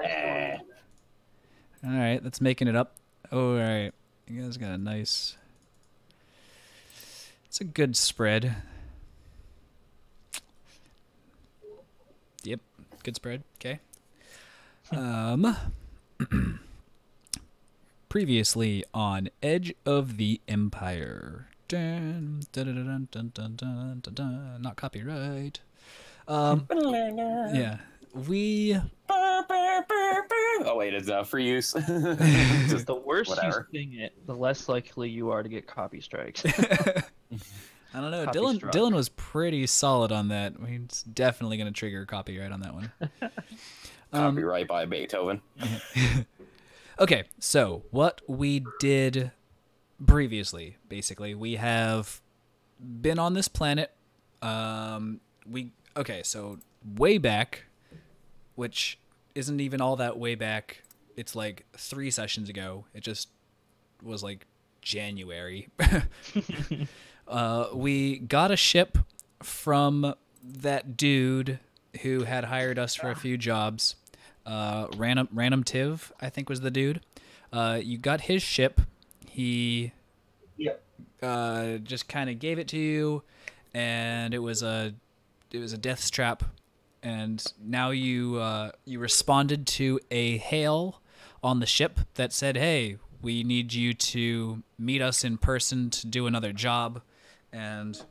Eh. All right, that's making it up. All right, you guys got a nice. It's a good spread. Yep, good spread. Okay. Um, previously on Edge of the Empire. Dun, dun, dun, dun, dun, dun, dun, dun, dun. Not copyright. Yeah, we. Oh wait, it's free use. Just The worse you whatever. sing it, the less likely you are to get copy strikes. I don't know. Copy Dylan struck. Dylan was pretty solid on that. He's definitely going to trigger copyright on that one. Copyright by Beethoven. Okay, so what we did previously, basically, we have been on this planet. So way back, which isn't even all that way back. It's like 3 sessions ago. It just was like January. We got a ship from that dude who had hired us for a few jobs. Random Tiv, I think was the dude. You got his ship. He just kind of gave it to you, and it was a death trap. And now you responded to a hail on the ship that said, "Hey, we need you to meet us in person to do another job." And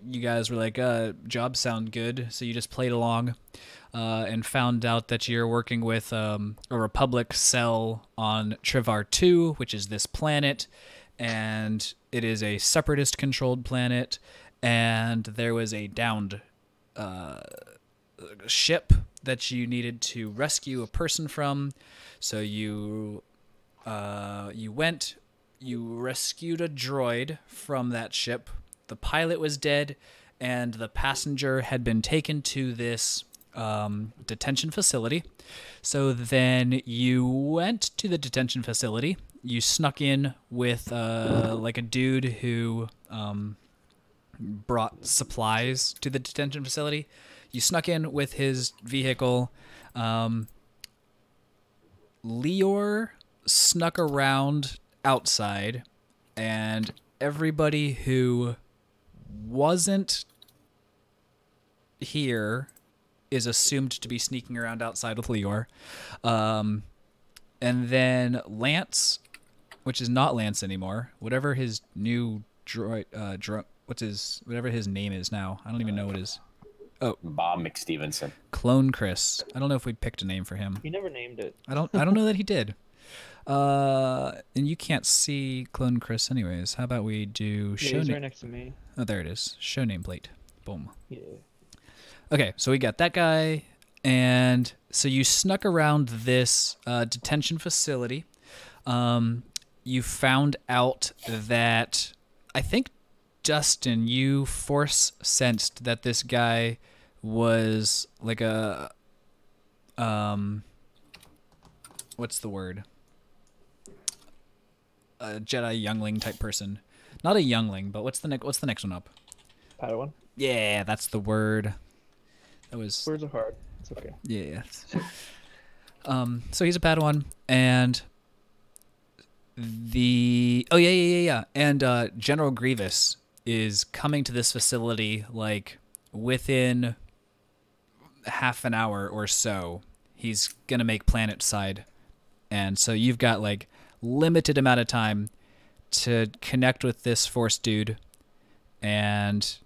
you guys were like, "Jobs sound good," so you just played along. And found out that you're working with a Republic cell on Trivar 2, which is this planet, and it is a separatist-controlled planet, and there was a downed ship that you needed to rescue a person from. So you went, you rescued a droid from that ship. The pilot was dead, and the passenger had been taken to this detention facility. So then you went to the detention facility. You snuck in with like a dude who brought supplies to the detention facility. You snuck in with his vehicle. Lior snuck around outside, and everybody who wasn't here is assumed to be sneaking around outside with Lior. And then Lance, which is not Lance anymore, whatever his new droid, whatever his name is now. I don't even know what his. Oh, Bob McStevenson. Clone Chris. I don't know if we picked a name for him. He never named it. I don't know that he did. And you can't see Clone Chris anyways. How about we do Yeah, show he's name? right next to me. Oh, there it is. Show nameplate. Boom. Yeah. Okay, so we got that guy, and so you snuck around this detention facility. You found out that, I think, Dustin, you force sensed that this guy was like a what's the word? A Jedi youngling type person. Not a youngling, but what's the next one up? Padawan. Yeah, that's the word. That was Words are hard. It's okay. yeah. So he's a Padawan, and and General Grievous is coming to this facility like within half an hour or so. He's gonna make planet side, and so you've got like limited amount of time to connect with this Force dude and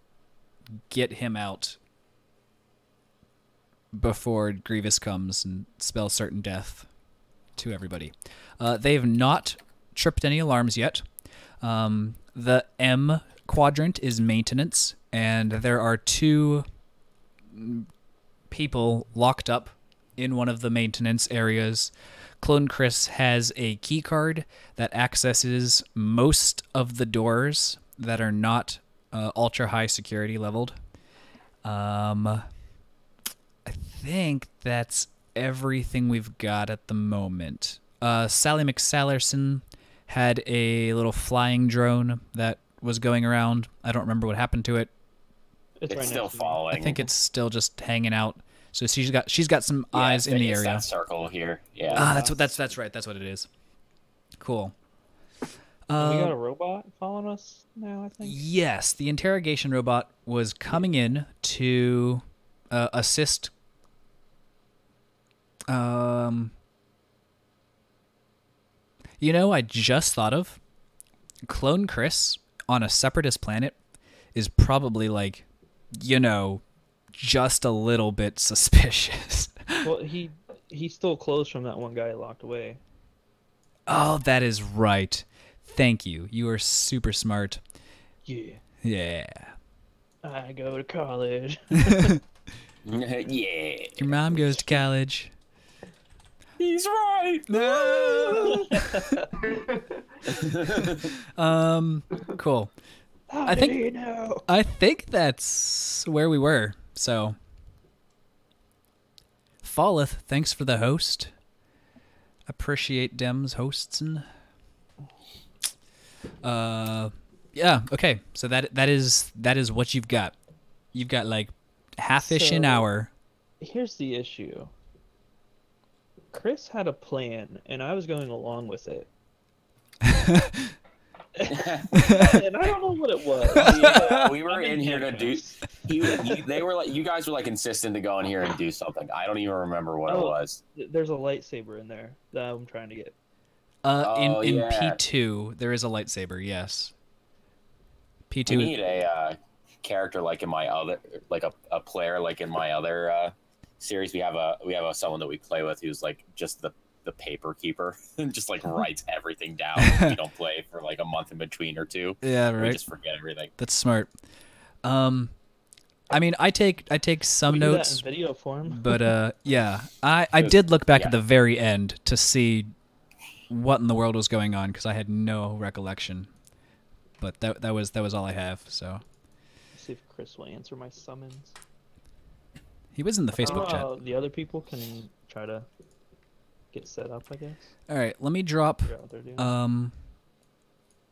get him out before Grievous comes and spells certain death to everybody. They've not tripped any alarms yet. The M quadrant is maintenance, and there are 2 people locked up in one of the maintenance areas. Clone Chris has a key card that accesses most of the doors that are not ultra high security leveled. I think that's everything we've got at the moment. Sally McSallerson had a little flying drone that was going around. I don't remember what happened to it. It's It's right still next to me. following. I think it's still just hanging out. So she's got some eyes in the it's area. that circle here. Yeah. Ah, that's right. That's what it is. Cool. And we got a robot following us now, I think. Yes, the interrogation robot was coming in to assist. You know, I just thought of Clone Chris on a separatist planet is probably like, you know, just a little bit suspicious. Well, he stole clothes from that one guy locked away. Oh, that is right. Thank you. You are super smart. Yeah. Yeah. I go to college. Yeah. Your mom goes to college. He's right. Cool. How I think- do you know? I think that's where we were. So, Falleth, thanks for the host. Appreciate Dems hosting. Yeah. Okay. So that is what you've got. You've got like half-ish an So- hour. Here's the issue. Chris had a plan, and I was going along with it. And I don't know what it was. Yeah, we were I'm in here to do. handcuffs. They were like, you guys were like insistent to go in here and do something. I don't even remember what it Oh. was. There's a lightsaber in there that I'm trying to get. Oh, In yeah. P2 there is a lightsaber. Yes. We P2. need a character like in my other, like a player like in my other series. We have someone that we play with who's like just the paper keeper and just like writes everything down. We don't play for like a month in between or two. Yeah. We Right. just forget everything. That's smart. I mean, I take some We do that notes. in video form. But yeah, I did look back yeah. at the very end to see what in the world was going on because I had no recollection. But that was all I have. So Let's see if Chris will answer my summons. he was in the Facebook chat. The other people can try to get set up, I guess. All right, let me drop Figure out what they're doing.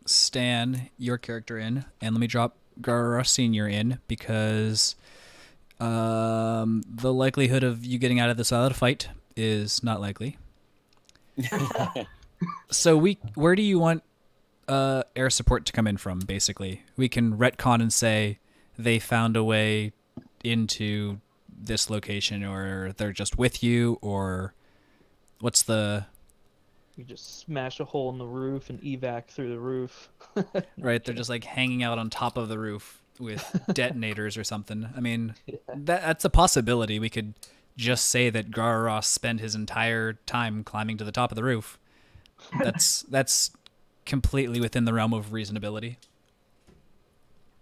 Stan, your character in, and let me drop Gara Senior in because the likelihood of you getting out of this without a fight is not likely. So where do you want air support to come in from? Basically, we can retcon and say they found a way into this location, or they're just with you, or what's the You just smash a hole in the roof and evac through the roof. right? They're just like hanging out on top of the roof with detonators or something. I mean, that's a possibility. We could just say that Gara spent his entire time climbing to the top of the roof. That's completely within the realm of reasonability.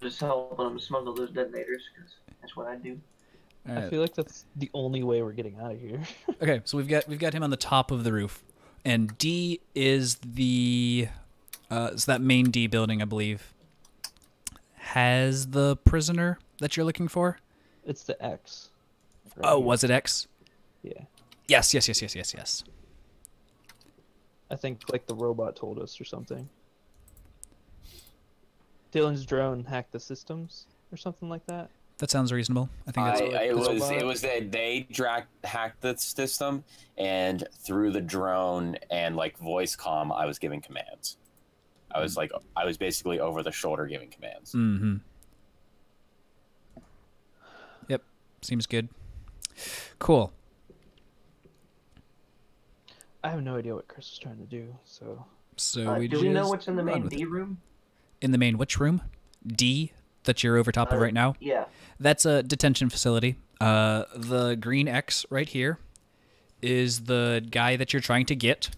Just helping them smuggle those detonators, because that's what I do. All I right. feel like that's the only way we're getting out of here. Okay, so we've got him on the top of the roof, and D is the so that main D building, I believe, has the prisoner that you're looking for. It's the X. right Oh, here. was it X? Yeah. Yes. I think like the robot told us or something. Dylan's drone hacked the systems or something like that. That sounds reasonable. I think that's It was that they hacked the system, and through the drone and like voice comm, I was giving commands. I was basically over the shoulder giving commands. Mm-hmm. Yep, seems good. Cool. I have no idea what Chris was trying to do, so So we Do we know just what's in the run main with it. D room? In the main which room? D that you're over top of right now. Yeah. That's a detention facility. The green X right here is the guy that you're trying to get.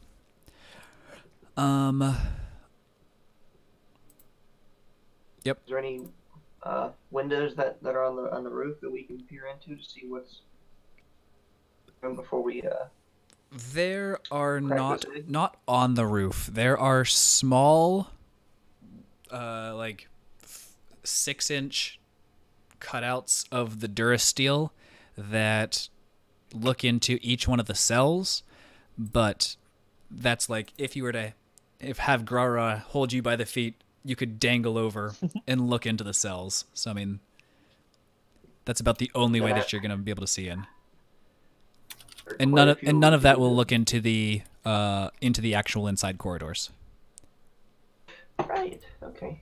Is there any windows that are on the roof that we can peer into to see what's before we There are Crack this in? not on the roof. There are small, like 6-inch cutouts of the Durasteel that look into each one of the cells, but that's like if you were to have Grara hold you by the feet, you could dangle over and look into the cells. So I mean, that's about the only way that you're gonna be able to see in. And none of that will look into the actual inside corridors. Right. Okay.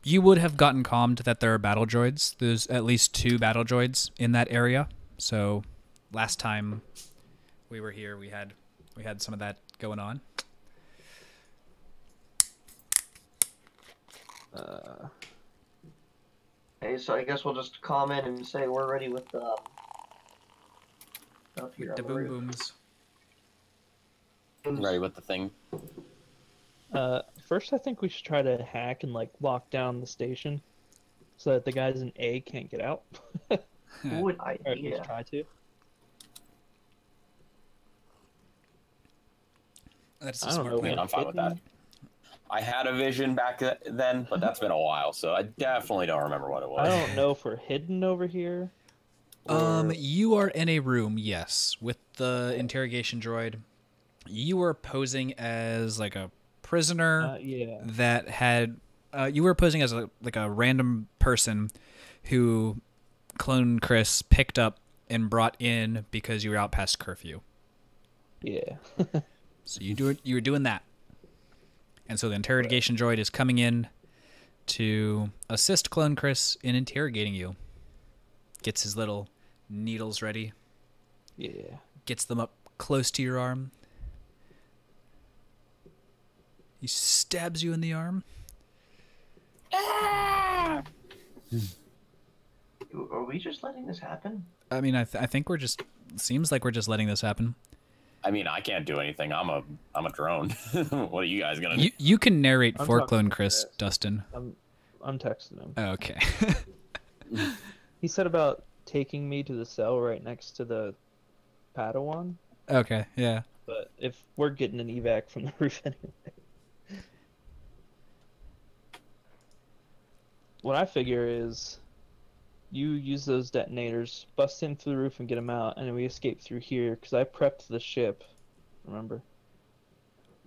You would have gotten calmed that there are battle droids. There's at least 2 battle droids in that area. So last time we were here, we had some of that going on. Okay, so I guess we'll just comment and say we're ready with the stuff here. The on the boom roof. booms. Ready with the thing. First, I think we should try to hack and like lock down the station, so that the guys in A can't get out. Good Or at least idea. try to. That's a I don't smart know. plan. I'm fine with that. I had a vision back then, but that's been a while, so I definitely don't remember what it was. I don't know if we're hidden over here. or- You are in a room, yes, with the interrogation droid. You were posing as like a prisoner yeah. that had. You were posing as a random person who Clone Chris picked up and brought in because you were out past curfew. Yeah. So you were doing that. And so the interrogation droid is coming in to assist Clone Chris in interrogating you. Gets his little needles ready. Yeah. Gets them up close to your arm. He stabs you in the arm. Are we just letting this happen? I mean, I think we're just... Seems like we're just letting this happen. I mean, I can't do anything. I'm a drone. What are you guys gonna do? You can narrate I'm for talking Clone to Chris, Chris. Dustin. I'm texting him. Oh, okay. He said about taking me to the cell right next to the Padawan, Okay, yeah. but if we're getting an evac from the roof anyway. What I figure is you use those detonators, bust in through the roof and get them out, and then we escape through here, because I prepped the ship, remember?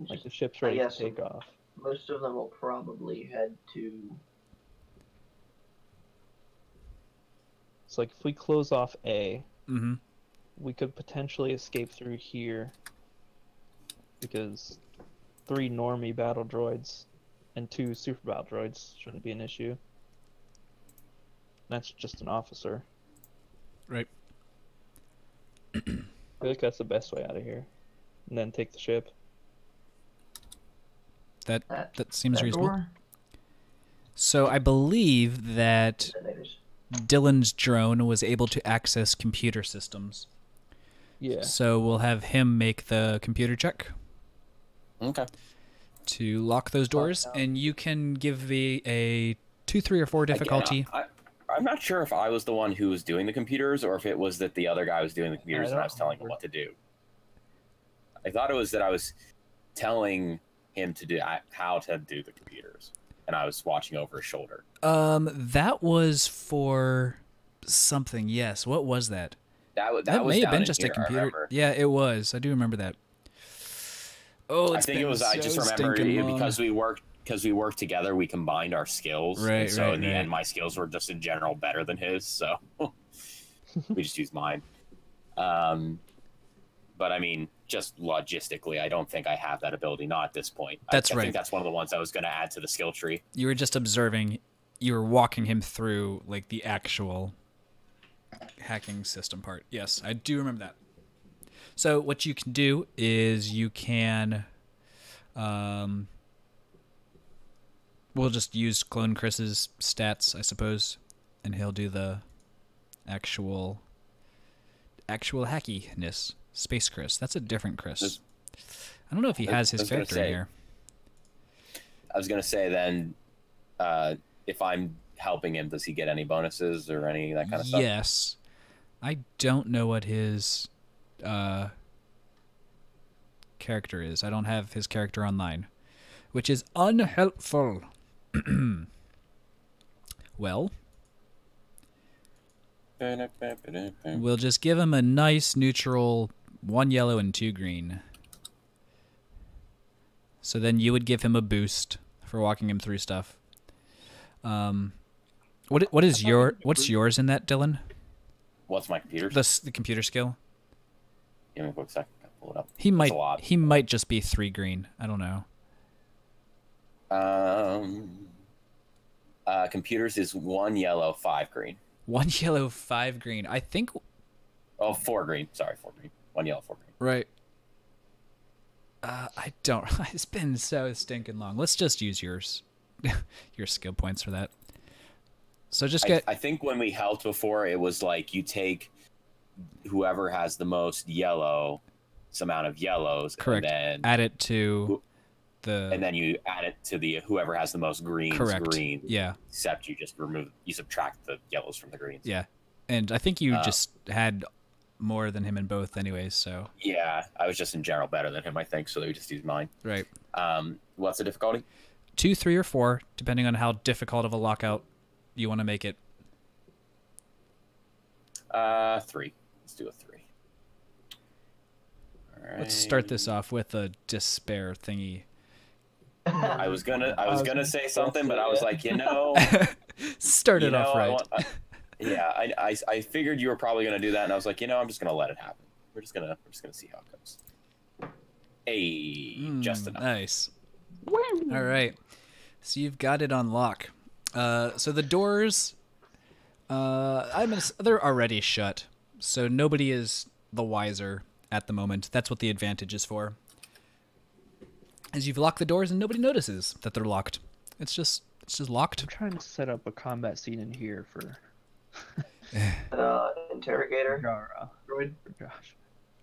Like the ship's ready Yes. to take off. Most of them will probably head to. So like if we close off A, Mm-hmm. we could potentially escape through here, because 3 normie battle droids and 2 super battle droids shouldn't be an issue. That's just an officer. Right. I feel like that's the best way out of here. And then take the ship. That seems That reasonable. door? So I believe that Detonators. Dylan's drone was able to access computer systems. Yeah. So we'll have him make the computer check Okay. to lock those doors, and you can give me a 2, 3, or 4 difficulty. Again, I'm not sure if I was the one who was doing the computers or if it was that the other guy was doing the computers and I was telling him what to do. I thought it was that I was telling him to do how to do the computers, and I was watching over his shoulder. That was for something. Yes. What was that? That That was may have down been in just here, a I computer. remember. Yeah, it was. I do remember that. Oh, I it's think it been was. I so just remember stinking long. because we worked together. We combined our skills. Right, And so right, in the right. end, my skills were just in general better than his. So we just used mine. But I mean, just logistically, I don't think I have that ability. Not at this point. That's I right. think that's one of the ones I was going to add to the skill tree. You were just observing. You were walking him through like the actual hacking system part. Yes, I do remember that. So what you can do is you can, we'll just use Clone Chris's stats, I suppose, and he'll do the actual hackiness. Space Chris. That's a different Chris. I don't know if he has his I was gonna character in say- here. I was going to say then, if I'm helping him, does he get any bonuses or any that kind of stuff? Yes. I don't know what his character is. I don't have his character online, which is unhelpful. Well, we'll just give him a nice neutral 1 yellow and 2 green. So then you would give him a boost for walking him through stuff. What is what's yours in that, Dylan? What's my computer? The computer skill. Give me a quick second. Gotta pull it up. He That's a lot. might just be 3 green. I don't know. Computers is 1 yellow, 5 green. 1 yellow, 5 green. I think. Oh, 4 green. Sorry, 4 green. 1 yellow, 4 green. Right. I don't. It's been so stinking long. Let's just use yours, your skill points for that. So just get. I think when we helped before, it was like you take whoever has the most yellow, some amount of yellows, Correct. and then Add it to the. and then you add it to the whoever has the most greens. Correct. Green. Yeah. Except you just subtract the yellows from the greens. Yeah. And I think you just had more than him in both, anyways. So. Yeah, I was just in general better than him, I think. So we just used mine. Right. What's the difficulty? 2, 3, or 4, depending on how difficult of a lockout you want to make it. 3. Let's do a 3. All right. Let's start this off with a despair thingy. I was gonna say something, but I was like, Start it off right. I figured you were probably gonna do that, and I was like, I'm just gonna let it happen. We're just gonna see how it goes. Hey, just enough. Nice. All right. So you've got it on lock. So the doors, they're already shut, so nobody is the wiser at the moment. That's what the advantage is for. As you've locked the doors and nobody notices that they're locked. It's just locked. I'm trying to set up a combat scene in here for Interrogator. Gara. Droid. Gosh.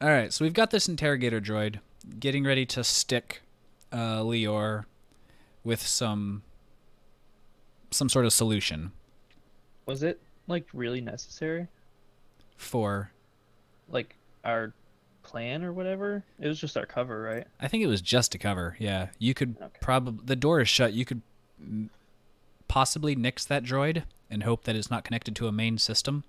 All right, so we've got this interrogator droid getting ready to stick Lior with some sort of solution Was it like really necessary? for. Like our plan or whatever? It was just our cover, right? I think it was just a cover. Yeah, you could Okay. probably. The door is shut. You could possibly nix that droid and hope that it's not connected to a main system.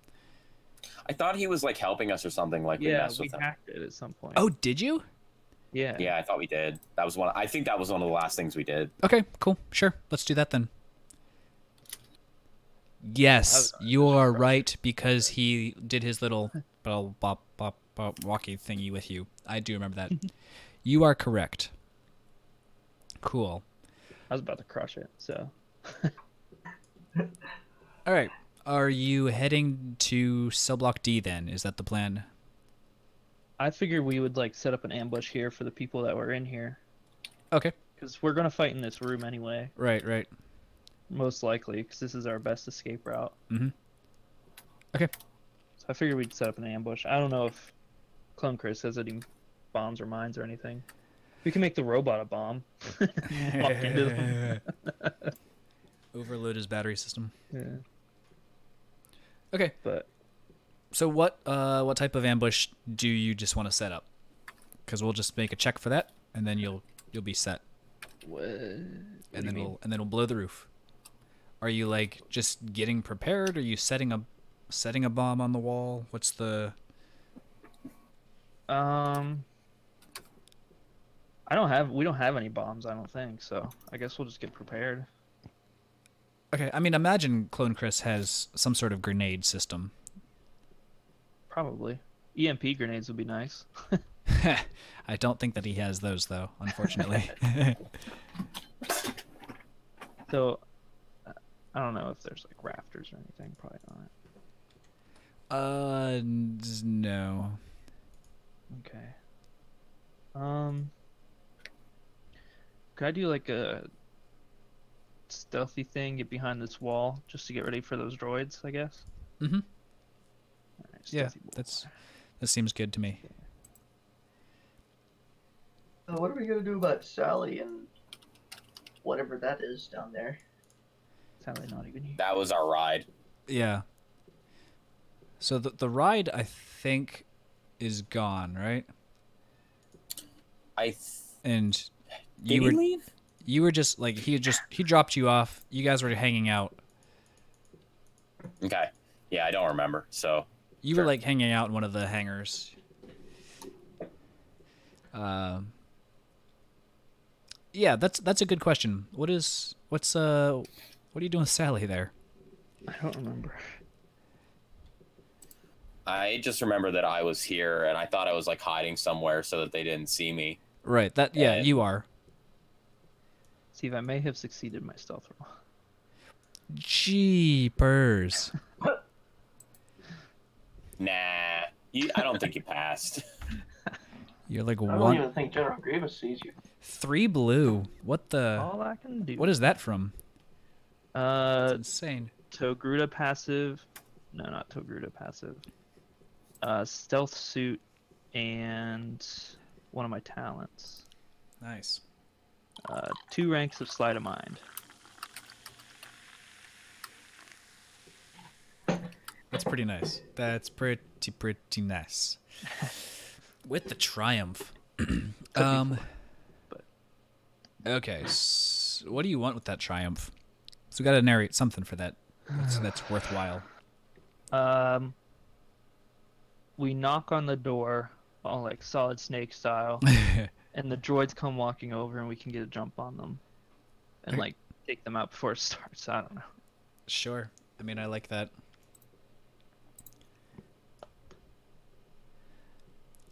I thought he was like helping us or something. Like we Yeah, messed we with him. hacked it at some point. Oh, did you? Yeah. Yeah, I thought we did. That was one. I think that was one of the last things we did. Okay, cool. Sure. Let's do that then. Yes, you are right because he did his little walkie thingy with you. I do remember that. You are correct. Cool. I was about to crush it, so. All right. Are you heading to cell block D then? Is that the plan? I figured we would like set up an ambush here for the people that were in here. Okay. Because we're going to fight in this room anyway, Right. most likely, because this is our best escape route. Mm-hmm. Okay. So I figured we'd set up an ambush. I don't know if Clone Chris has any bombs or mines or anything. We can make the robot a bomb. Walk into them. Overload his battery system. Yeah. Okay. But So what type of ambush do you just want to set up? Because we'll just make a check for that, and then you'll be set. what? And then we'll blow the roof. Are you like just getting prepared? Are you setting a bomb on the wall? What's the? We don't have any bombs, I don't think, so I guess we'll just get prepared. Okay, I mean, imagine Clone Chris has some sort of grenade system. Probably. EMP grenades would be nice. I don't think that he has those though, unfortunately. So I don't know if there's like rafters or anything, probably not. No. Okay. Could I do like a stealthy thing, get behind this wall just to get ready for those droids, I guess? Mm-hmm. Alright, Yeah, stealthy wall. that seems good to me. So what are we gonna do about Sally and whatever that is down there? Sally not even here. That was our ride. Yeah. So the ride, I think, is gone, right? And Did he leave? you were just like he dropped you off. You guys were hanging out. Okay. Yeah, I don't remember. So You were like hanging out in one of the hangars. Yeah, that's a good question. What are you doing with Sally there? I don't remember. I just remember that I was here and I thought I was like hiding somewhere so that they didn't see me. Right. That. Yeah, And- you are. Steve, I may have succeeded my stealth roll. Jeepers. Nah, I don't think you passed. You're like I don't one, even think General Grievous sees you. 3 blue. What the? All I can do. What is that from? That's Uh, insane. Togruta passive. No, not Togruta passive. Stealth suit and one of my talents. Nice. 2 ranks of sleight of mind. That's pretty nice. That's pretty nice. With the triumph. but- Okay. What do you want with that triumph? So we got to narrate something for that. That's worthwhile. We knock on the door, all like Solid Snake style, and the droids come walking over, and we can get a jump on them, and Okay. like take them out before it starts. I don't know. Sure. I mean, I like that.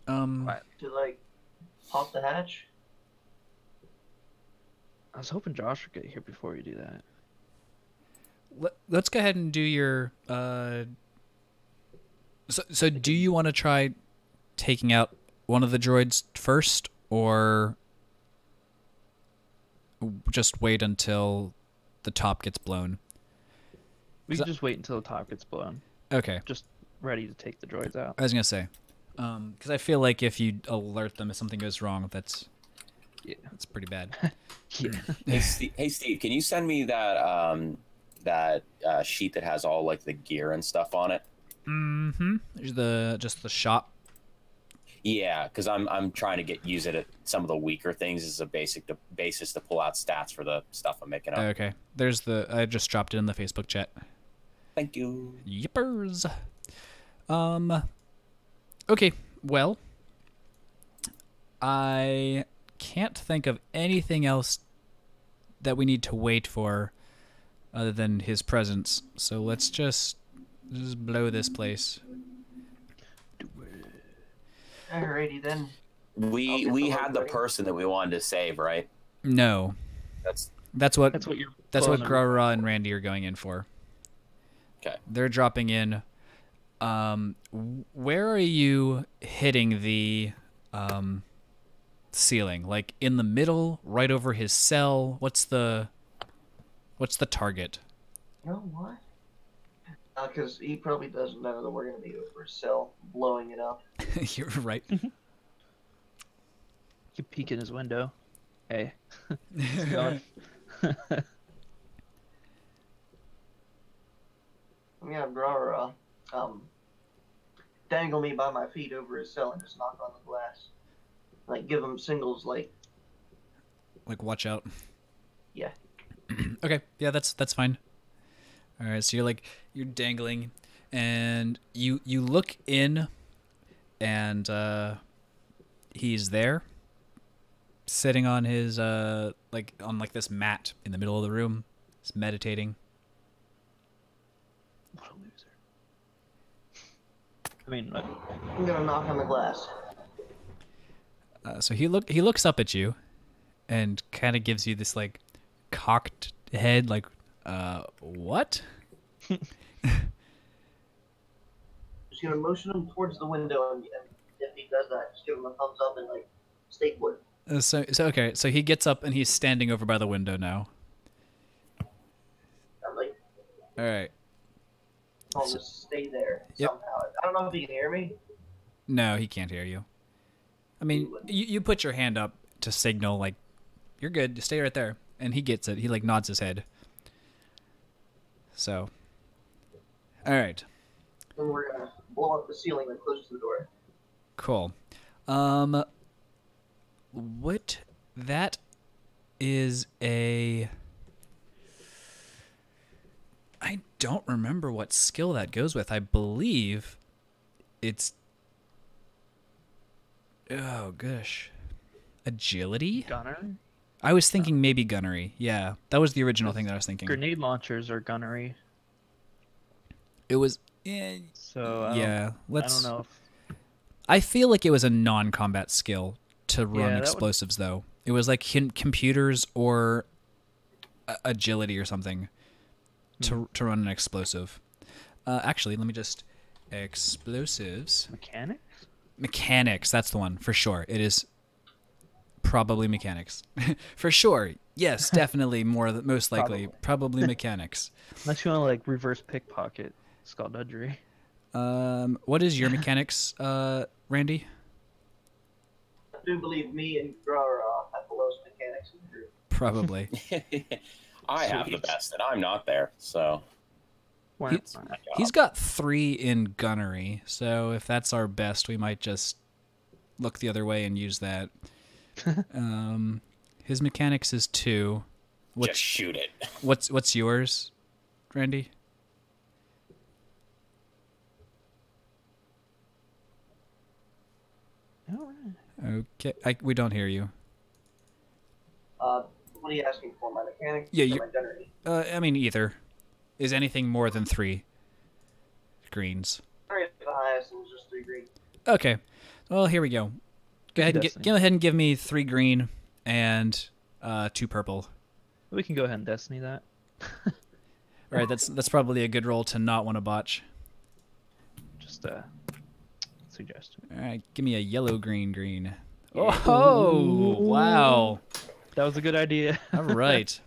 What? To like pop the hatch. I was hoping Josh would get here before we do that. Let's go ahead and do your. So do you want to try taking out one of the droids first, or just wait until the top gets blown? We Is can that- just wait until the top gets blown. Okay. Just ready to take the droids out. I was gonna say, because I feel like if you alert them if something goes wrong, that's pretty bad. Yeah. Hey, Steve, can you send me that sheet that has all like the gear and stuff on it? Mm-hmm. Just the shop. Yeah, because I'm trying to use it at some of the weaker things as a basis to pull out stats for the stuff I'm making up. Okay. There's I just dropped it in the Facebook chat. Thank you. Yippers. Okay, well, I can't think of anything else that we need to wait for other than his presence. So let's just blow this place. Alrighty then. We had the ready. person that we wanted to save, right? No, That's that's what That's what you're. that's what blowing them- Grora and Randy are going in for. okay. They're dropping in. Where are you hitting the ceiling? Like in the middle, right over his cell? What's the target? You know what? Because he probably doesn't know that we're gonna be over his cell, blowing it up. You're right. You peek in his window. Hey. How's it going? I'm gonna draw dangle me by my feet over his cell and just knock on the glass. Like give him singles like Like watch out. yeah. Okay, yeah, that's fine. All right, so you're dangling, and you look in, and he's there, sitting on his on this mat in the middle of the room, he's meditating. What a loser. I mean, I'm gonna knock on the glass. So he looks up at you, and kind of gives you this like cocked head, like what? Just gonna motion him towards the window, and if he does that, just give him a thumbs up and like stay put. So okay, so he gets up and he's standing over by the window now. I'm like, All right. I'll just stay there Yep. somehow. I don't know if he can hear me. No, he can't hear you. I mean, you put your hand up to signal like you're good. Just stay right there, and he gets it. He like nods his head. So, all right, And we're gonna blow up the ceiling that close to the door. cool. What that is a. I don't remember what skill that goes with. I believe it's. Oh gosh, agility. gunner. I was thinking maybe gunnery. Yeah, that was the original thing that I was thinking. Grenade launchers are gunnery. It was. So Yeah, I let's. don't know if I feel like it was a non-combat skill to run Yeah, that would- explosives, though. It was like computers or agility or something to run an explosive. Actually, let me just explosives mechanics. mechanics. That's the one for sure. It is probably mechanics for sure. Yes, definitely most likely probably mechanics. Unless you want to like reverse pickpocket skullduggery. What is your mechanics, Randy? I do believe me and Grower have the lowest mechanics in the group. Probably. I have the Sweet. best, and I'm not there. So Wah, He's- wah. He's got 3 in gunnery, so if that's our best, we might just look the other way and use that. His mechanics is 2. just shoot it. What's yours, Randy? All right. Okay, we don't hear you. What are you asking for? My mechanics? Yeah, or you- my gunnery? I mean either. Is anything more than 3 greens? Gunnery is the highest, and it's just 3 green. Okay. Well, here we go. Go ahead and Destiny. go ahead and give me 3 green and 2 purple. We can go ahead and destiny that. All right, that's probably a good roll to not want to botch. Just a suggestion. All right, give me a yellow, green, green. Oh, wow. That was a good idea. All right.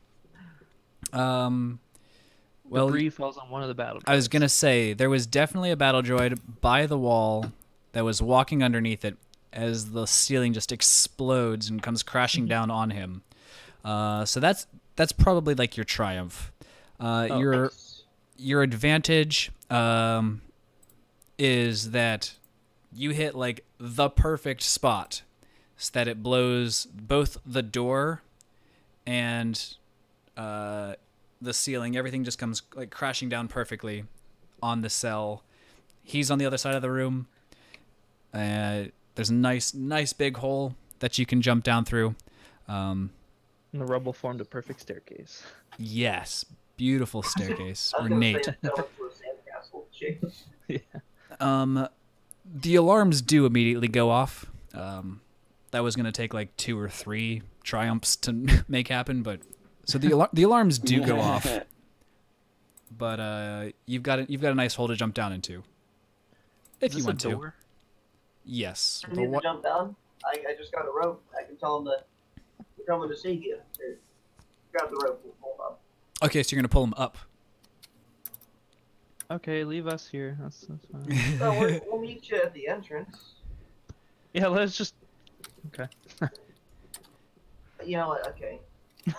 Well, Debris falls on one of the battle. I was droids. gonna say there was definitely a battle droid by the wall that was walking underneath it as the ceiling just explodes and comes crashing down on him. So that's probably like your triumph. Your Nice. your advantage is that you hit like the perfect spot so that it blows both the door and the ceiling. Everything just comes like crashing down perfectly on the cell. He's on the other side of the room. There's a nice big hole that you can jump down through. And the rubble formed a perfect staircase. Yes, beautiful staircase, I was gonna ornate. say that fell into a sandcastle shape. The alarms do immediately go off. That was going to take like 2 or 3 triumphs to make happen, but so the alarms do go off. But you've got a nice hole to jump down into, if Is you this want a to. door? Yes. I The need to what? jump down. I just got a rope. I can tell them that we're coming to see you. Here, grab the rope and pull up. Okay, so you're gonna pull him up. Okay, leave us here. That's fine. No, we'll meet you at the entrance. Yeah, let's just. Okay. You know what? Okay.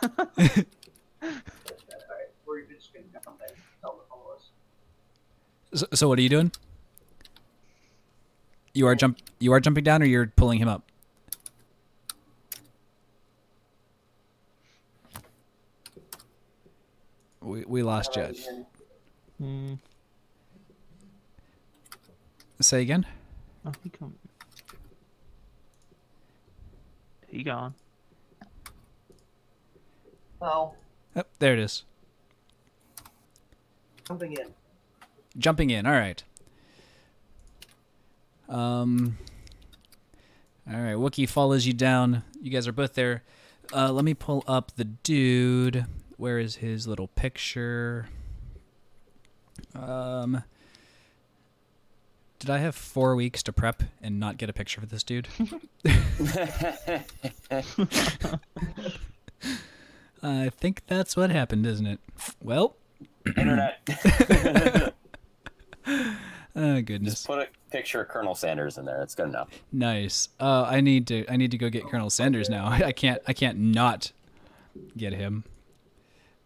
Alright, we're just gonna come and tell them to follow us. So what are you doing? You are jumping down, or you're pulling him up? We lost Judge. Hmm. Say again. Oh, he come. He gone. Oh, Oh, there it is. jumping in. Jumping in. All right. All right. Wookiee follows you down. You guys are both there. Let me pull up the dude. Where is his little picture? Did I have 4 weeks to prep and not get a picture for this dude? I think that's what happened, isn't it? Well, Internet. oh goodness. Just put a picture of Colonel Sanders in there. It's good enough. Nice. I need to go get Colonel Sanders now. I can't not get him.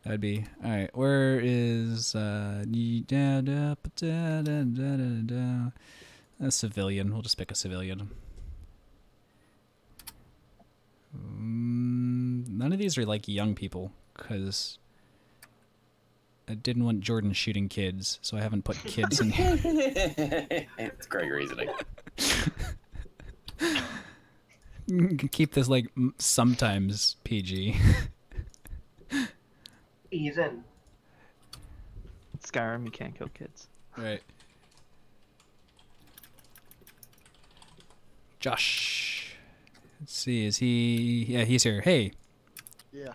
That'd be all right. Where is a civilian? We'll just pick a civilian. None of these are like young people because I didn't want Jordan shooting kids, so I haven't put kids in here. It's great reasoning. Keep this like sometimes PG. He's in. Skyrim, you can't kill kids. Right. Josh. Let's see. Is he? Yeah, he's here. Hey. Yeah.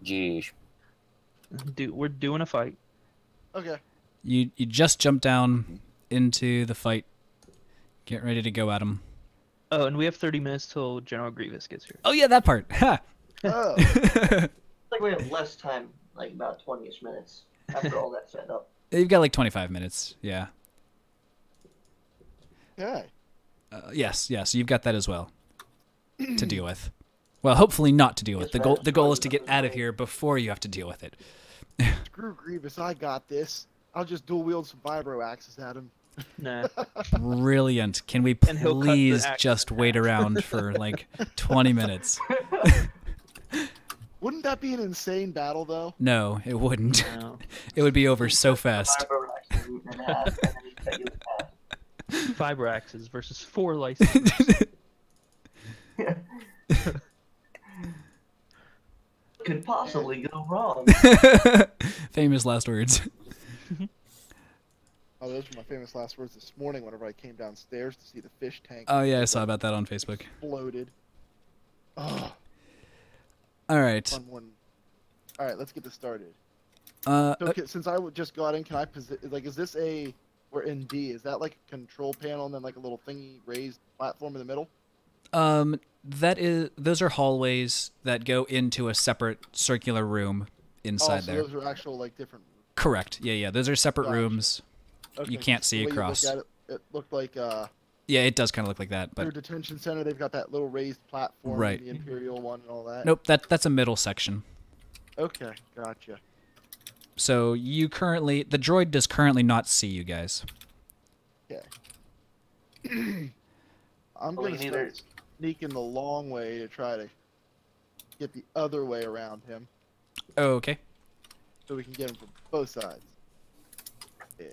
Jeez. Dude, we're doing a fight. Okay. You just jumped down into the fight. Get ready to go at him. Oh, and we have 30 minutes till General Grievous gets here. Oh yeah, that part. Ha. Oh. Like we have less time, like about 20ish minutes after all that's set up. You've got like 25 minutes. Yeah. Okay. Yes. You've got that as well to deal with. Well, hopefully not to deal with. The goal is to get out of here before you have to deal with it. Screw Grievous, I got this. I'll just dual wield some vibro axes at him. Nah. Brilliant. Can we And he'll cut the please axe just in wait half. around for like 20 minutes? Wouldn't that be an insane battle, though? No, it wouldn't. No. It would be over so fast. Fiber axes in half, and then he cut you in half. Fiber axes versus 4 licenses. Could possibly go wrong. Famous last words. Oh, those were my famous last words this morning whenever I came downstairs to see the fish tank Oh yeah, I saw about that on Facebook. exploded. Oh, All right. fun one. All right, let's get this started. Uh, So, since I just got in, can I like, is this a, we're in D, is that like a control panel and then like a little thingy raised platform in the middle? those are hallways that go into a separate circular room inside Oh, so there. those are actual like different. Correct. Yeah. Those are separate Gotcha. rooms. Okay, You can't 'cause see the way you look across. at it, it looked like Yeah, it does kind of look like that, their but detention center. They've got that little raised platform, Right. the Imperial one and all that. nope. That's a middle section. Okay, gotcha. So the droid does currently not see you guys. Okay. I'm Well, gonna neither- start sneaking the long way to try to get the other way around him, Oh, okay. so we can get him from both sides. Yeah.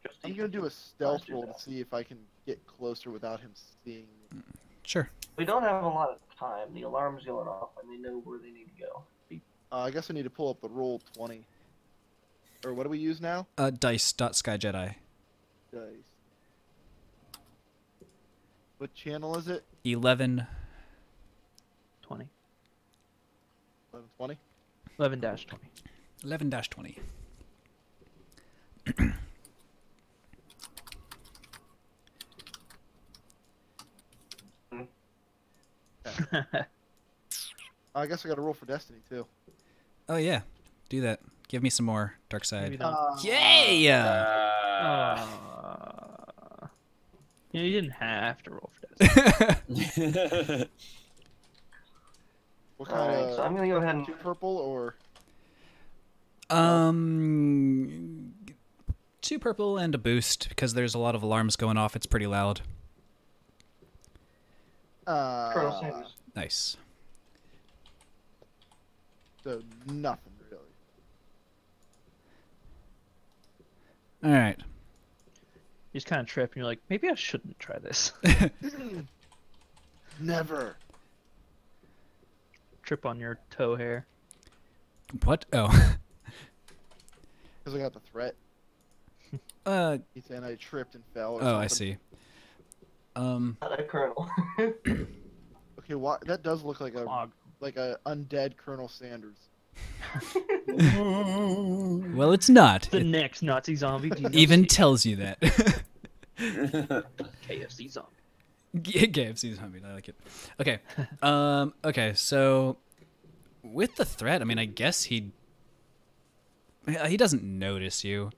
Just I'm eat gonna do a Let's stealth do roll that. to see if I can get closer without him seeing me. Sure. We don't have a lot of time. The alarm's going off, and they know where they need to go. I guess I need to pull up the roll 20. Or what do we use now? Dice.skyjedi. Dice. What channel is it? 11. 20. 1120? 11-20. 11-20. I guess I got to roll for Destiny too. Oh yeah, do that. Give me some more dark Maybe side. not. Yeah. You know, you didn't have to roll for this. What kind Alright, of so I'm gonna go ahead and two purple or 2 purple and a boost because there's a lot of alarms going off. It's pretty loud. Colonel Sanders. Nice. So nothing really. All right. You just kind of trip and you're like, maybe I shouldn't try this. Never. Trip on your toe hair. What? Oh. Because I got the threat. uh. He said I tripped and fell. Or Oh, I something. see. Um. Not a colonel. Okay, that does look like Clog. a undead Colonel Sanders. Well, it's not. The It next Nazi zombie. even tells you that. KFC zombie. KFC zombie. I like it. Okay. Okay. So, with the threat, I mean, I guess he doesn't notice you.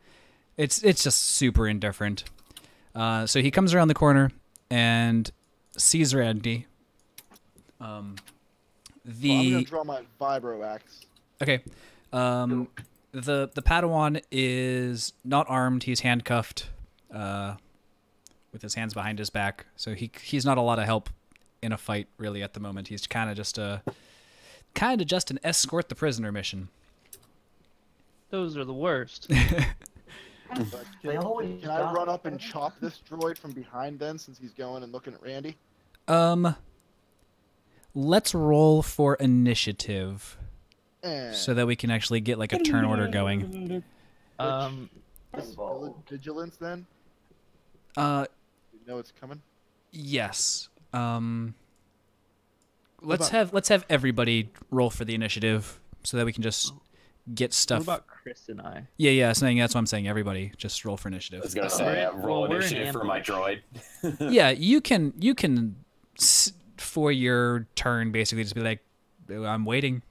It's just super indifferent. So he comes around the corner and sees Randy. Well, I'm gonna The draw my vibro axe. okay. The Padawan is not armed. He's handcuffed, with his hands behind his back. So he's not a lot of help in a fight really at the moment. He's kind of just an escort the prisoner mission. Those are the worst. But They always can I die. run up and chop this droid from behind then, since he's going and looking at Randy? Let's roll for initiative. And so that we can actually get like a turn order going. this vigilance then. Uh, You know it's coming. yes. Let's have everybody roll for the initiative so that we can just get What stuff. about Chris and I? Yeah. Saying that's what I'm saying. Everybody just roll for I was initiative. gonna say roll we're in initiative for my droid. Yeah, you can for your turn basically just be like, I'm waiting.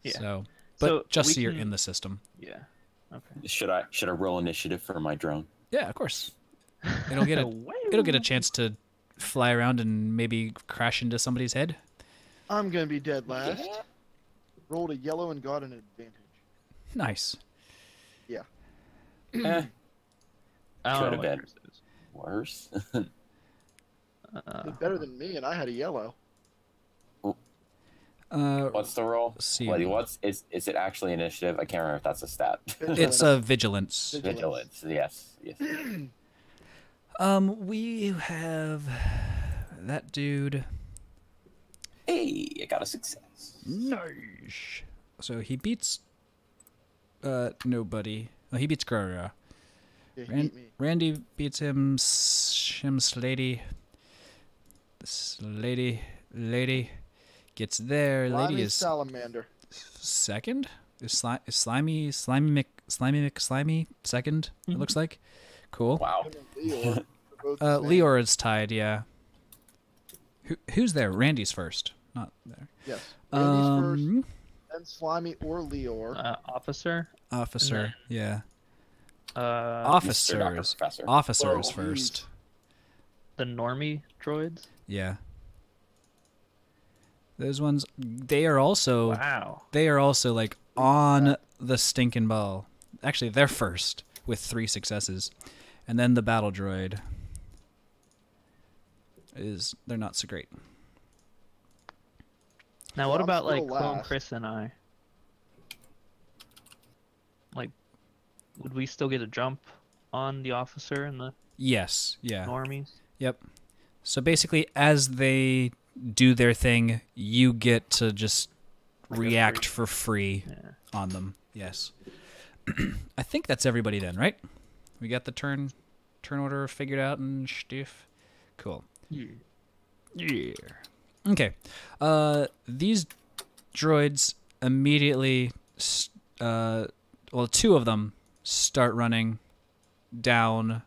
Yeah. So, So just we so you're can- in the system. Yeah. Okay. Should I roll initiative for my drone? Yeah, of course. It'll get a chance to fly around and maybe crash into somebody's head. I'm gonna be dead last. Rolled a yellow and got an advantage. Nice. Eh, I don't know Could've what been. Chris is. worse. Did better than me, and I had a yellow. What's the roll? Let's see. Is it actually initiative? I can't remember if that's a stat. It's a vigilance. Vigilance. Yes. We have that dude. Hey, I got a success. Nice. So he beats nobody. Oh, he beats Grara. Yeah, he beat me. Randy beats him. Shim's lady. This lady gets there. Lady Slimy is salamander. second. Is slimy second? It looks like. Cool. Wow. Him and Leor are both the same. Leor is tied. Yeah. Who's there? Randy's first. Not there. Yes. Randy's first, Um, then Slimy or Leor. Officer. officer. Yeah. Mr. Dr. Officers. Professor. Officers Whoa, first. The normie droids. Yeah. Those ones. They are also. Wow. They are also like on the stinking ball. Actually, they're first with 3 successes, and then the battle droid they're not so great. Now, what I'm about like still Clone last. Chris and I? Like, would we still get a jump on the officer and the Yes. Yeah. normies? Yep. So basically, as they do their thing, you get to just react for free Yeah. on them. Yes. I think that's everybody then, right? We got the turn order figured out and stuff. Cool. Yeah. Okay. These droids immediately, well, 2 of them start running down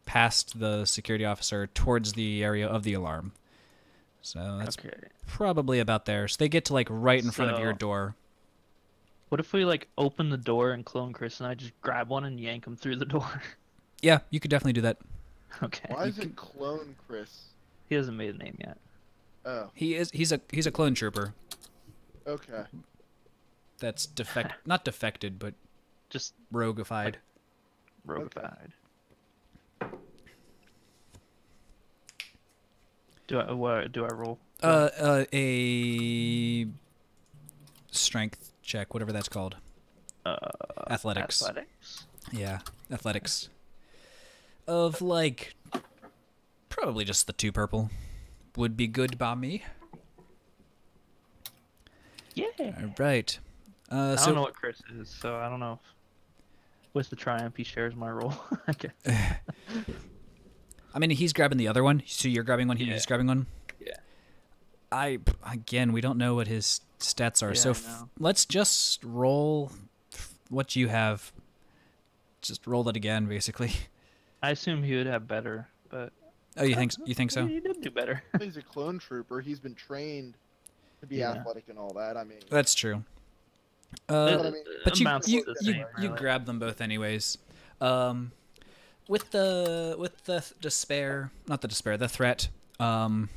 past the security officer towards the area of the alarm. So that's Okay. probably about there. So they get to like right in front of your So- door. What if we like open the door and Clone Chris and I just grab one and yank him through the door? Yeah, you could definitely do that. Okay. Why is it Clone Chris? He hasn't made a name yet. Oh, He's a clone trooper okay. that's not defected, but Just roguified. roguified. Do I roll? A strength check, whatever that's called. Athletics. Athletics. Yeah, athletics. Of like, probably just the 2 purple would be good by me. Yeah. All right. I So don't know what Chris is, so I don't know if with the triumph he shares my role. Okay. I mean, he's grabbing the other one, so you're grabbing one. He's grabbing one. Yeah. Again, we don't know what his stats are, Yeah, so I know. let's just roll what you have. Just roll that again, basically. I assume he would have better, but Oh, you think so? he did do better. He's a clone trooper. He's been trained to be Yeah. athletic and all that. I mean, That's true. But I mean- But amounts you to the you, same, you really. grab them both anyways. With the despair, not the despair, the threat. The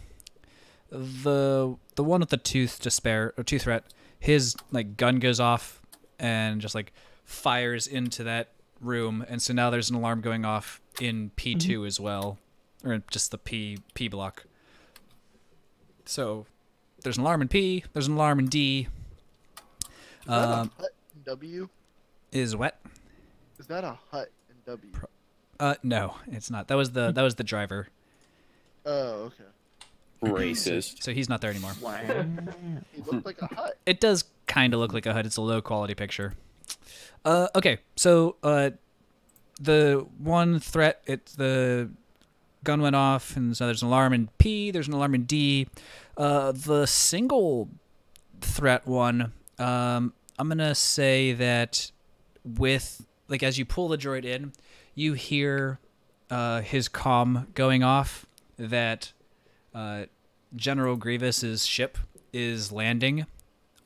one with the tooth despair or tooth threat, his like gun goes off and just like fires into that room, and so now there's an alarm going off in P2 as well, or just the P block. So there's an alarm in P. There's an alarm in D. is that a hut in W? Is wet. Is that a hut in W? No, it's not. That was the driver. Oh, okay. Racist. So he's not there anymore. Wow. He looked like a hut. It does kind of look like a HUD. It's a low quality picture. Okay, so the one threat, the gun went off, and so there's an alarm in P. There's an alarm in D. The single threat one, I'm gonna say that with like as you pull the droid in, you hear his comm going off that General Grievous's ship is landing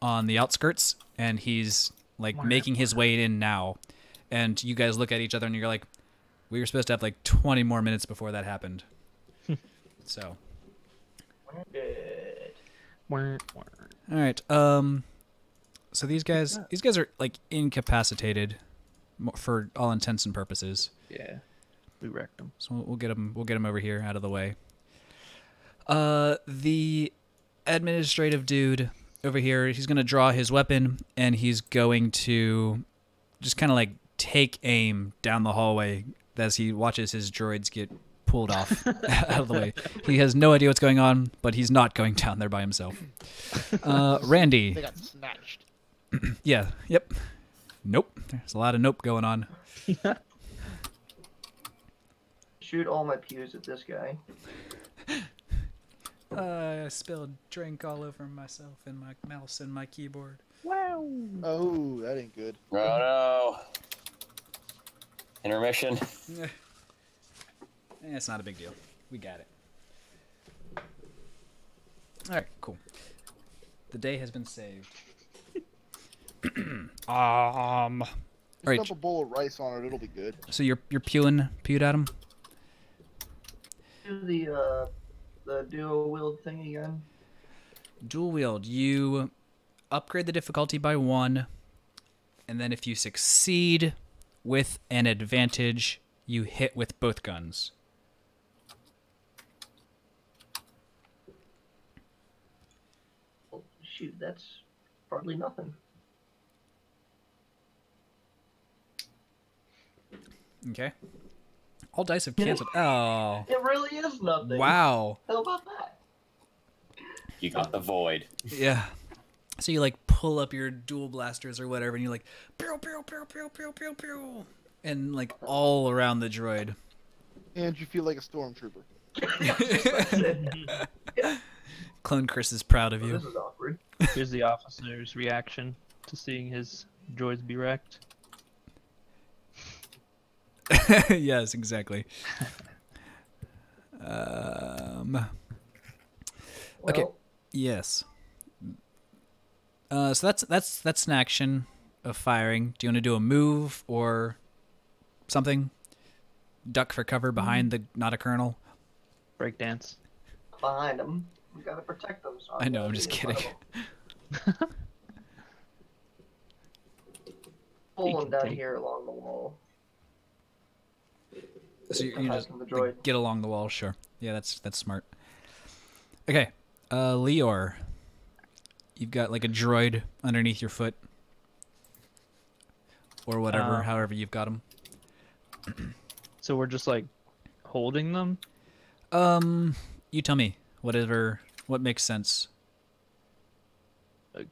on the outskirts, and he's like making his way in now. And you guys look at each other, and you're like, "We were supposed to have like 20 more minutes before that happened." So, Good. all right. So these guys are like incapacitated for all intents and purposes. Yeah, we wrecked them. So we'll get them over here out of the way. The administrative dude over here, he's going to draw his weapon, and he's going to just kind of like take aim down the hallway as he watches his droids get pulled off out of the way. He has no idea what's going on, but he's not going down there by himself. Randy. They got snatched. Yeah. Yep. Nope. There's a lot of nope going on. Shoot all my pews at this guy. I spilled drink all over myself and my mouse and my keyboard. Wow. Oh, that ain't good. Oh no. Intermission. It's not a big deal. We got it. All right, cool. The day has been saved. All right. Dump a bowl of rice on it, it'll be good. So you're pewed at him? Do the dual wield thing again. Dual wield. You upgrade the difficulty by 1, and then if you succeed with an advantage, you hit with both guns. Well, shoot, that's hardly nothing. Okay. All dice have canceled. Oh. It really is nothing. Wow. How about that? You got the void. Yeah. So you like pull up your dual blasters or whatever, and you're like, pew, pew, pew, pew, pew, pew, pew, and like all around the droid. And you feel like a stormtrooper. Clone Chris is proud of Oh, you. this is awkward. Here's the officer's reaction to seeing his droids be wrecked. Yes, exactly. Well, Okay. Yes. So that's an action of firing. Do you want to do a move or something? Duck for cover behind the not a colonel. Breakdance. behind them. We gotta protect them. So I know. I'm just kidding. Pull them down take- here along the wall. So you Aside just from the like, droid. get along the wall. Sure. Yeah, that's smart. Okay. Leor. You've got like a droid underneath your foot. Or whatever, however you've got him. So we're just like holding them. You tell me. What makes sense.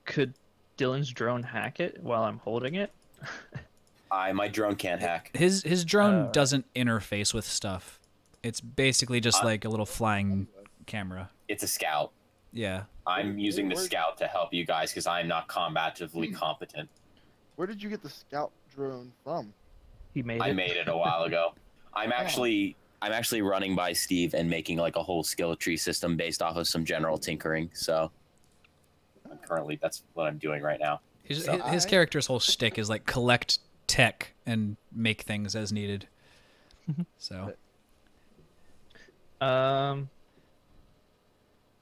Could Dylan's drone hack it while I'm holding it? My drone can't hack. His drone doesn't interface with stuff. It's basically just like a little flying camera. It's a scout. Yeah. I'm using the scout to help you guys because I'm not combatively competent. Where did you get the scout drone from? He made it. I made it a while ago. I'm actually running by Steve and making like a whole skill tree system based off of some general tinkering. So that's what I'm doing right now. His character's whole shtick is like collect tech and make things as needed. So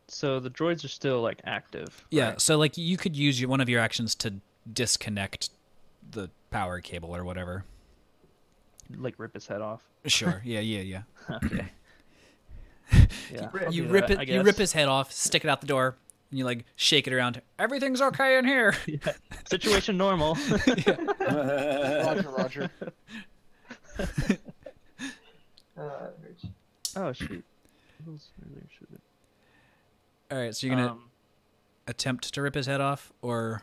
So the droids are still like active. yeah, right? so like you could use one of your actions to disconnect the power cable or whatever. Like rip his head off. Sure. Yeah. Okay. Yeah. I'll You do rip that, it. I You guess. rip his head off, stick it out the door, and you like shake it around. Everything's okay in here. Yeah. Situation normal. Roger. It hurts. Oh shoot. All right, so you're gonna attempt to rip his head off, or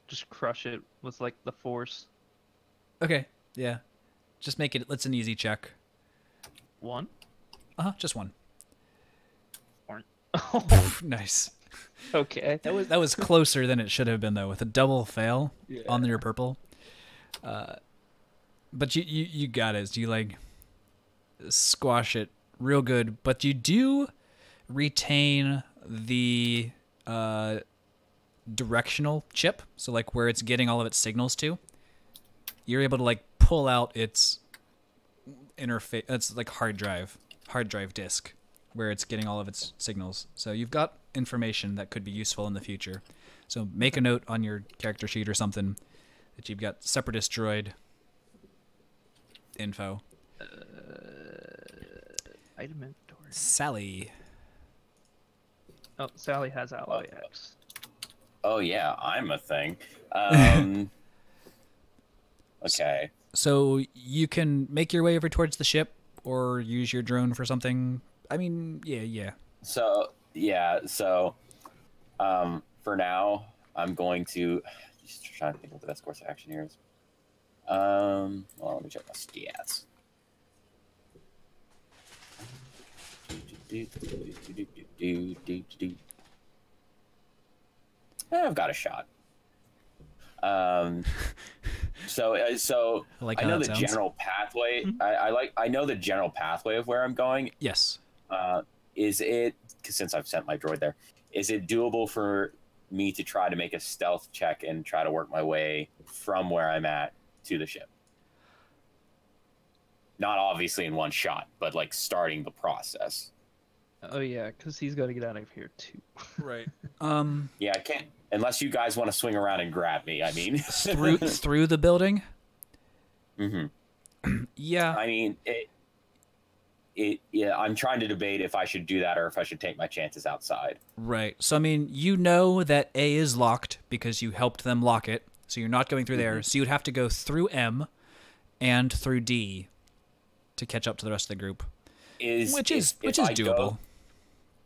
just crush it with like the force. Okay, yeah. Just make it. It's an easy check. One. Just one. Oh, Nice. okay. That was closer than it should have been though, with a double fail Yeah. on your purple. But you got it. You like squash it real good, but you do retain the directional chip, so like where it's getting all of its signals to. You're able to like pull out its interface. It's like hard drive disk, where it's getting all of its signals. So you've got information that could be useful in the future. So make a note on your character sheet or something that you've got separatist droid info. Item inventory. Sally. Oh, Sally has Alloy X. Oh yeah, I'm a thing. Okay. So you can make your way over towards the ship or use your drone for something. I mean, yeah. So for now, I'm going to just trying to think what the best course of action here is. Well, let me check my stats. I've got a shot. So I like I how know that the sounds. general pathway. Mm-hmm. I know the general pathway of where I'm going. Yes. Is it, since I've sent my droid there, is it doable for me to try to make a stealth check and try to work my way from where I'm at to the ship? Not obviously in one shot, but like starting the process. Oh yeah, because he's got to get out of here too. Right. Yeah, I can't unless you guys want to swing around and grab me. I mean, through the building. Mm-hmm. Yeah. I mean, yeah. I'm trying to debate if I should do that or if I should take my chances outside. Right. So I mean, you know that A is locked because you helped them lock it. So you're not going through there. So you'd have to go through M and through D to catch up to the rest of the group. Which is doable.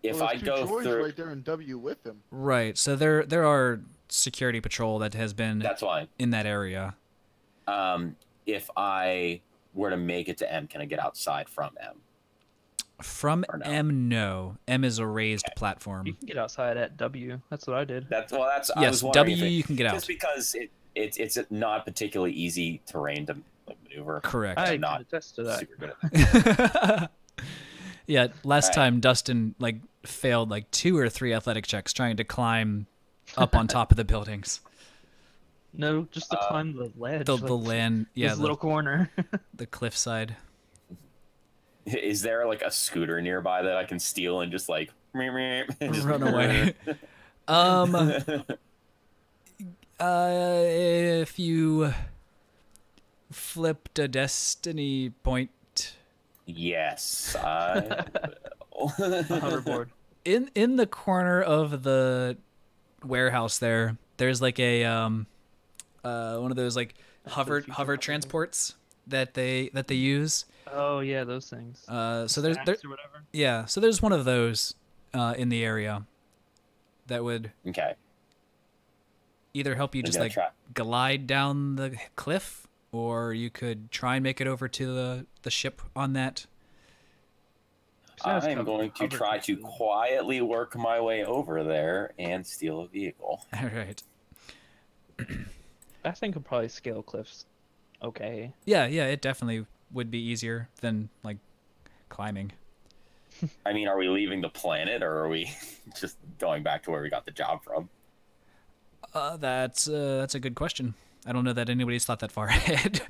If Well, I there's two go droids through, right there in W with him. Right. So there are security patrol that has been that's fine. in that area. If I were to make it to M, can I get outside from M? From Or no? M, no. M is a raised platform. You can get outside at W. That's what I did. That's I Yes, was wondering W if you can get out. just because it's not particularly easy terrain to like maneuver. Correct. I I'm can not attest to that. super good at that. Yeah, last Alright. time Dustin like failed like 2 or 3 athletic checks trying to climb up on top of the buildings. No, just to climb the ledge. The like, land, yeah, this little corner. the cliffside. Is there like a scooter nearby that I can steal and just like just Run away. If you flipped a destiny point Yes, I will. A hoverboard. in the corner of the warehouse there's like a one of those like hover transports that they use. Oh yeah, those things. So there's Snacks or whatever. yeah, so there's one of those in the area that would Okay. either help you I'm just gonna like try- glide down the cliff, or you could try and make it over to the ship on that. Sounds I'm tough. going to Hover try to transport. quietly work my way over there and steal a vehicle. All right. I think I'll probably scale cliffs. Okay. Yeah, it definitely would be easier than like climbing. I mean, are we leaving the planet or are we just going back to where we got the job from? That's a good question. I don't know that anybody's thought that far ahead.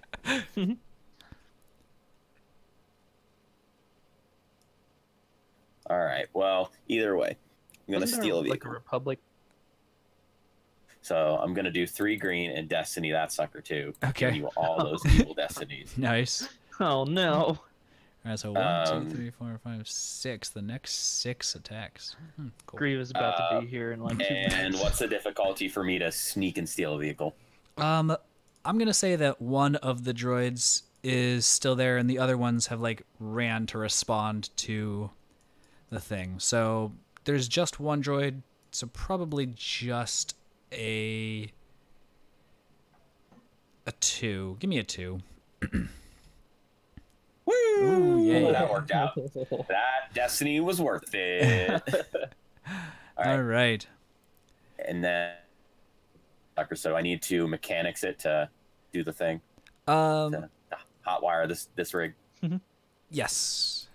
All right. Well, either way, I'm gonna Wasn't there, steal a like a vehicle. republic. So I'm gonna do 3 green and destiny that sucker too. Okay. Give you all those evil destinies. Nice. Oh no. All right, so 1, 2, Um, 3, 4, 5, 6. The next 6 attacks. Cool. Grievous about to be here in like 2 And minutes. what's the difficulty for me to sneak and steal a vehicle? I'm gonna say that one of the droids is still there, and the other ones have like ran to respond to the thing. So there's just one droid, so probably just a A 2. Give me a 2. Woo! Ooh, yeah. That worked out. That destiny was worth it. All right. And then, so I need to mechanics it to do the thing. Um, To hotwire this rig. yes.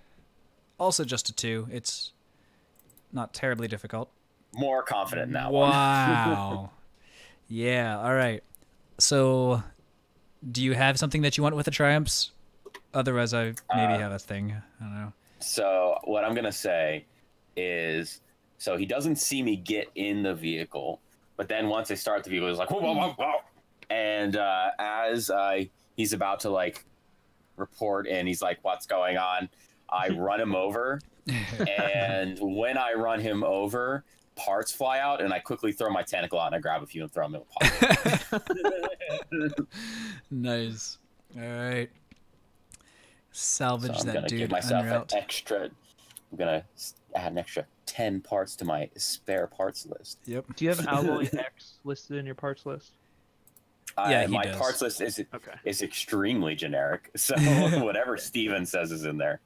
Also just a 2. It's not terribly difficult. More confident in that one. Wow. Yeah, all right. So, do you have something that you want with the Triumphs? Otherwise, I maybe have a thing. I don't know. So what I'm gonna say is, so he doesn't see me get in the vehicle, but then once I start the vehicle, he's like, whoa, whoa, whoa, whoa. And as he's about to like report and he's like, what's going on? I run him over, and when I run him over, parts fly out, and I quickly throw my tentacle out and I grab a few and throw them in the pocket. Nice. All right. Salvage So I'm that gonna dude. give myself en an route. extra. I'm gonna add an extra 10 parts to my spare parts list. Yep. Do you have Alloy X listed in your parts list? Yeah, he my does. parts list Okay. is extremely generic. So whatever Steven says is in there.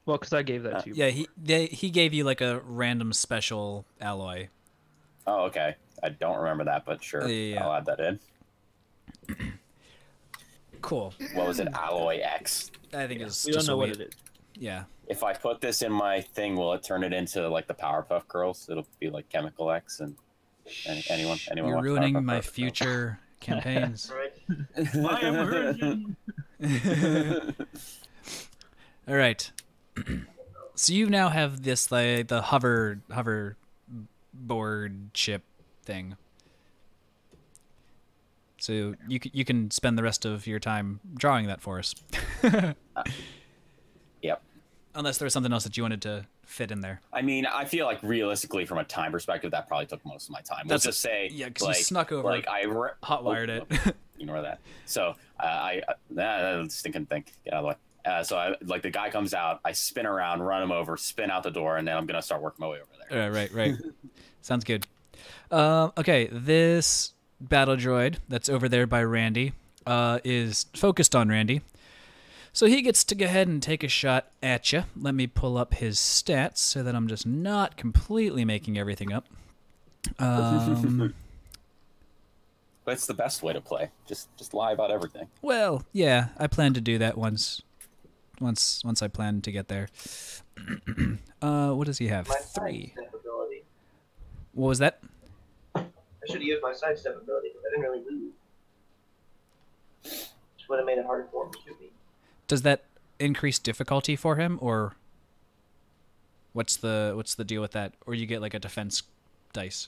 Well, because I gave that to you. Yeah, he gave you like a random special alloy. Oh, okay. I don't remember that, but sure, Yeah. I'll add that in. Cool. What was it? Alloy X. I think it's We don't just know a what weight. it is. Yeah. If I put this in my thing, will it turn it into like the Powerpuff Girls? It'll be like Chemical X and anyone. You're want ruining Powerpuff my Girls? future campaigns. Right. I am a virgin. All right. So you now have this like the hover board ship thing. So you can spend the rest of your time drawing that for us. Yep. Unless there was something else that you wanted to fit in there. I mean, I feel like realistically, from a time perspective, that probably took most of my time. We'll That's- just say, yeah, 'cause you like, snuck over, like hotwired it. Ignore that. So that stinking thing. Get out of the way. So the guy comes out, I spin around, run him over, spin out the door, and then I'm gonna start working my way over there. Right. Sounds good. Okay, this battle droid that's over there by Randy is focused on Randy. So he gets to go ahead and take a shot at you. Let me pull up his stats so that I'm just not completely making everything up. That's the best way to play. Just lie about everything. Well, yeah, I plan to do that once I plan to get there. What does he have? My 3. sidestep ability. What was that? I should have used my sidestep ability, but I didn't really move. Which would have made it harder for him to shoot me. Does that increase difficulty for him, or what's the deal with that? Or you get like a defense dice?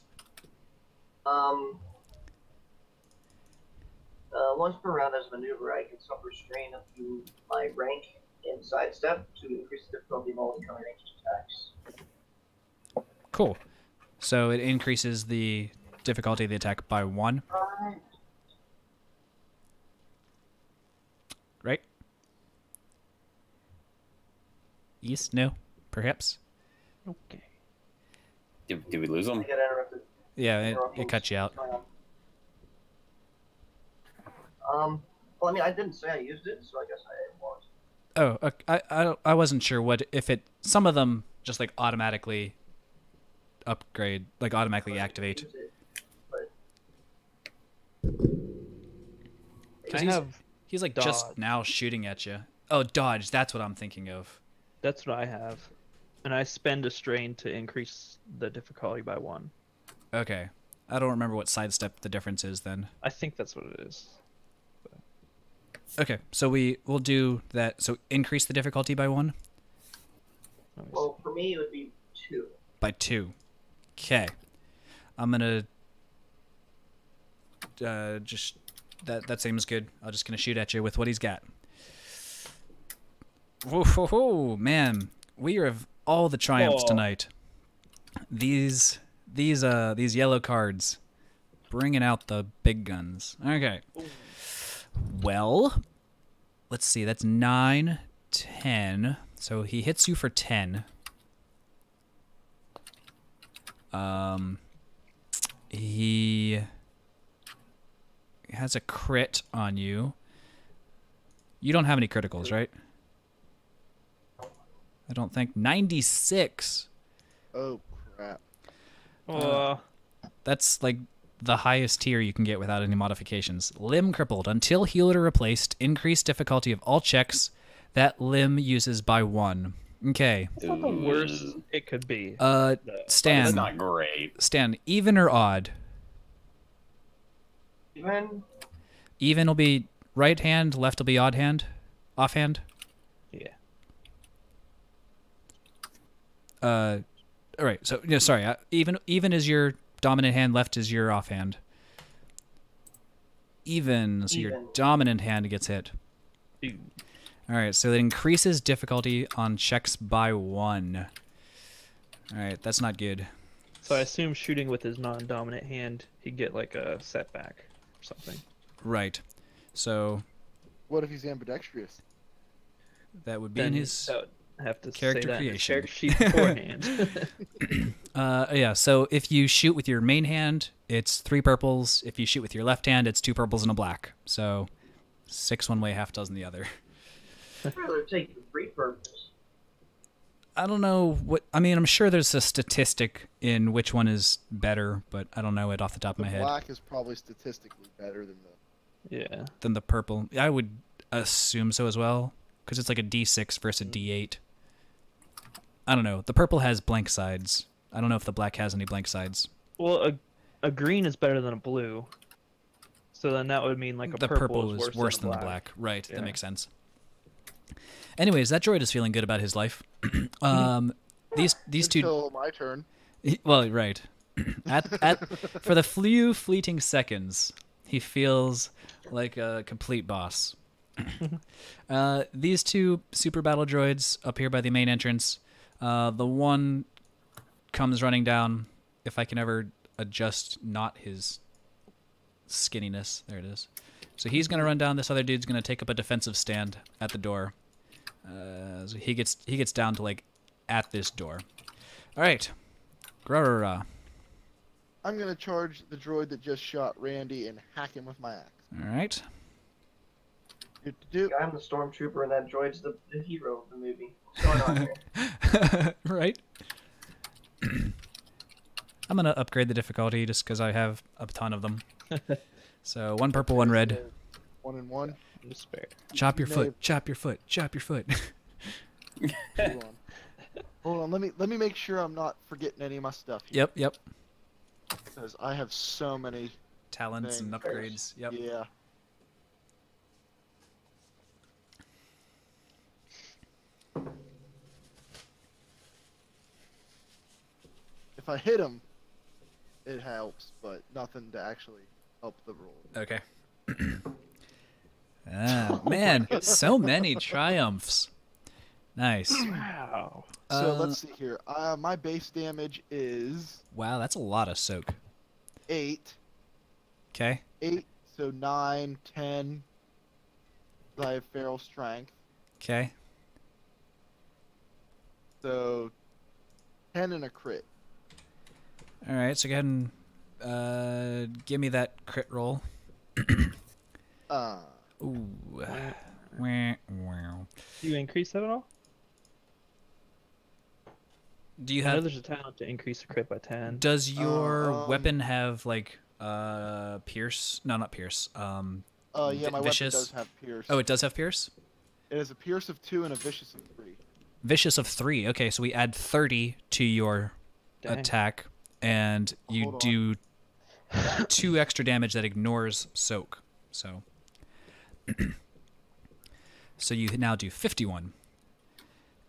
Once per round as a maneuver, I can suffer strain up to my rank in sidestep to increase the difficulty of all incoming ranged attacks. Cool. So it increases the difficulty of the attack by 1, right? Yes? No? Perhaps? Okay. Did we lose I him? get interrupted. Yeah, it cut you out. Well, I mean, I didn't say I used it, so I guess I won't. Oh, okay. I wasn't sure what if it. Some of them just like automatically upgrade, like automatically activate. Use it, but 'Cause I have. He's like Dodge. just now shooting at you. Oh, dodge. That's what I'm thinking of. That's what I have, and I spend a strain to increase the difficulty by 1. Okay. I don't remember what sidestep the difference is then. I think that's what it is. Okay, so we'll do that. So increase the difficulty by 1? Let me see. well, for me, it would be 2. By 2. Okay. I'm gonna just that seems good. I'm just gonna shoot at you with what he's got. Whoa, man, we have all the triumphs Whoa. tonight. These yellow cards, bringing out the big guns. Okay. Well, let's see. That's 9, 10. So he hits you for 10. has a crit on you. You don't have any criticals, right? I don't think. 96. Oh crap! That's like the highest tier you can get without any modifications. Limb crippled. Until healed or replaced, increase difficulty of all checks that limb uses by 1. Okay. It's not the worst it could be. Stan. It's not great. Stan, even or odd? Even Even will be right hand, left will be odd hand, offhand. Yeah. All right. So yeah, sorry. Even is your dominant hand, left is your offhand. Even, so your Even. dominant hand gets hit. Dude. All right. So it increases difficulty on checks by 1. All right. That's not good. So I assume shooting with his non-dominant hand, he'd get like a setback or something. Right. So What if he's ambidextrous? that would be in Then his. that would have to character say that in his creation. character sheet beforehand. Yeah, so if you shoot with your main hand, it's 3 purples. If you shoot with your left hand, it's 2 purples and a black. So 6 one way, half dozen the other. I'd rather take the 3 purples. I don't know what. I mean, I'm sure there's a statistic in which one is better, but I don't know it off the top of The my head. black is probably statistically better than the. Yeah. Than the purple. I would assume so as well, because it's like a D6 versus a D8. I don't know. The purple has blank sides. I don't know if the black has any blank sides. Well, a green is better than a blue. So then that would mean like a The purple is worse than the black. Right, Yeah. that makes sense. Anyways, that droid is feeling good about his life. These two. Until my turn. Well, right. For the few fleeting seconds, he feels like a complete boss. These 2 super battle droids appear by the main entrance. The one comes running down. If I can ever adjust not his skinniness. There it is. So he's going to run down. This other dude's going to take up a defensive stand at the door. So he gets down to like at this door. All right. Grrrra. I'm gonna charge the droid that just shot Randy and hack him with my axe. All right. Do. I'm the stormtrooper and that droid's the hero of the movie. What's going on here? Right. I'm gonna upgrade the difficulty just because I have a ton of them. So 1 purple, 1 red. 1 and 1. Despair. Chop your Maybe. foot. Chop your foot. Chop your foot. Hold on. Hold on. Let me make sure I'm not forgetting any of my stuff here. Yep. Because I have so many. Talents and upgrades. Yep. Yeah. If I hit him, it helps, but nothing to actually help the roll. Okay. Man, so many triumphs. Nice. Wow. So let's see here. My base damage is Wow, that's a lot of soak. 8. Okay. 8, so 9, 10. I have feral strength, Okay. so 10 and a crit. All right. So go ahead and give me that crit roll. Ooh. Wah, wow. Do you increase that at all? Do you I know have? there's a talent to increase the crit by 10. Does your Um, weapon have like pierce? No, not pierce. Yeah, my vicious? weapon does have pierce. Oh, it does have pierce. It has a pierce of 2 and a vicious of 3. Vicious of 3. Okay, so we add 30 to your Dang. attack, and you Hold on. do 2 extra damage that ignores soak. So, so you now do 51.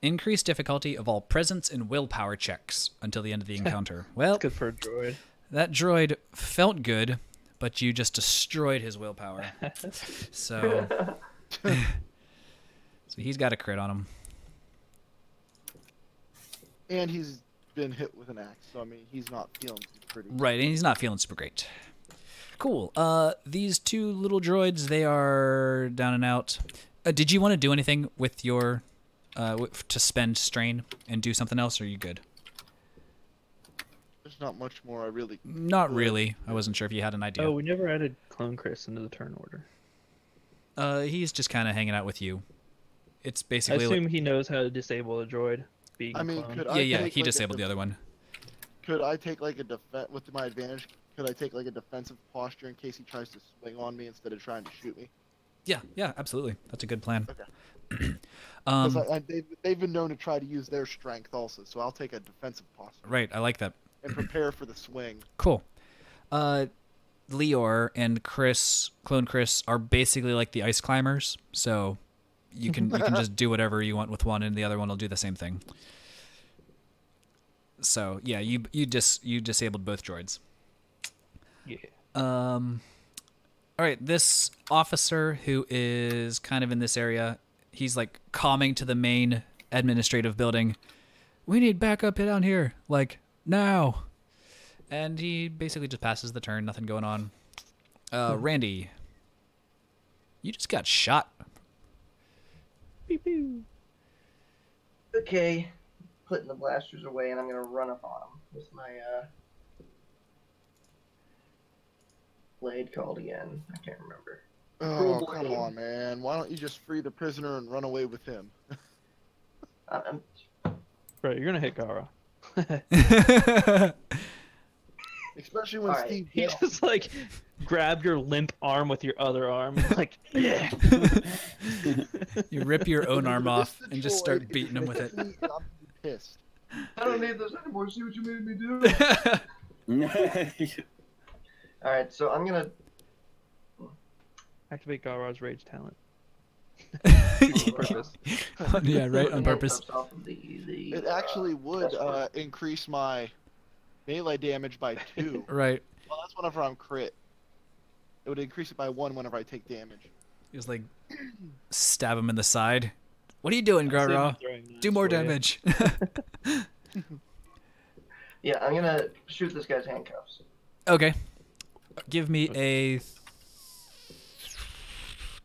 Increase difficulty of all presence and willpower checks until the end of the encounter. Well, Good for a droid. that droid felt good, but you just destroyed his willpower. So, so he's got a crit on him. And he's been hit with an axe, so I mean, he's not feeling too pretty. Right, and he's not feeling super great. Cool. These 2 little droids, they are down and out. Did you want to do anything with your, to spend strain and do something else, or are you good? there's not much more I really. Not really. I wasn't sure if you had an idea. Oh, we never added Clone Chris into the turn order. He's just kind of hanging out with you. It's I basically assume he knows how to disable a droid. Being I a mean, clone. could yeah, I yeah. take, He like, disabled the other one. Could I take like a defense with my advantage? Could I take like a defensive posture in case he tries to swing on me instead of trying to shoot me? Yeah, yeah, absolutely. That's a good plan. Okay. um, Because they've been known to try to use their strength also, so I'll take a defensive posture right, I like that. and prepare for the swing. Cool. Leor and Chris, Clone Chris, are basically like the ice climbers, so you can just do whatever you want with one, and the other one will do the same thing. So yeah, you disabled both droids. Yeah. All right, this officer who is kind of in this area, he's like calming to the main administrative building. We need backup down here, like now. And he basically just passes the turn, nothing going on. Randy, you just got shot. Beep, beep. Okay, putting the blasters away, and I'm gonna run up on him with my blade called again. I can't remember. Oh, Cruel come blade. on, man. Why don't you just free the prisoner and run away with him? I'm, Right, you're gonna hit Gara. Especially when Alright, Steve He Dale- just like grab your limp arm with your other arm, like yeah. You rip your own arm off Mr. and just Droid start beating him with it. is me, and I'm pissed. I don't need this anymore. See what you made me do. All right, so I'm gonna. Activate Gara's rage talent. Yeah, right, on purpose. handcuffs off of the, It actually would escort. increase my melee damage by 2. Right. Well, that's whenever I'm crit. It would increase it by 1 whenever I take damage. Just like stab him in the side. What are you doing, Gara? Do more damage. Yeah, I'm gonna shoot this guy's handcuffs. Okay. Give me a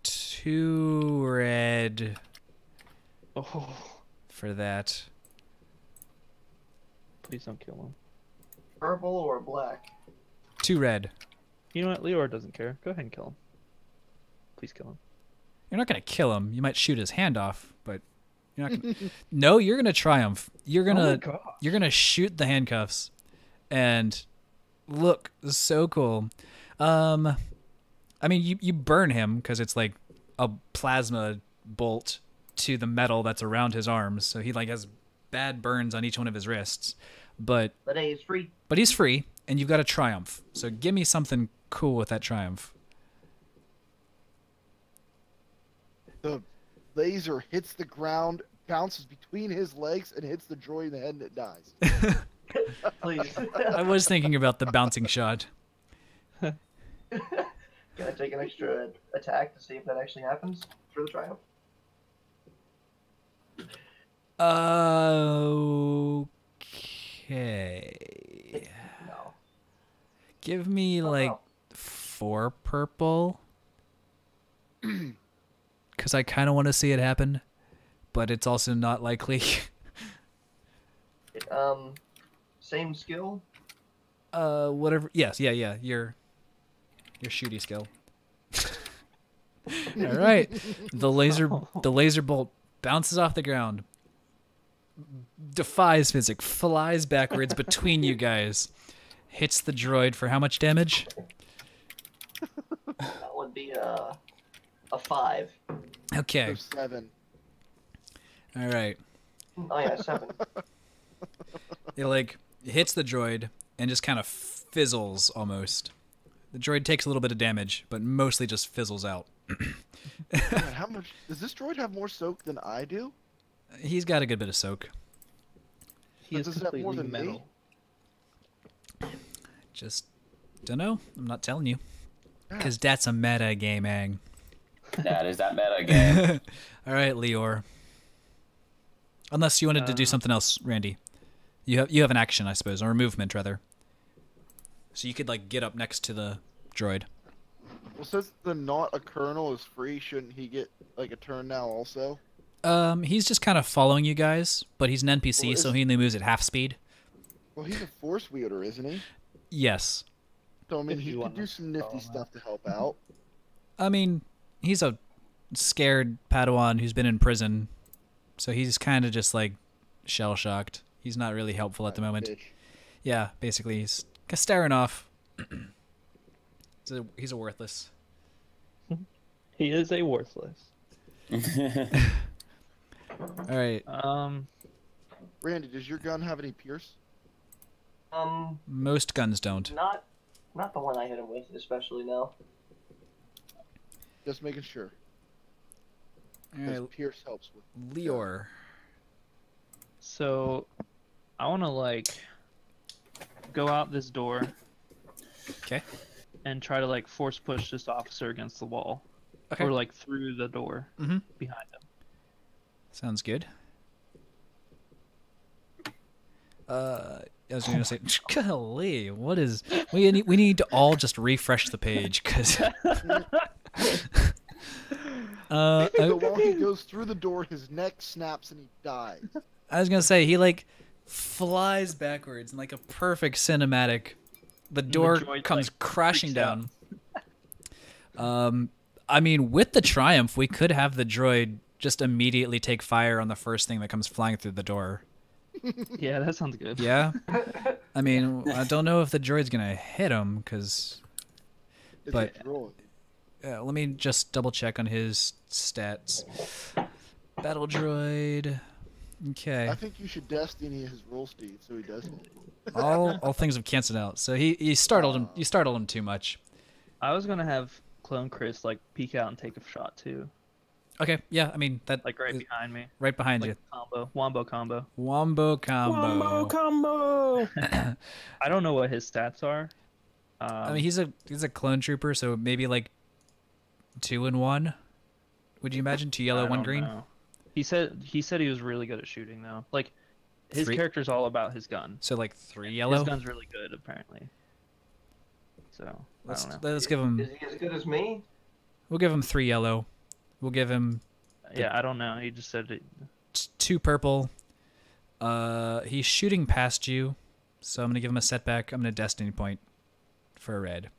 2 red Oh, for that. please don't kill him. Purple or black? 2 red. You know what? Leor doesn't care. Go ahead and kill him. Please kill him. You're not gonna kill him. You might shoot his hand off, but you're not gonna... No, you're gonna triumph. You're Oh my gonna God. you're gonna shoot the handcuffs and look so cool. I mean, you burn him because it's like a plasma bolt to the metal that's around his arms, so he like has bad burns on each one of his wrists. But But hey, it's free. he's free, and you've got a triumph. So give me something cool with that triumph. The laser hits the ground, bounces between his legs, and hits the droid in the head, and it dies. Please. I was thinking about the bouncing shot. Can I take an extra attack to see if that actually happens for the triumph? Okay. No. Give me Oh, like no. 4 purple. Because I kind of want to see it happen, but it's also not likely. Same skill. Whatever. Yes, yeah. Your shooty skill. All right. The laser bolt bounces off the ground, defies physics, flies backwards between you guys, hits the droid for how much damage? That would be a 5. Okay. So 7. All right. Oh yeah, 7. It like hits the droid and just kind of fizzles almost. The droid takes a little bit of damage, but mostly just fizzles out. Man, how much does this droid have more soak than I do? He's got a good bit of soak. He is Does it have more completely than me? metal. Just don't know. I'm not telling you. Because that's a meta gaming. That is that meta game. All right, Leor. Unless you wanted to do something else, Randy. You have an action, I suppose, or a movement rather. So you could like get up next to the droid. Well, since the not a colonel is free, shouldn't he get like a turn now also? He's just kind of following you guys, but he's an NPC, Well, so is- he only moves at half speed. Well, he's a force wielder, isn't he? Yes. So I mean, If he you could want do to some nifty call him stuff to help out. I mean, he's a scared Padawan who's been in prison, so he's kind of just like shell shocked. He's not really helpful at the moment. Bitch. Yeah, basically, he's staring off. He's a worthless. He is a worthless. All right, Randy, does your gun have any pierce? most guns don't. Not the one I hit him with, especially now. Just making sure. All Because right, pierce helps with. Lior. So, I want to like go out this door Okay. and try to like force push this officer against the wall, Okay. or like through the door Mhm. behind him. Sounds good. I was going to say, golly, what is we need to all just refresh the page because. So while he goes through the door, his neck snaps and he dies. I was gonna say he like flies backwards in like a perfect cinematic. The door droid, comes like, crashing freaks out. down. I mean, with the Triumph, we could have the droid just immediately take fire on the first thing that comes flying through the door. Yeah, that sounds good. Yeah. I mean, I don't know if the droid's gonna hit him because. It's But- a droid. Let me just double check on his stats. Battle droid. Okay. I think you should destiny his roll speed so he doesn't. All things have canceled out. So he startled him. You startled him too much. I was gonna have Clone Chris like peek out and take a shot too, Okay. Yeah. I mean that like right is behind me, right behind like wombo combo. you. Wombo combo. Wombo combo. I don't know what his stats are. I mean, he's a clone trooper, so maybe like 2 and 1. Would you imagine 2 yellow, I 1 don't green? know. He said he was really good at shooting though. Like his 3 character's all about his gun. So like 3 yellow. His gun's really good apparently. So I Let's don't know. let's give him. Is he as good as me? We'll give him 3 yellow. We'll give him Yeah, I don't know. He just said it. 2 purple. He's shooting past you, so I'm gonna give him a setback. I'm gonna destiny point for a red.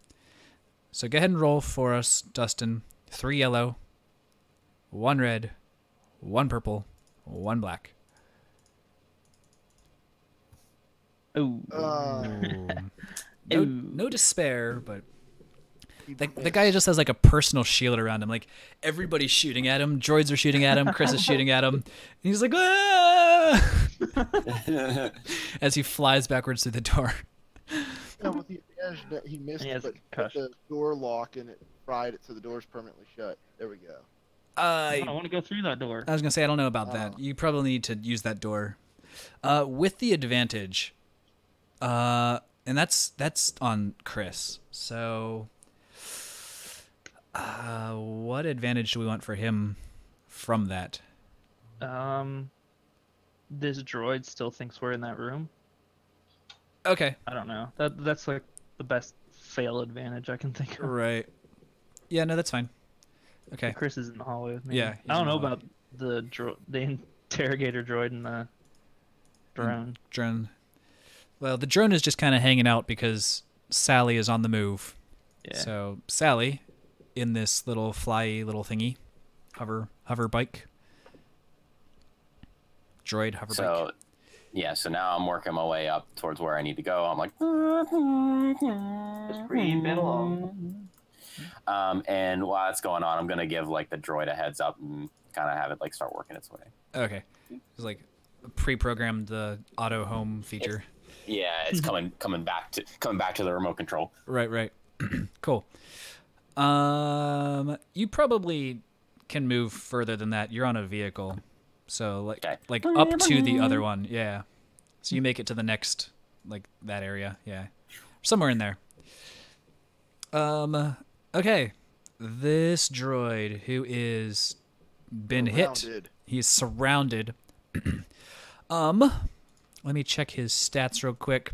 So go ahead and roll for us, Dustin. 3 yellow, 1 red, 1 purple, 1 black. Ooh. No, Ooh. no despair, but the guy just has like a personal shield around him. Like everybody's shooting at him. Droids are shooting at him. Chris is shooting at him. And he's like, ah! As he flies backwards through the door. Yeah, with the advantage that he missed He it, has a but put concussion. the door lock and it fried it so the door's permanently shut. There we go. I don't want to go through that door. I was gonna say I don't know about that. You probably need to use that door with the advantage, and that's on Chris. So, what advantage do we want for him from that? This droid still thinks we're in that room. Okay, I don't know. That's like the best fail advantage I can think of. right. Yeah, no, that's fine. Okay. Chris is in the hallway with me. Yeah, he's I don't in know the about the interrogator droid and the drone. Drone. Well, the drone is just kind of hanging out because Sally is on the move. Yeah. So Sally, in this little flyy little thingy, hover bike, droid hover bike. So, yeah. So now I'm working my way up towards where I need to go. I'm like, Just breathe it along. And while that's going on, I'm gonna give like the droid a heads up and kind of have it like start working its way. Okay, it's like pre-programmed the auto home feature. Yeah, it's coming back to the remote control. Right. Cool. You probably can move further than that. You're on a vehicle, so Okay. like up to the other one. Yeah. So you make it to the next, like that area. Yeah, somewhere in there. Okay. This droid who is been hit. Surrounded. He's surrounded. Let me check his stats real quick.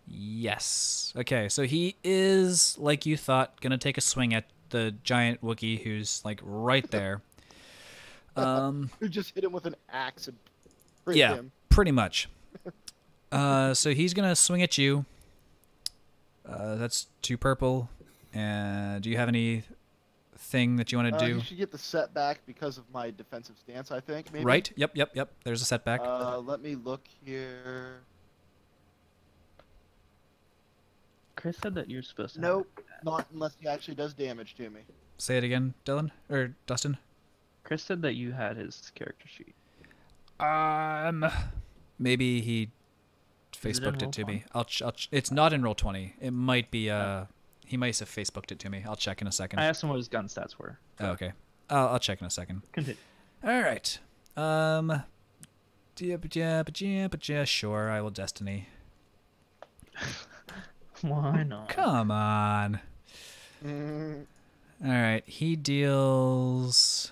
Yes. Okay, so he is, like you thought, gonna take a swing at the giant Wookiee who's like right there. Who just hit him with an axe and hit Yeah. him. Pretty much. So he's gonna swing at you. That's 2 purple. And do you have anything that you want to do? You should get the setback because of my defensive stance, I think. Maybe. Right. Yep. There's a setback. Let me look here. Chris said that you're supposed to. Nope, not unless he actually does damage to me. Say it again, Dylan or Dustin. Chris said that you had his character sheet. Maybe he Is it in Facebooked it to Roll20? me. It's not in Roll20. It might be. He might have Facebooked it to me. I'll check in a second. I asked him what his gun stats were. Oh, okay. I'll check in a second. Continue. All right. Yeah, sure. I will Destiny. Why not? Come on. Mm, All right. He deals.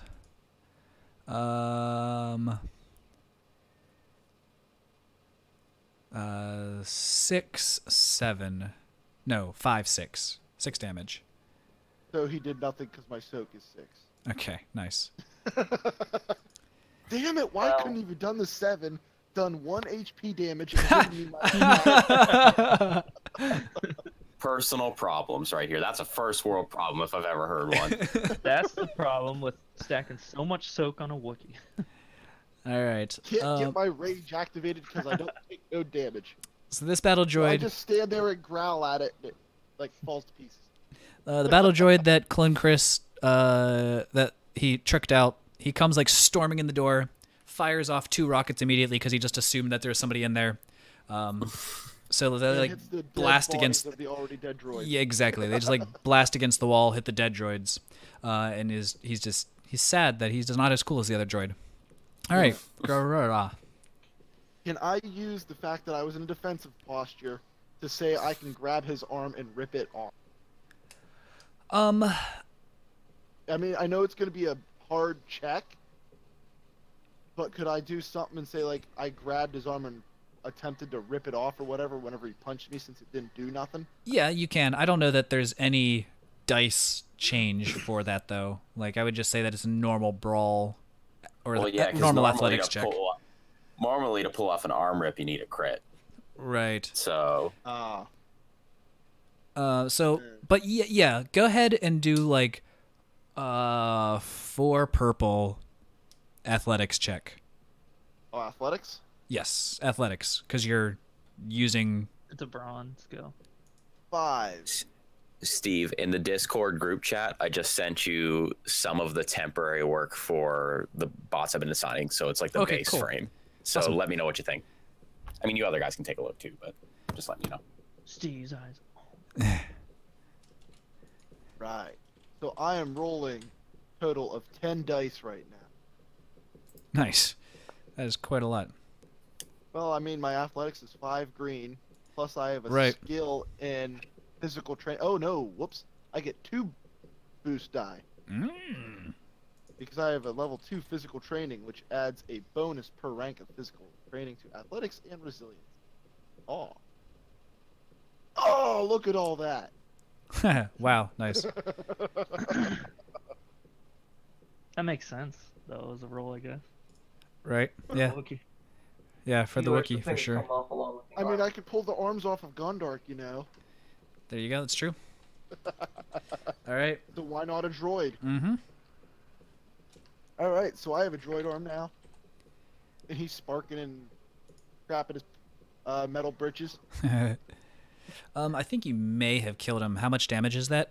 6, 7. No, 5, 6. 6 damage. so he did nothing because my soak is 6. Okay, nice. Damn it! Why Well- couldn't he have done the 7, done 1 HP damage, and given me my Personal problems right here. That's a first world problem if I've ever heard one. That's the problem with stacking so much soak on a Wookiee. All right. Can't get my rage activated because I don't take no damage. So this battle So I droid, just stand there and growl at it, and it like falls to pieces. the battle droid that Clint Chris, that he tricked out, he comes like storming in the door, fires off 2 rockets immediately because he just assumed that there was somebody in there. So they And like hits the dead blast bodies against. of the already dead droid. Yeah, exactly. They just like blast against the wall, hit the dead droids, and he's sad that he's not as cool as the other droid. All right, Garura. Can I use the fact that I was in a defensive posture to say I can grab his arm and rip it off? I mean, I know it's going to be a hard check, but could I do something and say, like, I grabbed his arm and attempted to rip it off or whatever whenever he punched me since it didn't do nothing? Yeah, you can. I don't know that there's any dice change for that though. Like I would just say that it's a normal brawl or Well, yeah, 'cause normal normally athletics to check. Normally to pull off an arm rip, you need a crit. Right. So But yeah, go ahead and do like 4 purple athletics check. Oh, athletics? Yes, athletics, because you're using. It's a bronze skill. 5. Steve, in the Discord group chat, I just sent you some of the temporary work for the bots I've been assigning. So it's like the Okay, base cool. frame. So Awesome. let me know what you think. I mean, you other guys can take a look too, but just letting you know. Steve's eyes. Right. So I am rolling a total of 10 dice right now. Nice. That is quite a lot. Well, I mean, my athletics is 5 green, plus I have a Right. skill in physical train. Oh no, whoops! I get 2 boost die because I have a level 2 physical training, which adds a bonus per rank of physical training to athletics and resilience. Oh, look at all that! Wow, nice. That makes sense, though, as a roll, I guess. Right? Yeah, Wookiee. yeah, for the You Wookiee for things sure. come off along with the I mean, arm. I could pull the arms off of Gondark, you know. There you go. That's true. All right. So why not a droid? Mm-hmm. All right, so I have a droid arm now, and he's sparking and crapping his metal britches. I think you may have killed him. How much damage is that?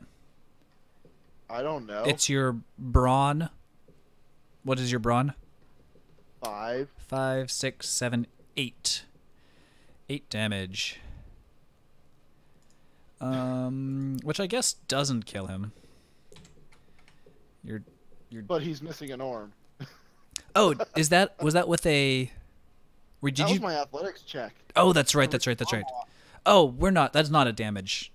I don't know. It's your brawn. What is your brawn? 5. 5, 6, 7, 8. 8 damage. Which I guess doesn't kill him. You're. But he's missing an arm. Oh, was that with a? Did That you? was my athletics check. Oh, that's right. That's right. Oh, we're not. That's not a damage.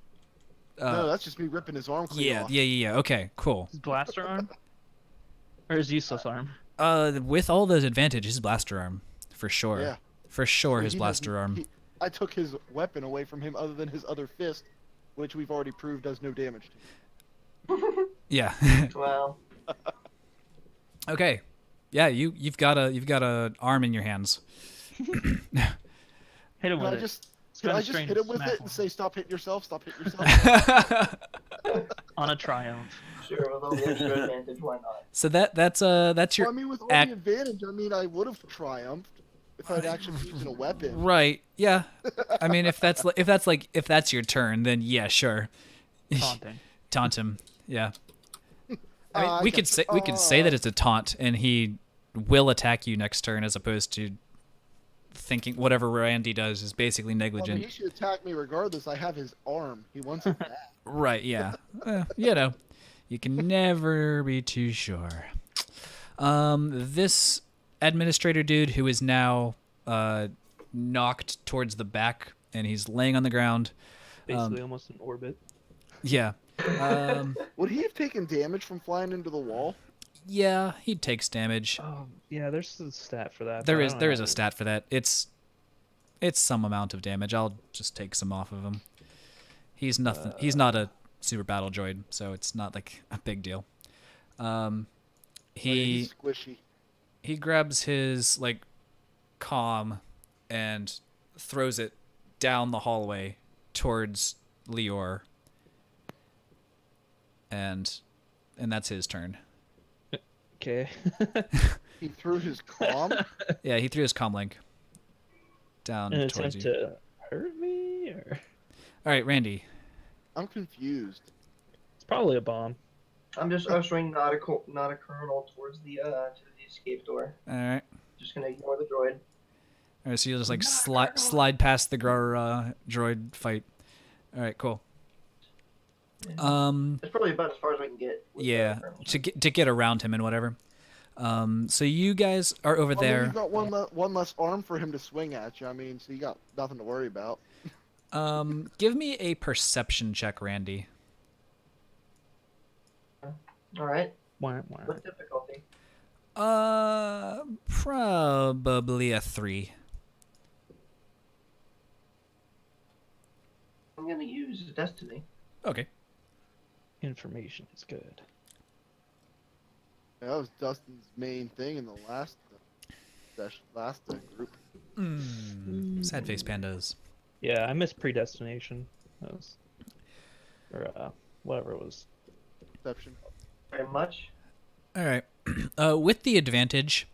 No, that's just me ripping his arm clean off. Yeah. Okay, cool. His blaster arm? Or his useless arm? With all those advantages, his blaster arm, for sure. Yeah. For sure, So his he blaster doesn't- arm. I took his weapon away from him other than his other fist, which we've already proved does no damage to him. Yeah. Well, Okay. Yeah, you've got a arm in your hands. Hit him Can with I it. just Spend can a I just strain hit to him with smack it and him. say stop hitting yourself, stop hitting yourself? On a triumph. Sure, with all the extra advantage, why not? So that's Well, your I mean, with all act- the advantage, I mean, I would have triumphed if I'd actually been using a weapon. right. Yeah. I mean, if that's your turn, then yeah, sure. Taunting. Taunt him. Yeah. I mean, I we guess- could say that it's a taunt, and he will attack you next turn, as opposed to thinking whatever Randy does is basically I mean, negligent. he should attack me regardless. I have his arm. He wants it back. Right, yeah. You know, you can never be too sure. This administrator dude who is now knocked towards the back and he's laying on the ground. Basically almost in orbit. Yeah. Would he have taken damage from flying into the wall? Yeah, he takes damage. Oh, yeah, there's a stat for that. There but I is don't there have is a it. stat for that. It's some amount of damage. I'll just take some off of him. He's nothing. He's not a super battle droid, so it's not like a big deal. He's squishy. He grabs his like comm and throws it down the hallway towards Lior. And that's his turn. Okay. He threw his comm. Yeah, he threw his comm link down An towards attempt you. to hurt me, or All right, Randy. I'm confused. it's probably a bomb. I'm just ushering not a colonel towards the to the escape door. All right. Just gonna ignore the droid. All right, so you'll just like slide past the droid fight. All right, cool. That's probably about as far as I can get. with the Yeah, colonel. to get around him and whatever. So you guys are over I mean, there. you've got one less arm for him to swing at you. I mean, so you got nothing to worry about. Give me a perception check, Randy. All right. Wah, wah. What difficulty? Probably a 3. I'm gonna use Destiny. Okay. Information is good. That was Dustin's main thing in the last group. Sad face pandas. Yeah, I missed predestination. That was, or whatever it was. Perception. Very much. All right. With the advantage,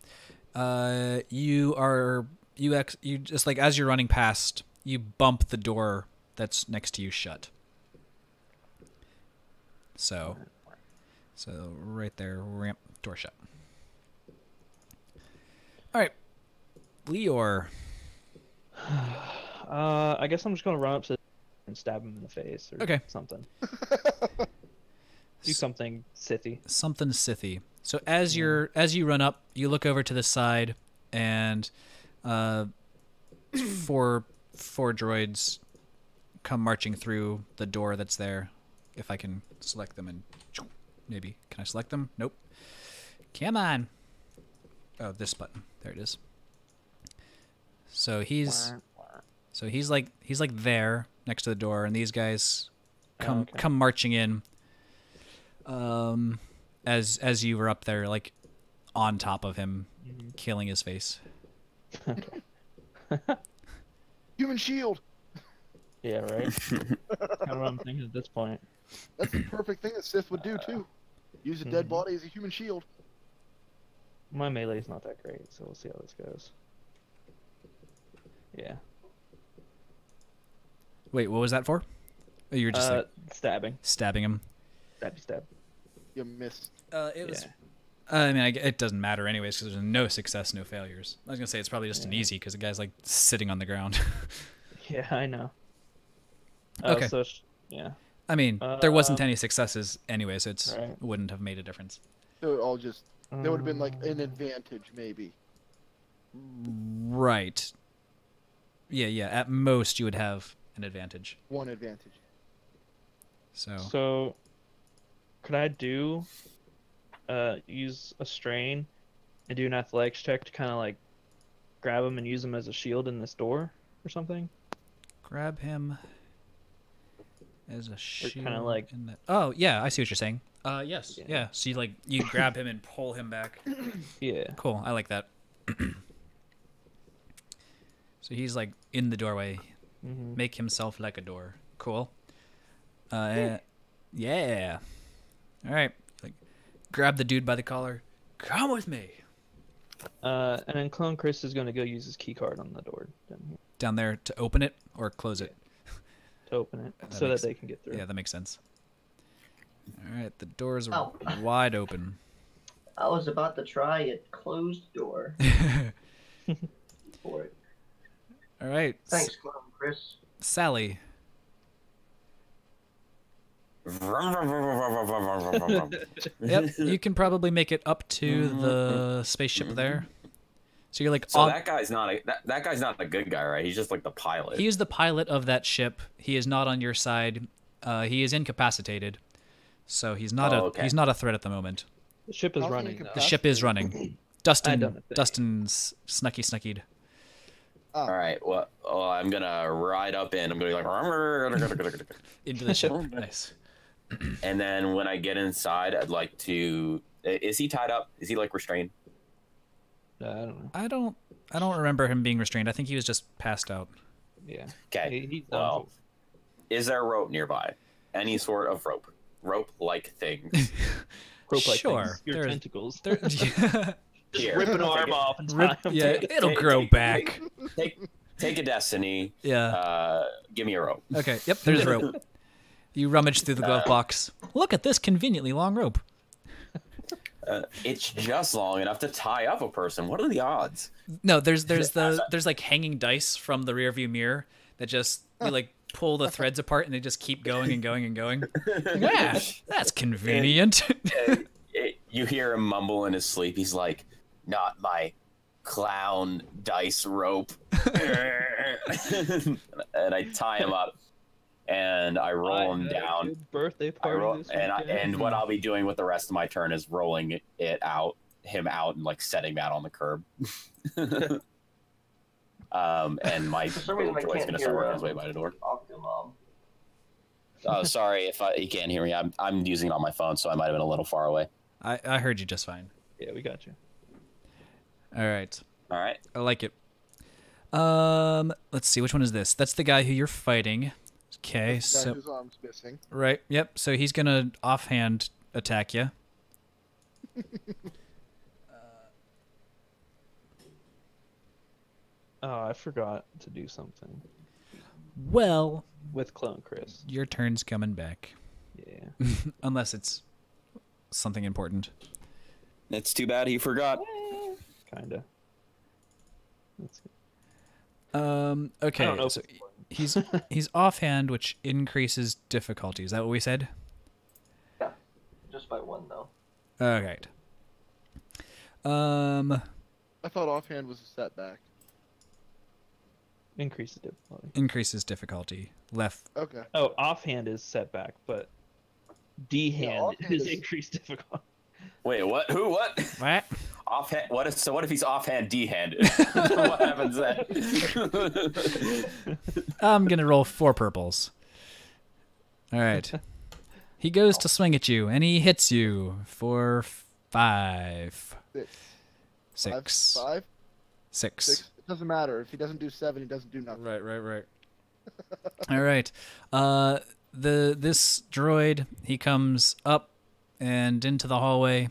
you just like as you're running past, you bump the door that's next to you shut. So right there, ramp door shut. All right, Lior. I guess I'm just gonna run up to and stab him in the face or Okay. something. Do something Sithy. Something Sithy. So as you run up, you look over to the side, and four droids come marching through the door that's there. If I can select them and maybe can I select them? Nope. Come on. Oh, this button. There it is. So he's like there next to the door, and these guys come okay. come marching in. As you were up there, like on top of him, killing his face. Human shield. Yeah, right. Kind of what I'm thinking at this point. That's the perfect thing that Sith would do too. Use a dead body as a human shield. My melee's not that great, so we'll see how this goes. Yeah. Wait, what was that for? Oh, you were just like Stabbing. stabbing him. Stab. You missed. It was. Yeah. I mean, it doesn't matter anyways because there's no success, no failures. I was gonna say it's probably just an easy because the guy's like sitting on the ground. Yeah, I know. Okay. So yeah. I mean, there wasn't any successes anyway, so it's Right. wouldn't have made a difference. So it all just there would have been like an advantage maybe. Right. Yeah. At most, you would have an advantage. One advantage. So, could I use a strain and do an athletics check to kind of like grab him and use him as a shield in this door or something? Grab him as a shield. kinda like- in the... Oh yeah, I see what you're saying. Yes. Yeah. Yeah. So you grab him and pull him back. Yeah. Cool. I like that. So he's like in the doorway. Mm-hmm. Make himself like a door. Cool. Yeah. All right. Like, grab the dude by the collar. Come with me. And then Clone Chris is going to go use his key card on the door down here Down there to open it or close it. to open it That so makes- that they can get through. Yeah, that makes sense. All right, the doors are Oh. wide open. I was about to try a closed door for it. All right, Thanks, Clone Chris. Sally. Yep, you can probably make it up to the spaceship there. So you're like So on. that guy's not that guy's not a good guy, right? He's just like the pilot. He is the pilot of that ship. He is not on your side. He is incapacitated, so he's not he's not a threat at the moment. The ship is How's he running. Though. The ship is running. I Dustin, done the thing. Dustin's snuggied. All right. Well, I'm gonna ride up in. I'm gonna be like, Into the ship. Nice. and then when I get inside, I'd like to. Is he tied up? Is he like restrained? I don't know. I don't remember him being restrained. I think he was just passed out. Yeah. Okay. He's Well, is there a rope nearby? Any sort of rope-like thing? rope-like Sure, things. Your there's- tentacles. There, Just Here. rip an Take arm it. off and tie rip, him yeah, to it. it'll grow back. Take a destiny. Yeah. Give me a rope. Okay. Yep. There's rope. You rummage through the glove box. Look at this conveniently long rope. It's just long enough to tie up a person. What are the odds? No, there's like hanging dice from the rearview mirror that just you like pull the threads apart and they just keep going and going and going. Yeah, that's convenient. You hear him mumble in his sleep. He's like, "Not my clown dice rope." And I tie him up, and I roll him I had a down. good birthday I party roll, this and weekend. what I'll be doing with the rest of my turn is rolling him out, and like setting that on the curb. And my For some reason, I droid's can't gonna hear, start working his way by the door. Octomom. Oh, sorry if you can't hear me. I'm using it on my phone, so I might have been a little far away. I heard you just fine. Yeah, we got you. All right. All right. I like it. Let's see, which one is this? That's the guy who you're fighting. Okay, Guy so whose arm's missing. right, yep. So he's gonna offhand attack you. Oh, I forgot to do something Well, with Clone Chris. your turn's coming back, Yeah. unless it's something important. It's too bad he forgot. Kinda. That's Okay. I don't know if So it's he's offhand, which increases difficulty. Is that what we said? Yeah, just by one though. All right. I thought offhand was a setback. increase the difficulty. Increases difficulty. Left. Okay. Oh, offhand is setback, but D-hand offhand is is- increased difficulty. Wait, what? Who? What? What? Offhand? What if? So what if he's offhand D-handed? What happens then? I'm gonna roll 4 purples. All right. He goes to swing at you, and he hits you for 5. 6. Five? 6. 6? It doesn't matter. If he doesn't do 7, he doesn't do nothing. Right. All right. This droid, he comes up and into the hallway,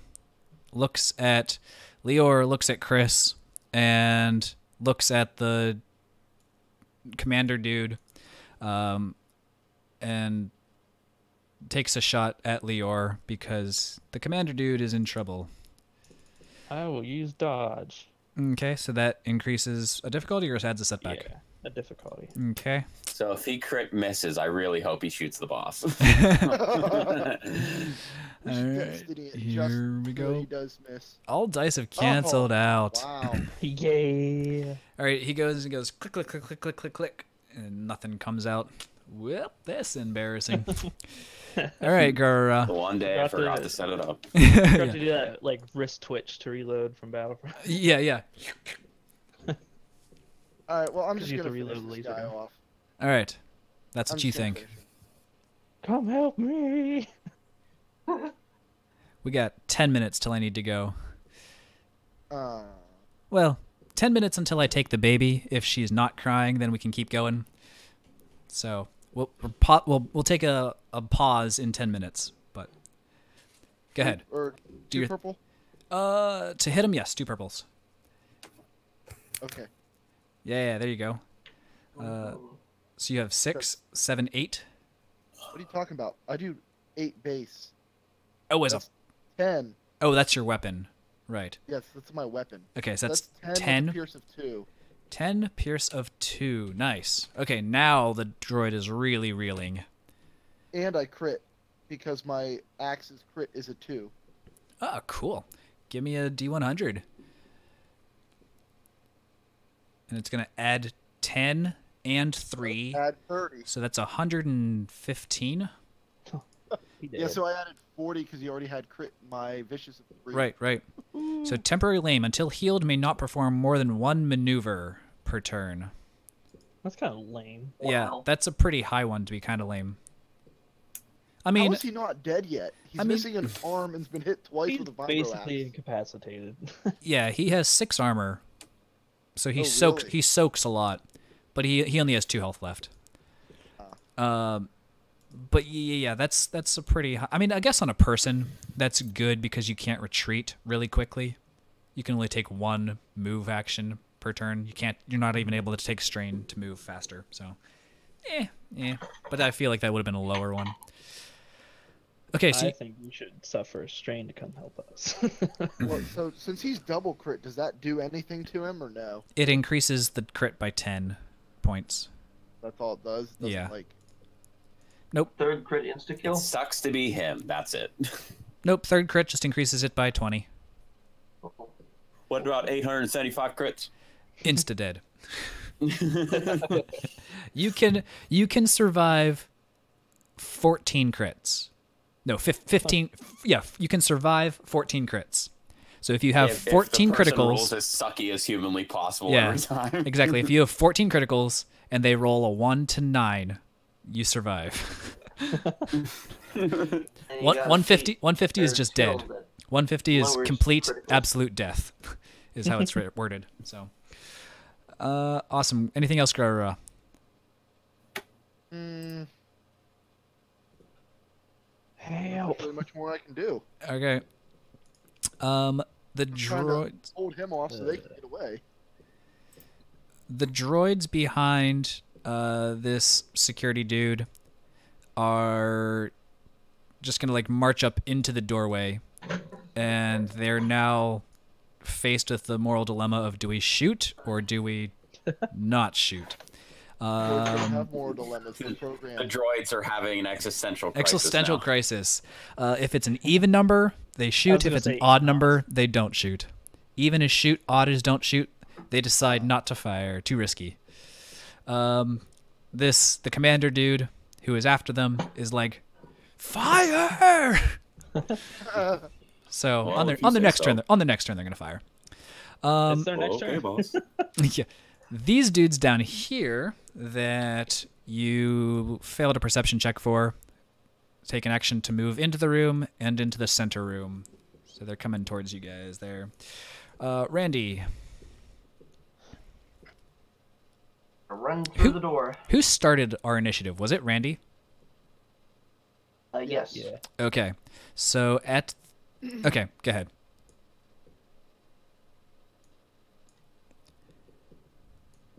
looks at Leor, looks at Chris, and looks at the commander dude, and takes a shot at Leor because the commander dude is in trouble. I will use dodge. Okay, so that increases a difficulty or adds a setback? Yeah, a difficulty. Okay. So if he crit misses, I really hope he shoots the boss. We should get Stidian just Here we so go. He does miss. All dice have canceled out. Wow. Yeah. All right, he goes click, click, click, click, click, click, click, and nothing comes out. Well, that's embarrassing. All right, Gura. One day I Forgot forgot to- to set it up. Got to do that like wrist twitch to reload from Battlefront. Yeah. All right. Well, I'm 'Cause just you have gonna to finish reload the this laser guy gun. off. All right, that's I'm what you just gonna think. finish him. Come help me. We got 10 minutes till I need to go. Uh, Well, 10 minutes until I take the baby. If she's not crying, then we can keep going. So we'll take a pause in 10 minutes. But go ahead. Or Do 2 your- purple? To hit him, yes, 2 purples. Okay. Yeah, there you go. So you have 6, 7, 8. What are you talking about? I do 8 base. Oh, as a That's 10. oh, that's your weapon, right? Yes, that's my weapon. Okay, so that's 10. with a 10. Pierce of 2. 10 pierce of 2. Nice. Okay, now the droid is really reeling. And I crit because my axe's crit is a 2. Oh, cool. Give me a D100. And it's going to add 10 and 3. Add 30. So that's 115. He did. Yeah, so I added 40 because he already had crit my vicious of 3. Right. So temporary lame. Until healed, may not perform more than 1 maneuver per turn. That's kind of lame. Yeah, Wow. that's a pretty high one to be kind of lame. I How mean, is he not dead yet? He's I mean- missing an arm and's been hit twice He's with a vibro basically axe. incapacitated. yeah, he has 6 armor. So he Oh, really? he soaks a lot. But he only has 2 health left. But yeah, that's a pretty high. I mean, I guess on a person, that's good because you can't retreat really quickly. You can only take 1 move action per turn. You're not even able to take strain to move faster. So, yeah. But I feel like that would have been a lower one. Okay, so I think you should suffer a strain to come help us. Well, so since he's double crit, does that do anything to him or no? it increases the crit by 10 points. That's all it does. Doesn't, Yeah. Like, Nope. Third crit insta It kill. sucks to be him. That's it. Nope, 3rd crit just increases it by 20. What about 875 crits? Insta dead. You can survive 14 crits. No, 15. Yeah, you can survive 14 crits. So if you have If 14 the person criticals, rolls as sucky as humanly possible yeah, every time. exactly. If you have 14 criticals and they roll a 1 to 9, you survive. And you One- got 150 feet 150 is or just skill dead. that 150 is lowers complete, criticals. absolute death, is how it's worded. So, awesome. Anything else, Garura? Help. not really much more I can do. Okay. The Trying droids. to hold him off so they can get away. The droids behind this security dude are just gonna like march up into the doorway, and they're now faced with the moral dilemma of do we shoot or do we not shoot? Droids don't have more dilemmas than The programmed. droids are having an existential crisis Existential now. crisis. If it's an even number, they shoot. If gonna it's an say odd number, they don't shoot. Even is shoot, odd is don't shoot. They decide not to fire. Too risky. The commander dude who is after them is like, fire! So Well, on their if you say next so. turn, they're gonna fire. It's their next Okay, turn. boss. Yeah. These dudes down here that you failed a perception check for take an action to move into the room and into the center room. So they're coming towards you guys there. Randy, run through the door. who started our initiative? Was it Randy? Yes. Yeah. Okay. So okay, go ahead.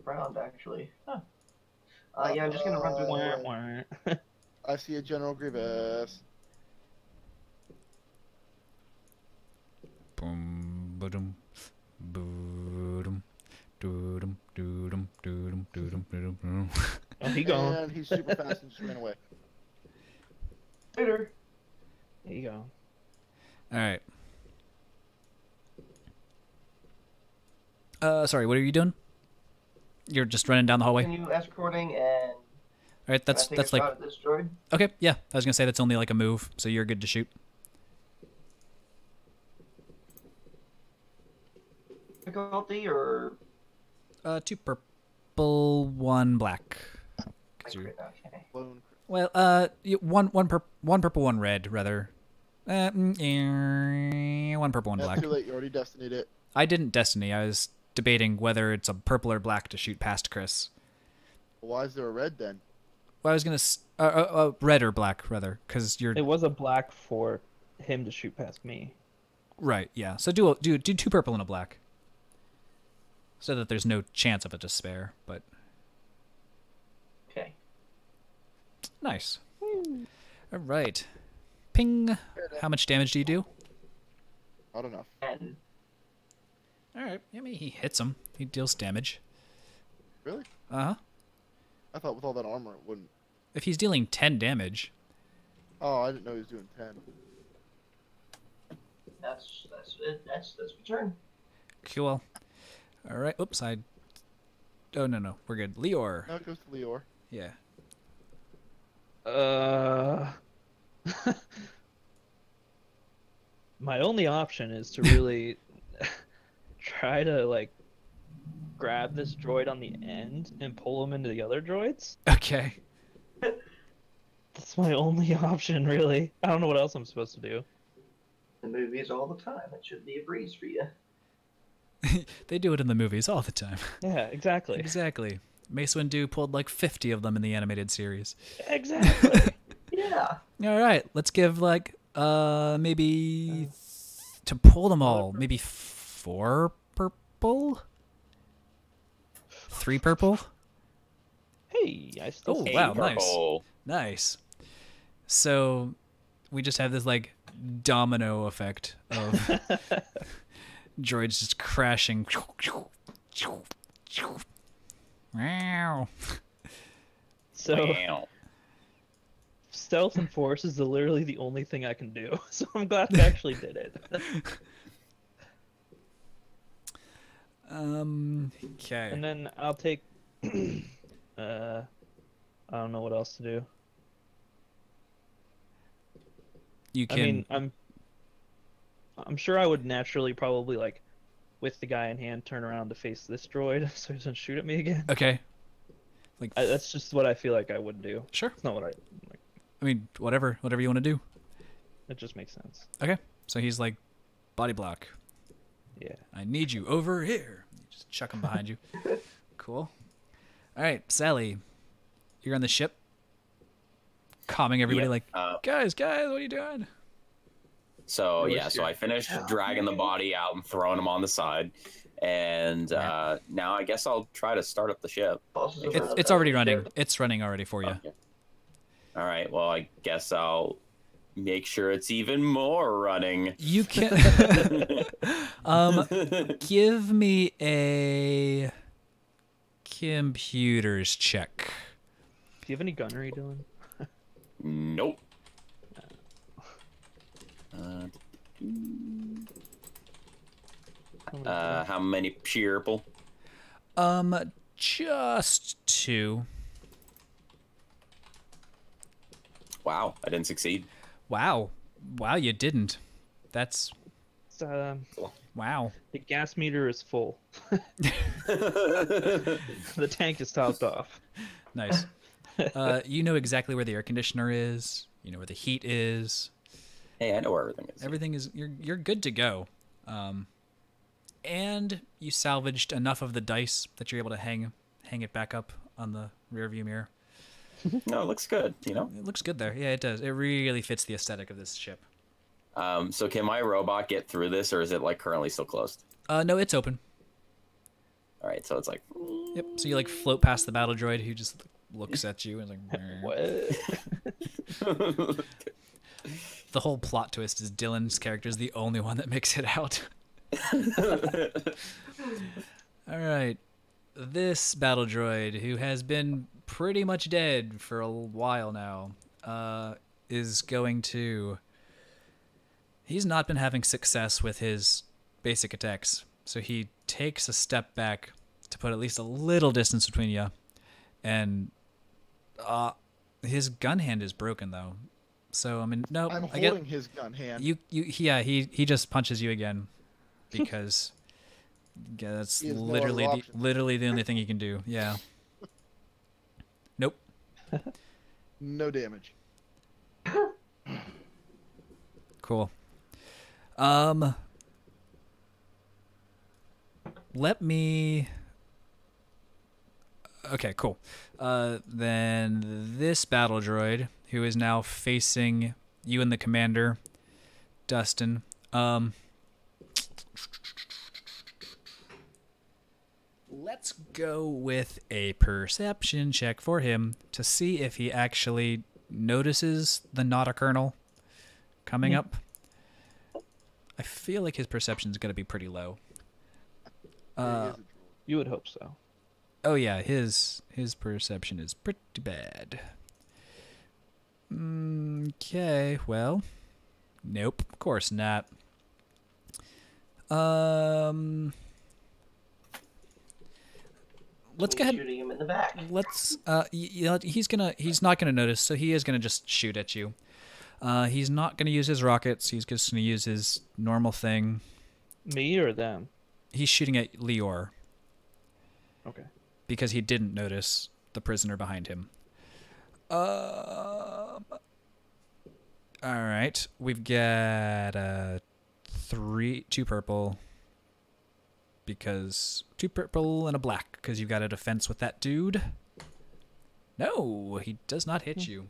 Round actually. Huh. Yeah, I'm just gonna run through the Wah, door. wah. I see a General Grievous. Boom, ba-dum, boodum, doodum, doodum, doodum, doodum, doodum, doodum. Oh, he gone. And he's super fast and just ran away. Later. There you go. All right. Sorry, what are you doing? You're just running down the hallway. Continue escorting and All right, can I that's take a like shot at this droid? okay. Yeah, I was gonna say that's only like a move, so you're good to shoot. Difficulty or 2 purple, 1 black. 'Cause you're- okay. Lone crit. Well, one purple, 1 red, rather. One purple, 1 That's black. too late. You already destinied it. I didn't destiny. I was debating whether it's a purple or black to shoot past Chris. Why is there a red then? Well, I was gonna red or black rather, because you're It was a black for him to shoot past me. right. Yeah. So do two purple and a black, so that there's no chance of it to spare. But Okay. nice. All right. Ping. How much damage do you do? Not enough. And All right. I mean, he hits him. He deals damage. Really? Uh huh. I thought with all that armor it wouldn't. If he's dealing 10 damage, Oh, I didn't know he was doing 10. that's it. That's my turn. cool. All right. Oops. Oh no, we're good. Leor. Now it goes to Leor. Yeah. My only option is to really try to like grab this droid on the end and pull him into the other droids. Okay. That's my only option, really. I don't know what else I'm supposed to do. The movies all the time. It should be a breeze for you. They do it in the movies all the time. Yeah, exactly. Exactly. Mace Windu pulled like 50 of them in the animated series. Exactly. Yeah. All right, let's give like maybe to pull them all, maybe 4 purple, 3 purple. Hey, I still. Oh, see wow, you. nice. Purple. Nice. So we just have this like domino effect of droids just crashing. Wow. So Wow. stealth and force is literally the only thing I can do. So I'm glad I actually did it. Okay. And then I'll take. I don't know what else to do. You I can. mean, I'm sure I would naturally probably like, with the guy in hand, turn around to face this droid so he doesn't shoot at me again. Okay. Like That's just what I feel like I would do. sure. It's not what I like. I mean, whatever you want to do. It just makes sense. Okay. So he's like, body block. Yeah. I need you over here. You just chuck him behind you. Cool. All right, Sally, you're on the ship, calming everybody. Yeah, Like, guys, what are you doing? So Really yeah, so scary. I finished dragging the body out and throwing him on the side, and now I guess I'll try to start up the ship. Bosses It's around it's already that running. ship. It's running already for you. Okay. All right. Well, I guess I'll make sure it's even more running. You can give me a computers check. Do you have any gunnery, Dylan? Nope. How many purple? Just 2. Wow, I didn't succeed. Wow, you didn't. That's It's, wow. the gas meter is full. The tank is topped off. Nice. You know exactly where the air conditioner is. You know where the heat is. Hey, I know where everything is. Everything is you're good to go. And you salvaged enough of the dice that you're able to hang it back up on the rear view mirror. No, it looks good. You know. It looks good there. Yeah, it does. It really fits the aesthetic of this ship. So can my robot get through this, or is it like currently still closed? No, it's open. All right, so it's like. Yep. So you like float past the battle droid who just looks at you and is like. What? The whole plot twist is Dylan's character is the only one that makes it out. All right. This battle droid, who has been pretty much dead for a while now, is going to... He's not been having success with his basic attacks, so he takes a step back to put at least a little distance between you, and his gun hand is broken, though. So, I mean, no, I'm I get... holding his gun hand. He just punches you again because yeah, that's He has no literally other the option. literally the only thing you can do. Yeah. Nope. No damage. Cool. let me. Okay, cool. Then this battle droid, who is now facing you and the commander, Dustin. Let's go with a perception check for him to see if he actually notices the Nada Colonel coming up. I feel like his perception is going to be pretty low. You would hope so. Oh yeah, his perception is pretty bad. Okay, well, nope, of course not. Let's go ahead. Shooting him in the back. Let's he's not gonna notice, so he is gonna just shoot at you. He's not gonna use his rockets. He's just gonna use his normal thing. Me or them? He's shooting at Lior Okay. because he didn't notice the prisoner behind him. All right, we've got 2 purple. Because 2 purple and a black, because you've got a defense with that dude. No, he does not hit you.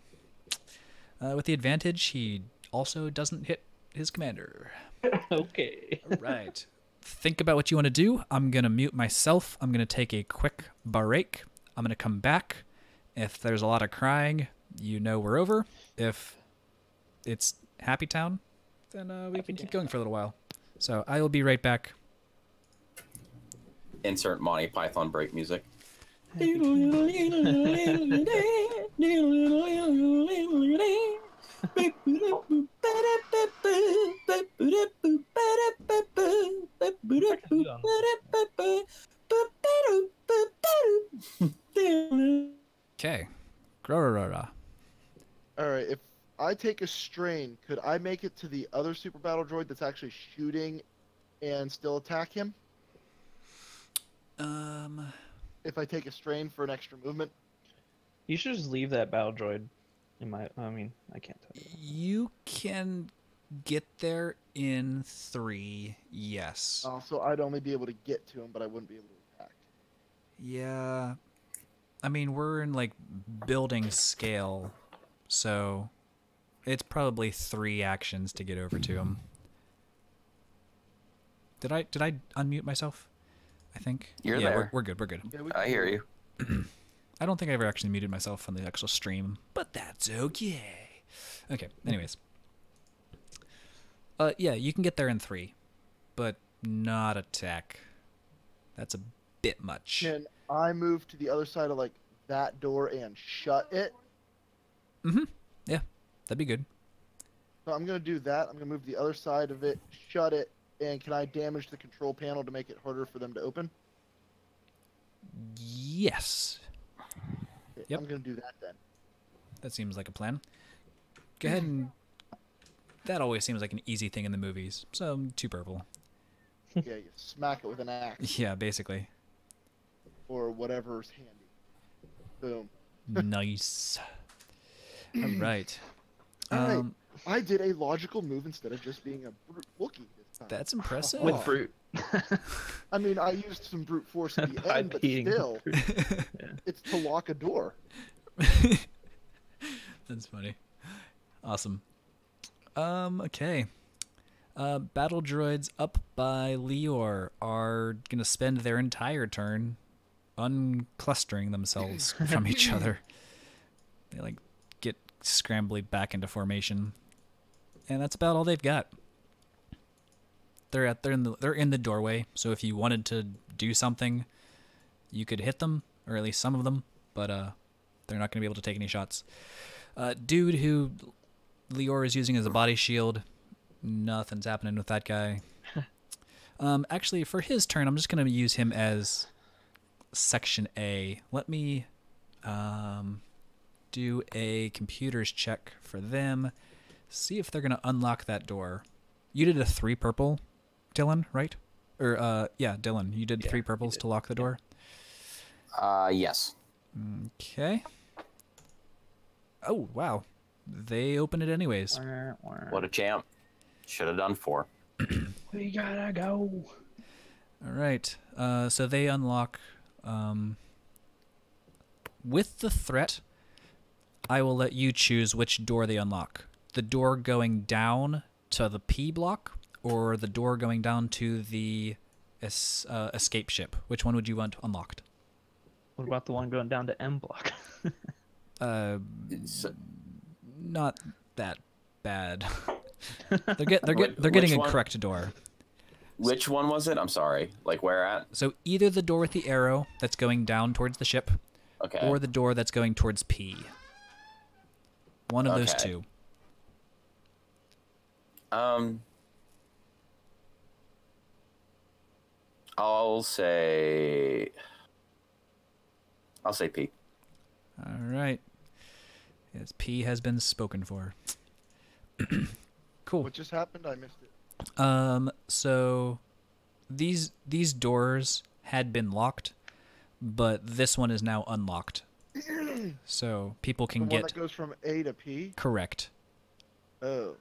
With the advantage, he also doesn't hit his commander. Okay. All right. Think about what you want to do. I'm going to mute myself. I'm going to take a quick break. I'm going to come back. If there's a lot of crying, you know we're over. If it's Happy Town, then we can keep going for a little while. So I will be right back. Insert Monty Python break music. Okay. Grorora. Alright, if I take a strain, could I make it to the other super battle droid that's actually shooting and still attack him? If I take a strain for an extra movement? You should just leave that battle droid. I can't tell you. You can get there in 3, yes. So I'd only be able to get to him, but I wouldn't be able to attack. Yeah. I mean, we're in, like, building scale, so it's probably 3 actions to get over to him. Did I unmute myself? I think. You're yeah, there. We're good. We're good. Yeah, I hear you. I don't think I ever actually muted myself on the actual stream, but that's okay. Okay, anyways. Yeah, you can get there in 3, but not attack. That's a bit much. Can I move to the other side of, like, that door and shut it? Mm-hmm. Yeah, that'd be good. So I'm going to do that. I'm going to move to the other side of it, shut it, and can I damage the control panel to make it harder for them to open? Yes. Okay, Yep. I'm going to do that then. That seems like a plan. Go ahead and... That always seems like an easy thing in the movies. So, 2 purple. Yeah, you smack it with an axe Yeah, basically. or whatever's handy. Boom. Nice. All right. Alright, I did a logical move instead of just being a brute Wookiee this time. That's impressive. With brute. I mean, I used some brute force at the end, but Beating still, brute. it's to lock a door. That's funny. Awesome. Okay. Battle droids up by Lior are gonna spend their entire turn unclustering themselves from each other. They like get scrambly back into formation, and that's about all they've got. They're in the doorway, so if you wanted to do something, you could hit them, or at least some of them, but they're not gonna be able to take any shots. Dude who Lior is using as a body shield, nothing's happening with that guy. Actually, for his turn, I'm just going to use him as Section A. Let me do a computers check for them, see if they're going to unlock that door. You did a 3 purple, Dylan, right? Or, yeah, Dylan, you did 3 purples to lock the door? Yes. Okay. Oh, wow. They open it anyways. What a champ. Should have done 4. We gotta go. All right. So they unlock. With the threat, I will let you choose which door they unlock. The door going down to the P block, or the door going down to the escape ship. Which one would you want unlocked? What about the one going down to M block? Not that bad. They're getting a one? correct door. Which one was it? I'm sorry. Like where at? So either the door with the arrow that's going down towards the ship, Okay. or the door that's going towards P. One of those Okay. two. I'll say P. All right. Yes, P has been spoken for. Cool. What just happened? I missed it. So these doors had been locked, but this one is now unlocked. So people The can one get that goes from A to P? correct. Oh.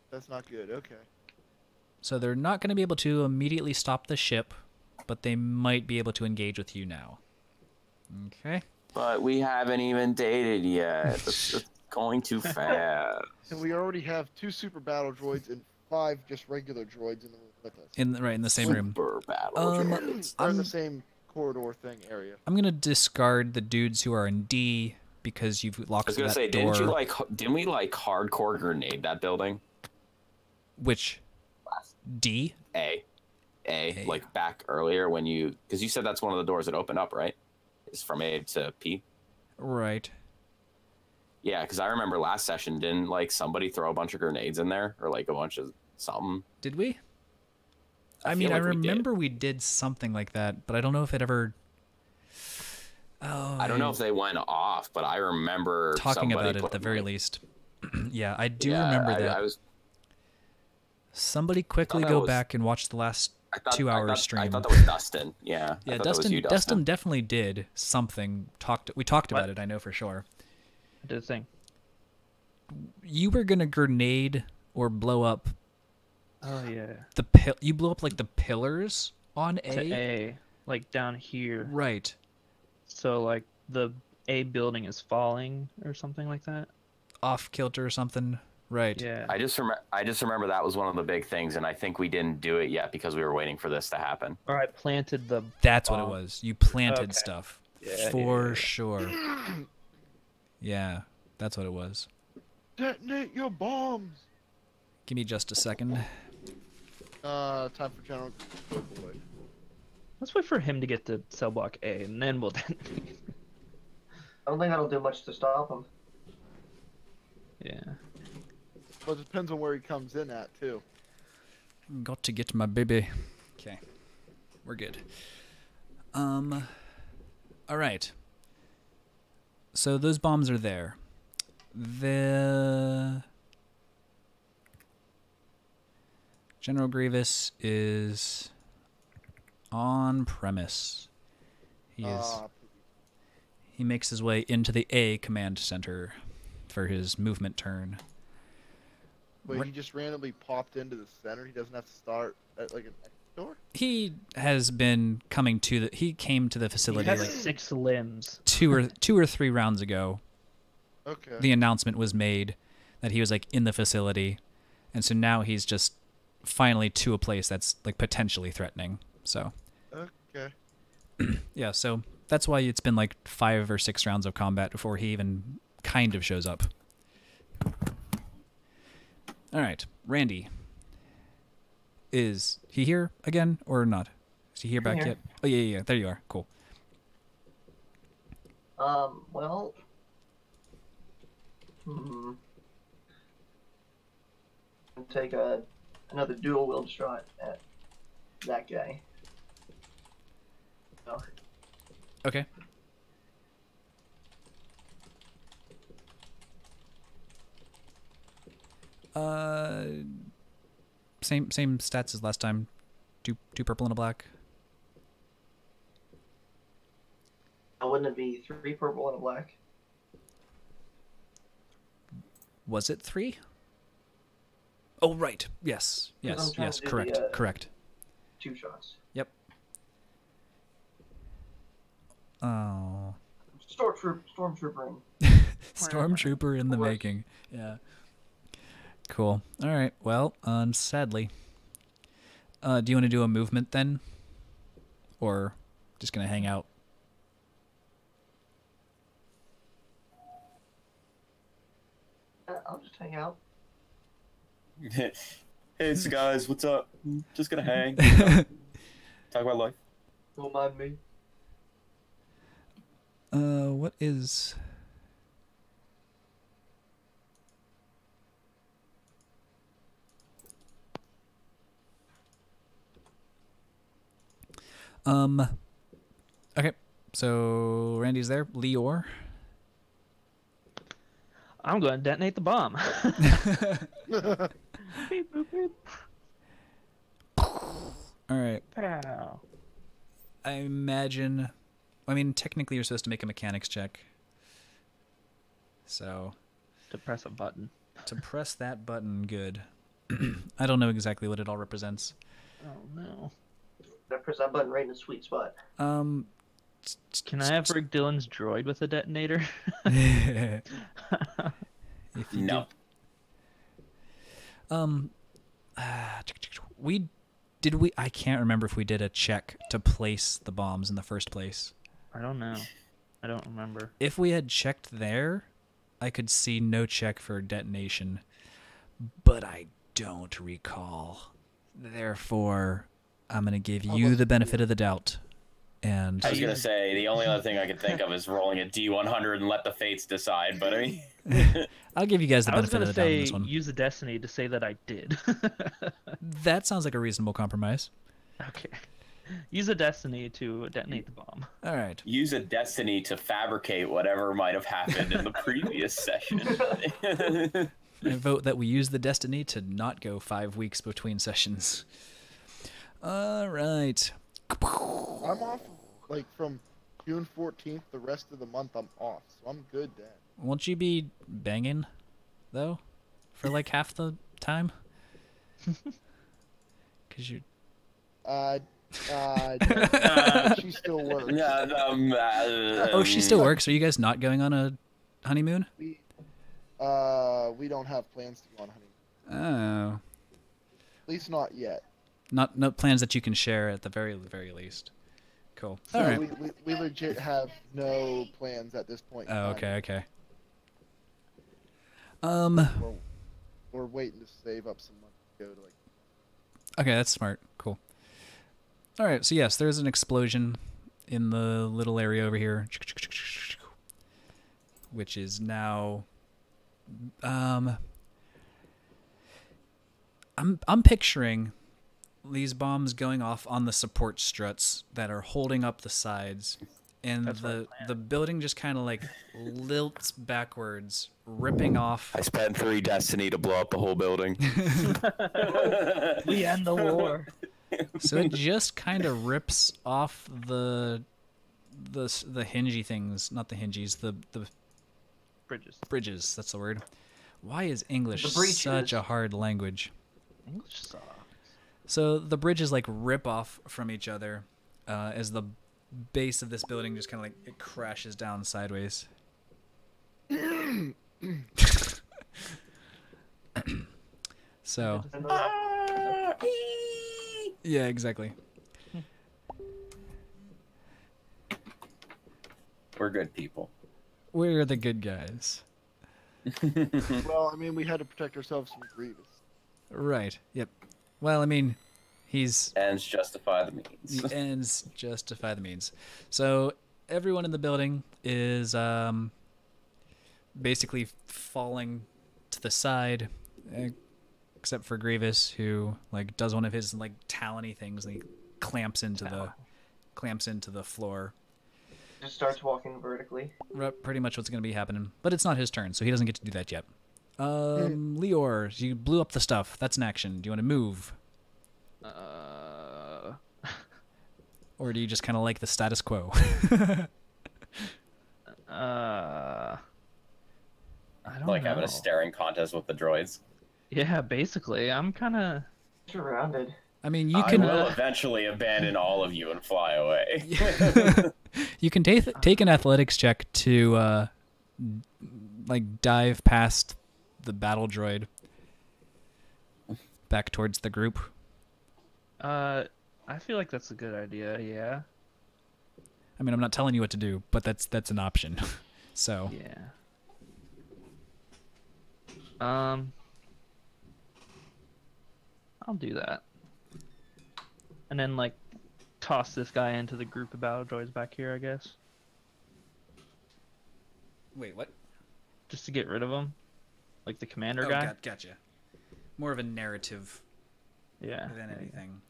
That's not good. Okay. So they're not going to be able to immediately stop the ship, but they might be able to engage with you now. Okay. But we haven't even dated yet. It's going too fast. And we already have 2 super battle droids and 5 just regular droids in the room with us. In the same room. Super battle. Um, droids. They're in I'm- the same corridor thing area. I'm gonna discard the dudes who are in D because you've I was locked gonna that say, door. didn't we like hardcore grenade that building? Which D? A, A. like back earlier when because you said that's one of the doors that opened up, right? It's from A to P. Right. Yeah, because I remember last session, didn't like somebody throw a bunch of grenades in there or like a bunch of something? Did we? I feel mean, I like we did. remember we did something like that, but I don't know if it ever. Oh, I don't know if they went off, but I remember talking somebody about it at the putting, very like- least. Yeah, I do Yeah, remember that. I was. Somebody quickly that go was- back and watch the last I thought, 2 hour I stream. thought that was Dustin. Yeah. I Yeah, thought that was Dustin. you, Dustin definitely did something. We talked about What? it. I know for sure. I did a thing. You were gonna grenade or blow up Oh yeah. You blew up like the pillars on To A, like down here. Right. So like the A building is falling or something like that. Off kilter or something. Right. Yeah. I just remember that was one of the big things, and I think we didn't do it yet because we were waiting for this to happen. Or I planted the. That's what it bomb. was. You planted Okay. stuff. Yeah, For yeah. sure. Yeah, that's what it was. Detonate your bombs! Give me just a second. Time for General Boy. Let's wait for him to get to cell block A, and then we'll. I don't think that'll do much to stop him. Yeah. Well, it depends on where he comes in at, too. Got to get my baby. Okay. We're good. All right. So those bombs are there. The General Grievous is on premise. He makes his way into the A command center for his movement turn. But he just randomly popped into the center. He doesn't have to start at like an exit door. He has been coming to the. He came to the He facility has like 6 limbs. two or three rounds ago. Okay. The announcement was made that he was like in the facility, and so now he's just finally to a place that's like potentially threatening. So Okay. yeah, so that's why it's been like 5 or 6 rounds of combat before he even kind of shows up. All right, Randy. Is he here again or not? Is he here back here. yet? Oh yeah. There you are. Cool. Well. Take another dual wield shot at that guy. Oh, Okay. Same stats as last time. Two purple and a black. wouldn't it be 3 purple and a black? Was it 3? Oh right. Yes. I'm Yes. trying Yes. to do Correct. the, Correct. 2 shots. Yep. Oh. Stormtroopering. Stormtrooper in the making. Yeah. Cool. All right. Well, sadly. Do you want to do a movement then? Or just going to hang out? I'll just hang out. Hey, so guys, what's up? Just gonna hang. Talk about life. Don't mind me. What is... Okay, so Randy's there. Leor. I'm going to detonate the bomb. Beep, boop, beep. All right. Pow. I imagine... I mean, technically you're supposed to make a mechanics check. So... To press a button. To press that button, good. I don't know exactly what it all represents. Oh, no. I press that button right in the sweet spot. Can I have Rick Dillon's droid with a detonator? If you No. did. I can't remember if we did a check to place the bombs in the first place. I don't know. I don't remember. If we had checked there, I could see no check for detonation, but I don't recall. Therefore, I'm going to give you the benefit of the doubt. And I was gonna say the only other thing I could think of is rolling a D100 and let the fates decide. But I mean, I'll give you guys the I was benefit going of to the doubt on say this one. use a destiny to say that I did. That sounds like a reasonable compromise. Okay. Use a destiny to detonate the bomb. All right. use a destiny to fabricate whatever might have happened in the previous session. I vote that we use the destiny to not go 5 weeks between sessions. All right. I'm off, like, from June 14th. The rest of the month I'm off, so I'm good then. Won't you be banging, though, for like half the time? Because you... She still works. Oh, she still works. Are you guys not going on a honeymoon? We don't have plans to go on honeymoon. Oh. At least not yet. No plans that you can share at the very least. Cool. So All right. we legit have no plans at this point. in Oh, time. okay. We're waiting to save up some money to go to, like. Okay, that's smart. Cool. All right, so yes, there's an explosion in the little area over here, which is now. I'm picturing these bombs going off on the support struts that are holding up the sides, and That's my the plan. building just kind of like lilts backwards, ripping off. I spent 3 destiny to blow up the whole building. We end the war. So it just kind of rips off the hingy things, not the hingies, the Bridges. bridges. That's the word. Why is English The breaches. such a hard language? English sucks. So the bridges like rip off from each other as the base of this building just kind of like it crashes down sideways. So yeah, exactly. We're good people. We're the good guys. Well, I mean, we had to protect ourselves from Grievous. Right. Yep. Well, I mean, he's Ends justify the means. the ends justify the means. So everyone in the building is basically falling to the side, except for Grievous, who like does one of his like talony things and he clamps into the floor. Just starts walking vertically. Pretty much what's going to be happening, but it's not his turn, so he doesn't get to do that yet. Leor, you blew up the stuff. That's an action. Do you want to move, or do you just kind of like the status quo? I don't Like know. having a staring contest with the droids. Yeah, basically. I'm kind of. Surrounded. I mean, you I can will eventually abandon all of you and fly away. you can take an athletics check to like dive past the battle droid back towards the group. I feel like that's a good idea. Yeah. I mean, I'm not telling you what to do, but that's an option. So Yeah. I'll do that. And then like toss this guy into the group of battle droids back here, I guess. wait, what? Just to get rid of him. Like the commander Oh, guy. gotcha. More of a narrative Yeah. than anything.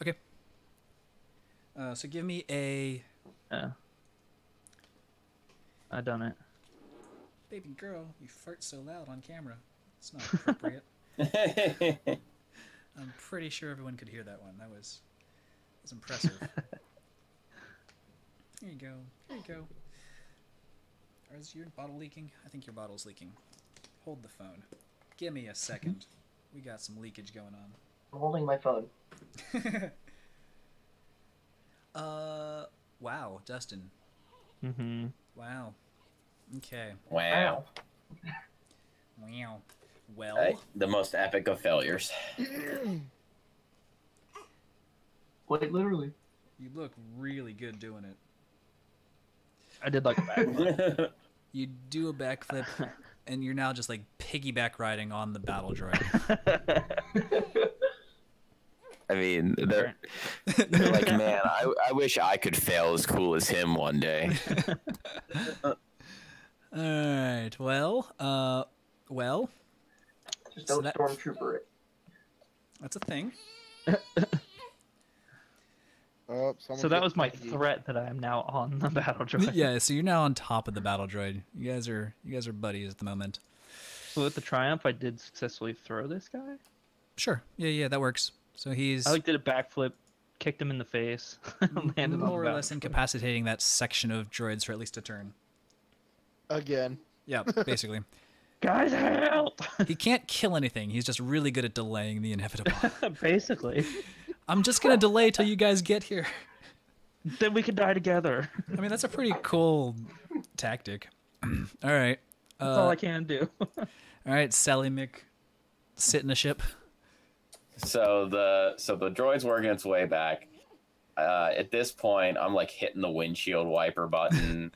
Okay. So give me a Yeah. I done it. baby girl. You fart so loud on camera. It's not appropriate. I'm pretty sure everyone could hear that one. That was impressive. Here you go. Here you go. Or is your bottle leaking? I think your bottle's leaking. Hold the phone. Give me a second. We got some leakage going I'm holding my phone. on. Wow, Dustin. Mm-hmm. Wow. Okay. Wow. Wow. Well, Hey, the most epic of failures. Quite literally. you look really good doing it. I did like a backflip. You do a backflip, and you're now just like piggyback riding on the battle droid. I mean, they're like, man, I wish I could fail as cool as him one day. All right. Well, Just So don't that- stormtrooper it. that's a thing. Oh, So that was my threat that I am now on the battle droid. Yeah. So you're now on top of the battle droid. You guys are buddies at the moment. So with the Triumph, I did successfully throw this guy. Sure. Yeah. That works. So he's I did a backflip, kicked him in the face, landed on the more or less battle droid. incapacitating that section of droids for at least a turn. Again. Yeah, basically. Guys, help! He can't kill anything. He's just really good at delaying the inevitable. Basically. I'm just gonna delay till you guys get here. Then we could die together. I mean, that's a pretty cool tactic. All right. That's all I can do. All right, Sally Mick, sit in the ship. So the droid's working its way back. At this point, I'm like hitting the windshield wiper button,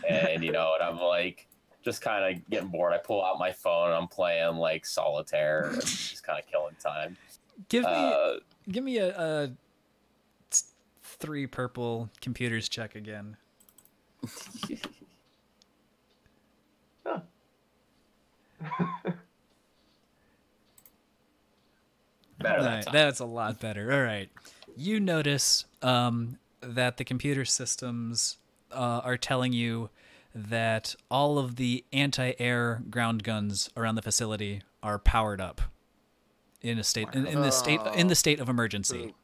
and and I'm like just kind of getting bored. I pull out my phone and I'm playing like solitaire, just kind of killing time. Give me a 3 purple computers check again. Huh. Better that Alright, time. that's a lot better. All right. You notice that the computer systems are telling you that all of the anti-air ground guns around the facility are powered up in a state in the state of emergency.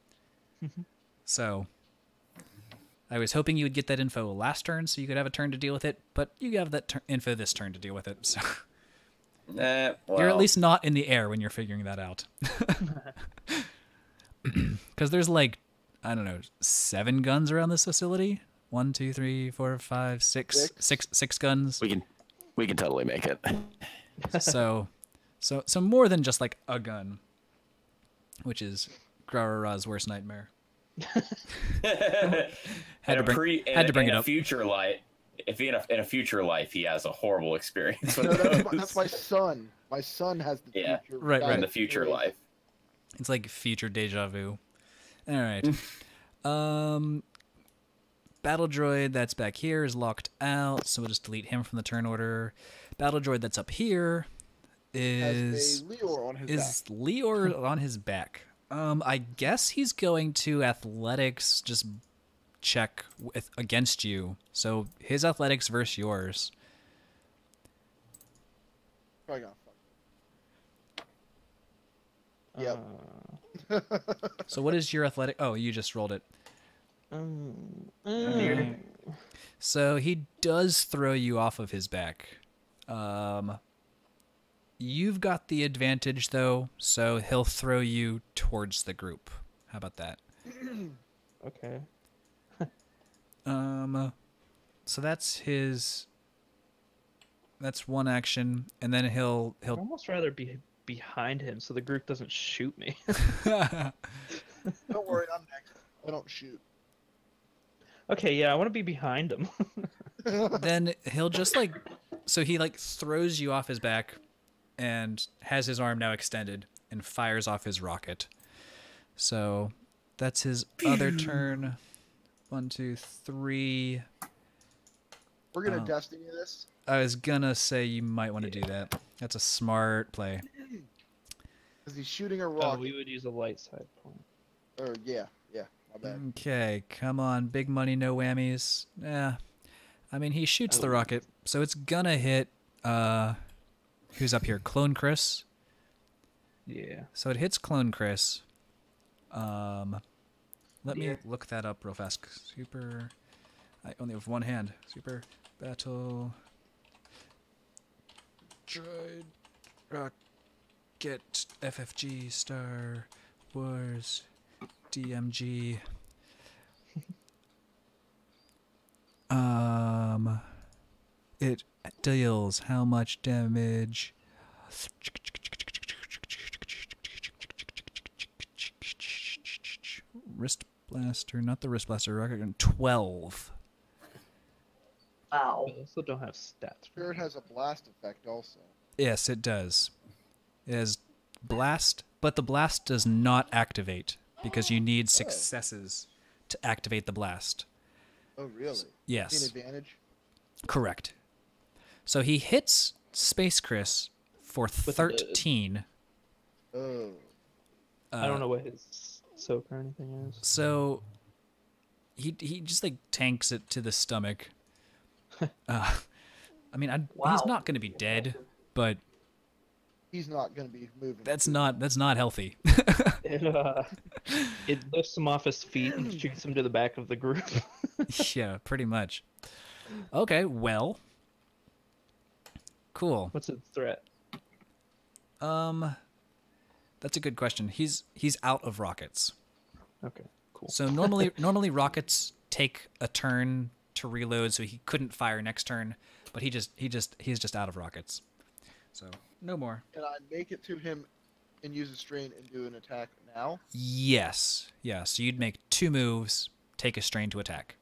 So I was hoping you would get that info last turn so you could have a turn to deal with it, but you have that info this turn to deal with it. So you're Well, at least not in the air when you're figuring that out. Because there's like, I don't know, 7 guns around this facility. 1, 2, 3, 4, 5, 6, six guns. we can totally make it. So more than just like a gun, which is Grarara's worst nightmare. Had to bring it up. Future life, if in a future life he has a horrible experience with No, those. that's my son. My son has the Yeah. future. Right, in the future life. It's like future deja vu. All right. Battle droid that's back here is locked out, so we'll just delete him from the turn order. Battle droid that's up here Has a Leor on his is Leor on his back. I guess he's going to athletics just check against you. So his athletics versus yours. back. Yep. So what is your athletic? Oh, you just rolled it. So he does throw you off of his back. You've got the advantage, though, so he'll throw you towards the group. How about that? Okay. So that's his. That's one action, and then he'll. I'd almost rather be behind him so the group doesn't shoot me. Don't worry, I'm next. I don't shoot. Okay, yeah, I want to be behind him. Then he'll just like. So he like throws you off his back, and has his arm now extended and fires off his rocket. So that's his other turn. 1, 2, 3. We're gonna Destiny this. I was gonna say you might want to do that. That's a smart play. Because he's shooting a Oh, rocket. we would use a light side point. Or yeah, my bad. Okay, come on, big money, no whammies. Yeah, I mean he shoots the rocket, so it's gonna hit. Who's up here? Clone Chris. Yeah. So it hits Clone Chris. Let me look that up real fast. Super. I only have one hand. Super battle. Droid. Rocket. FFG. Star Wars. DMG. It deals how much damage? Wrist blaster, not the wrist blaster. Rocket gun. 12. Wow. I also don't have stats. Sure, it has a blast effect also. Yes, it does. It has blast, but the blast does not activate because you need successes to activate the blast. Oh, really? Yes. An advantage? Correct. So he hits Space Chris for 13. Oh. I don't know what his soak or anything is. So he just like tanks it to the stomach. I mean, he's not going to be dead, but He's not gonna be moving. that's not healthy. It lifts him off his feet and shoots him to the back of the group. Yeah, pretty much. Okay, well, cool. What's its threat? That's a good question. He's out of rockets. Okay, cool. So normally rockets take a turn to reload, so he couldn't fire next turn, but he's just out of rockets. So no more. Can I make it to him and use a strain and do an attack now? Yes. Yeah, so you'd make 2 moves, take a strain to attack.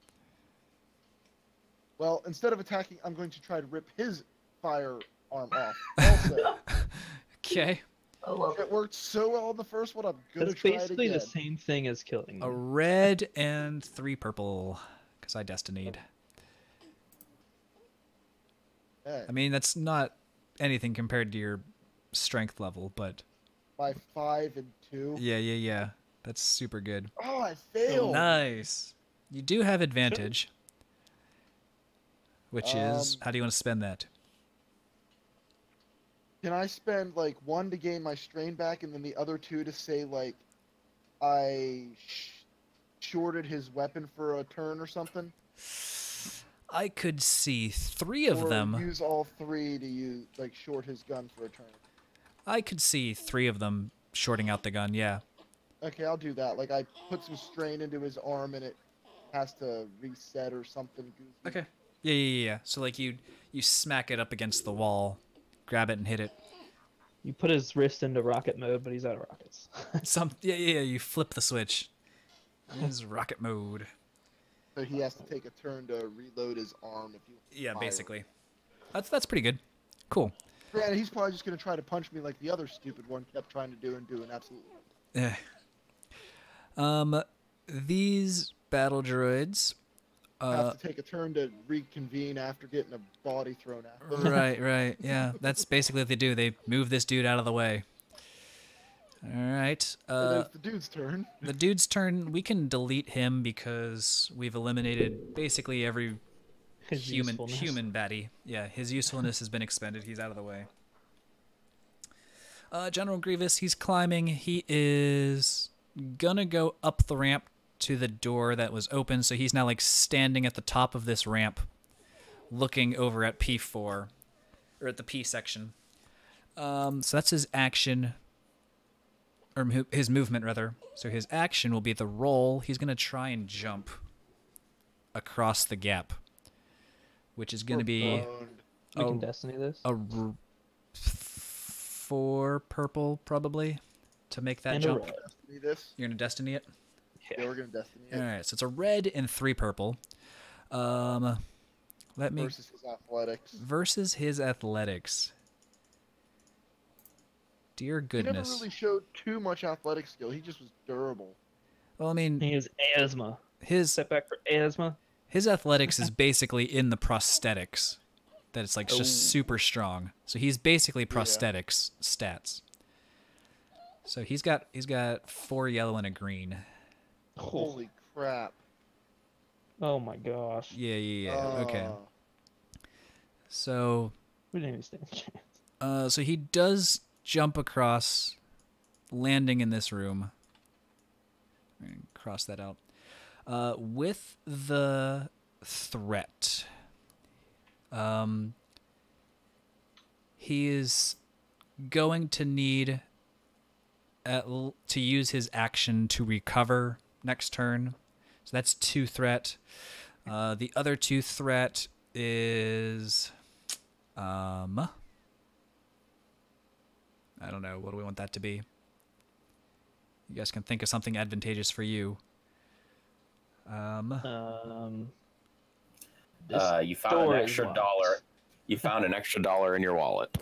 Well, instead of attacking, I'm going to try to rip his firearm off. Also, Okay. I love it it. worked so well in the first one, I'm gonna That's try it basically again. the same thing as killing A him. red and 3 purple, because I destinied. Okay. I mean, that's not anything compared to your strength level, but By 5 and 2. yeah. That's super good. Oh, I failed. Nice. You do have advantage, which is, how do you want to spend that? Can I spend like 1 to gain my strain back, and then the other 2 to say like I shorted his weapon for a turn or something? I could see 3 of or them. use all 3 to use like short his gun for a turn. I could see 3 of them shorting out the gun, yeah. Okay, I'll do that. Like I put some strain into his arm, and it has to reset or something goofy. Okay. Yeah. So like you smack it up against the wall, grab it and hit it. You put his wrist into rocket mode, but he's out of rockets. Yeah, you flip the switch. It's rocket mode. So he has to take a turn to reload his arm if you. Yeah, fire. basically. That's pretty good. Cool. Granted, he's probably just gonna try to punch me like the other stupid one kept trying to do and doing absolutely. Yeah. These battle droids. Have to take a turn to reconvene after getting a body thrown at them. Right. Yeah, that's basically what they do. They move this dude out of the way. All right. So there's the dude's turn. The dude's turn. We can delete him because we've eliminated basically every His usefulness. human baddie. Yeah, his usefulness has been expended. He's out of the way. General Grievous, he's climbing. He is gonna go up the ramp to the door that was open, so he's now like standing at the top of this ramp, looking over at P4, or at the P section. So that's his action, or his movement rather. So his action will be the roll. He's gonna try and jump across the gap, which is gonna be Boned. We can Oh. destiny this. 4 purple probably to make that And a jump. red. Destiny this. You're gonna destiny it. Yeah, we're gonna destiny it. All right, so it's a red and 3 purple. Let me Versus his athletics. versus his athletics. Dear He goodness. never really showed too much athletic skill. He just was durable. Well, I mean, He has asthma. his Setback for asthma. his athletics is basically in the prosthetics. That it's like Oh. just super strong. So he's basically prosthetics stats. So he's got 4 yellow and a green. Holy crap. Oh my gosh. Yeah. Okay. Uh, Oh, So we didn't even stand a chance. so he does jump across, landing in this room. Cross that out. With the threat, he is going to need to use his action to recover next turn. So that's 2 threat. The other 2 threat is I don't know. What do we want that to be? You guys can think of something advantageous for you. This You found door an is extra locked. dollar. You found an extra dollar in your wallet.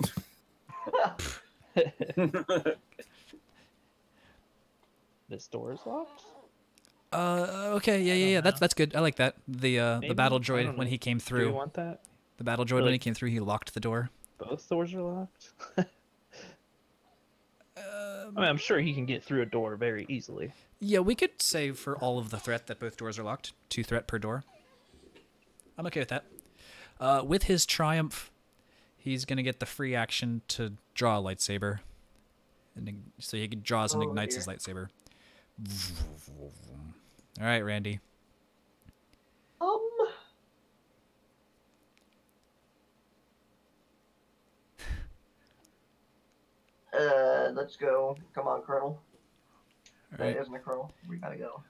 This door is locked. Okay, yeah. That's good. I like that. The Maybe? battle I droid don't when know. he came Do we through. want that? The battle droid when he Like- came through, he locked the door. Both doors are locked. I mean, I'm sure he can get through a door very easily. Yeah, we could say for all of the threat that both doors are locked. 2 threat per door. I'm okay with that. With his triumph, he's gonna get the free action to draw a lightsaber, and so he draws and Oh, ignites dear. his lightsaber. All right, Randy. Let's go. Come on, Colonel. All That right, isn't a Colonel. We gotta go.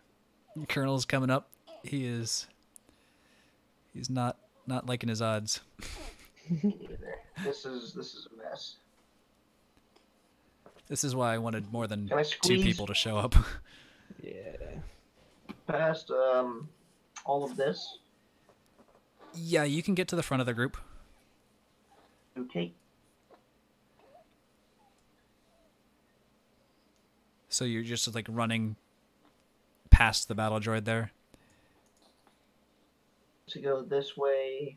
Colonel's coming up. He's not liking his odds. Either. This is a mess. This is why I wanted more than Can I 2 squeeze? people to show up. Yeah. Past all of this. Yeah, you can get to the front of the group. Okay. So you're just like running past the battle droid there. To go this way,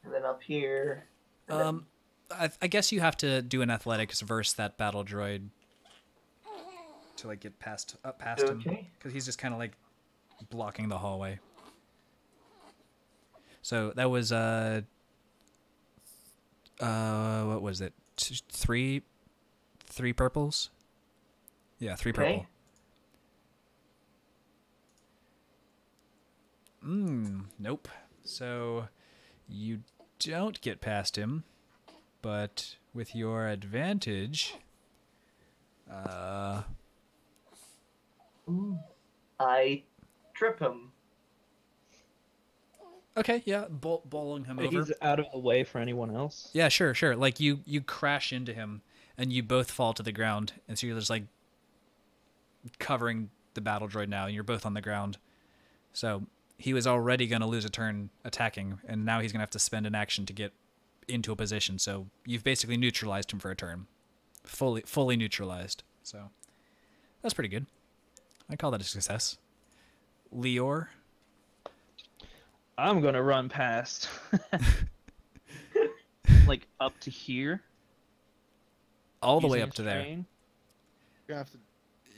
and then up here. and then- I guess you have to do an athletics versus that battle droid to like get past him, Okay. because he's just kind of like blocking the hallway. So that was what was it? 3 purples? Yeah, 3 Okay. purple. Nope. So you don't get past him, but with your advantage, I trip him. okay, yeah, bowling him But over. he's out of the way for anyone else. Yeah, sure. Like you crash into him, and you both fall to the ground, and so you're just like covering the battle droid now, and you're both on the ground. So he was already going to lose a turn attacking, and now he's going to have to spend an action to get into a position. So you've basically neutralized him for a turn, fully neutralized. So that's pretty good. I call that a success. Lior, I'm gonna run past, like up to here. all the way using up to there. strain. You're gonna have to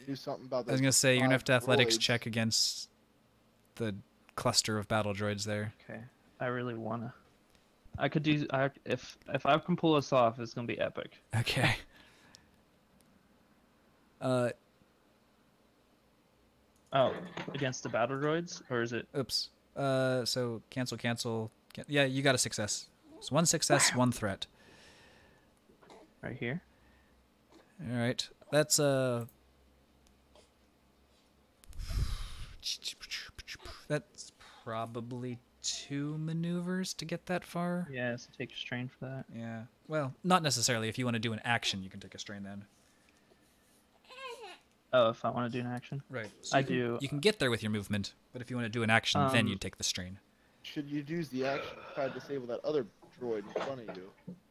do something about that. I was gonna say you're gonna have to athletics check against the cluster of battle droids there. Okay, I really wanna. I could do. If I can pull this off, it's gonna be epic. Okay. Oh, against the battle droids, or is it? Oops. So cancel. Yeah, you got a success. So 1 success, 1 threat. Right here. All right. That's that's probably 2 maneuvers to get that far. Yeah, so take a strain for that. Yeah. Well, not necessarily. If you want to do an action, you can take a strain then. Oh, if I want to do an action. Right. I you can, do. You can get there with your movement, but if you want to do an action, then you take the strain. Should you use the action to try to disable that other droid in front of you?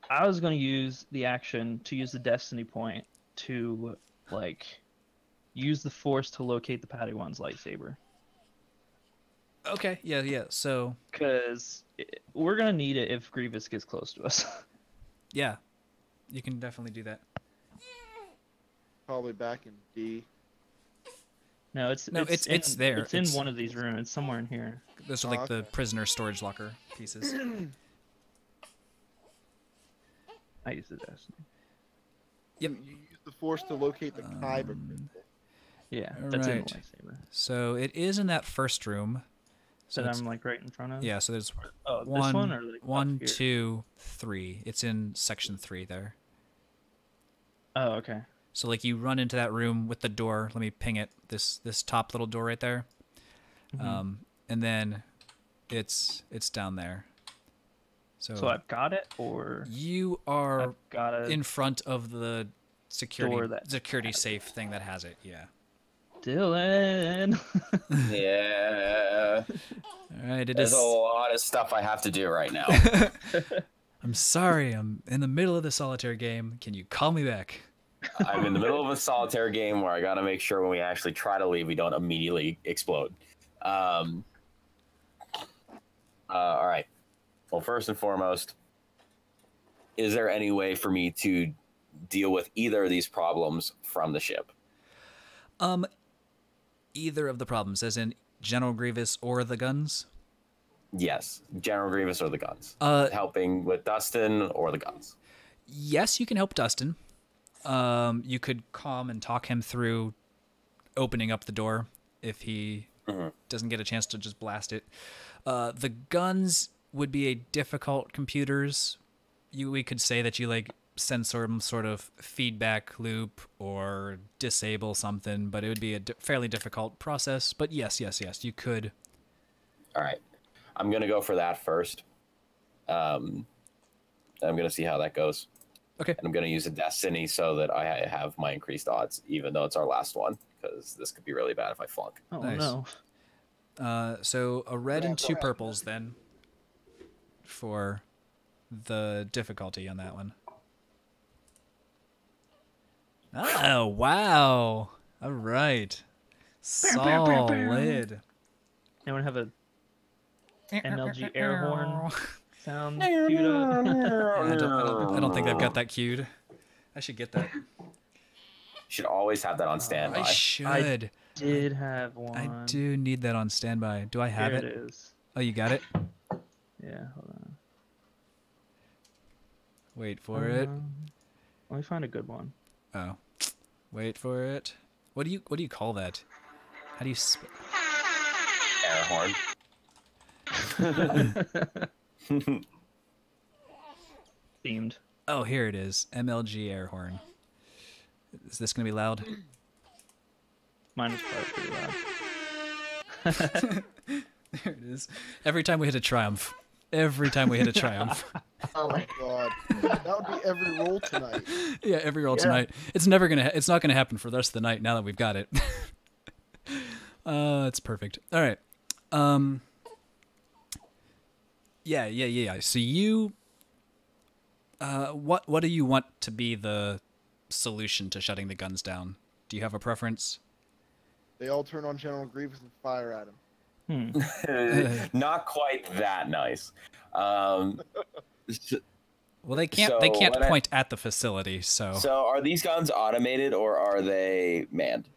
I was going to use the action to use the destiny point to, like, use the force to locate the Padawan's lightsaber. Okay. Yeah. Yeah. So. Because we're going to need it if Grievous gets close to us. Yeah. You can definitely do that. Probably back in D. No, it's there. It's in one of these rooms. It's somewhere in here. Those are like the Okay. prisoner storage locker pieces. I use the destiny. Yep. You use the force to locate the Kyber crystal. Yeah, that's in the Right. lightsaber. So it is in that first room. So That it's- I'm like right in front of. yeah. So there's Oh, this one, one or like up 1, here? 2, 3. It's in section 3 there. Oh, okay. So like you run into that room with the door. Let me ping it. This top little door right there. And then it's down there. So I've got it, or you are I've got it. in front of the security that security safe thing that has it. Yeah. Dylan. Yeah. All right. It There's is. a lot of stuff I have to do right now. I'm sorry. I'm in the middle of the solitaire game. Can you call me back? I'm in the middle of a solitaire game where I gotta make sure when we actually try to leave, we don't immediately explode. All right. Well, first and foremost, is there any way for me to deal with either of these problems from the ship? Either of the problems, as in General Grievous or the guns. Yes, General Grievous or the guns. Helping with Dustin or the guns. Yes, you can help Dustin. You could calm and talk him through opening up the door if he doesn't get a chance to just blast it. The guns would be a difficult computers. We could say that you like send some sort of feedback loop or disable something, but it would be a fairly difficult process. But yes, you could. All right. I'm going to go for that first. I'm going to see how that goes. Okay. And I'm going to use a Destiny so that I have my increased odds, even though it's our last one, because this could be really bad if I flunk. Oh Nice. no. So a red and 2 purples then for the difficulty on that one. Oh, wow. All right. Solid. Anyone have a MLG air horn sound queued up? I don't think I've got that queued. I should get that. You should always have that on standby. I should. Did have one. I do need that on standby. Do I have Here it? it is. Oh, you got it? Yeah, hold on. Wait for it. Let me find a good one. Oh. Wait for it. What do you call that? How do you Air horn. Themed. Oh, here it is. MLG air horn. Is this going to be loud? Mine is probably pretty loud. There it is. Every time we hit a triumph. Every time we hit a triumph. Oh my God, that would be every roll tonight. Yeah, every roll tonight. It's never gonna. It's not gonna happen for the rest of the night. Now that we've got it. It's perfect. All right. Yeah. So you. What do you want to be the solution to shutting the guns down? Do you have a preference? They all turn on General Grievous and fire at him. Not quite that nice. Well, they can't. So They can't when I- point at the facility. So. So are these guns automated or are they manned?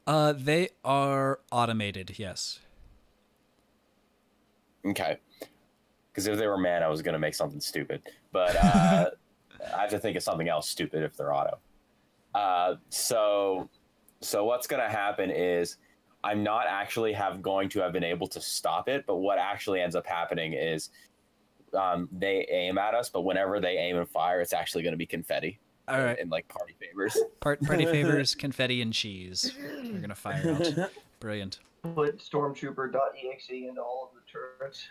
They are automated. Yes. Okay. Because if they were manned, I was going to make something stupid. But I have to think of something else stupid if they're auto. So what's going to happen is I'm not actually going to have been able to stop it, but what actually ends up happening is they aim at us, but whenever they aim and fire, it's actually going to be confetti. All right. in like party favors. Party favors, confetti, and cheese. We're gonna fire out. Brilliant. Put stormtrooper.exe into all of the turrets.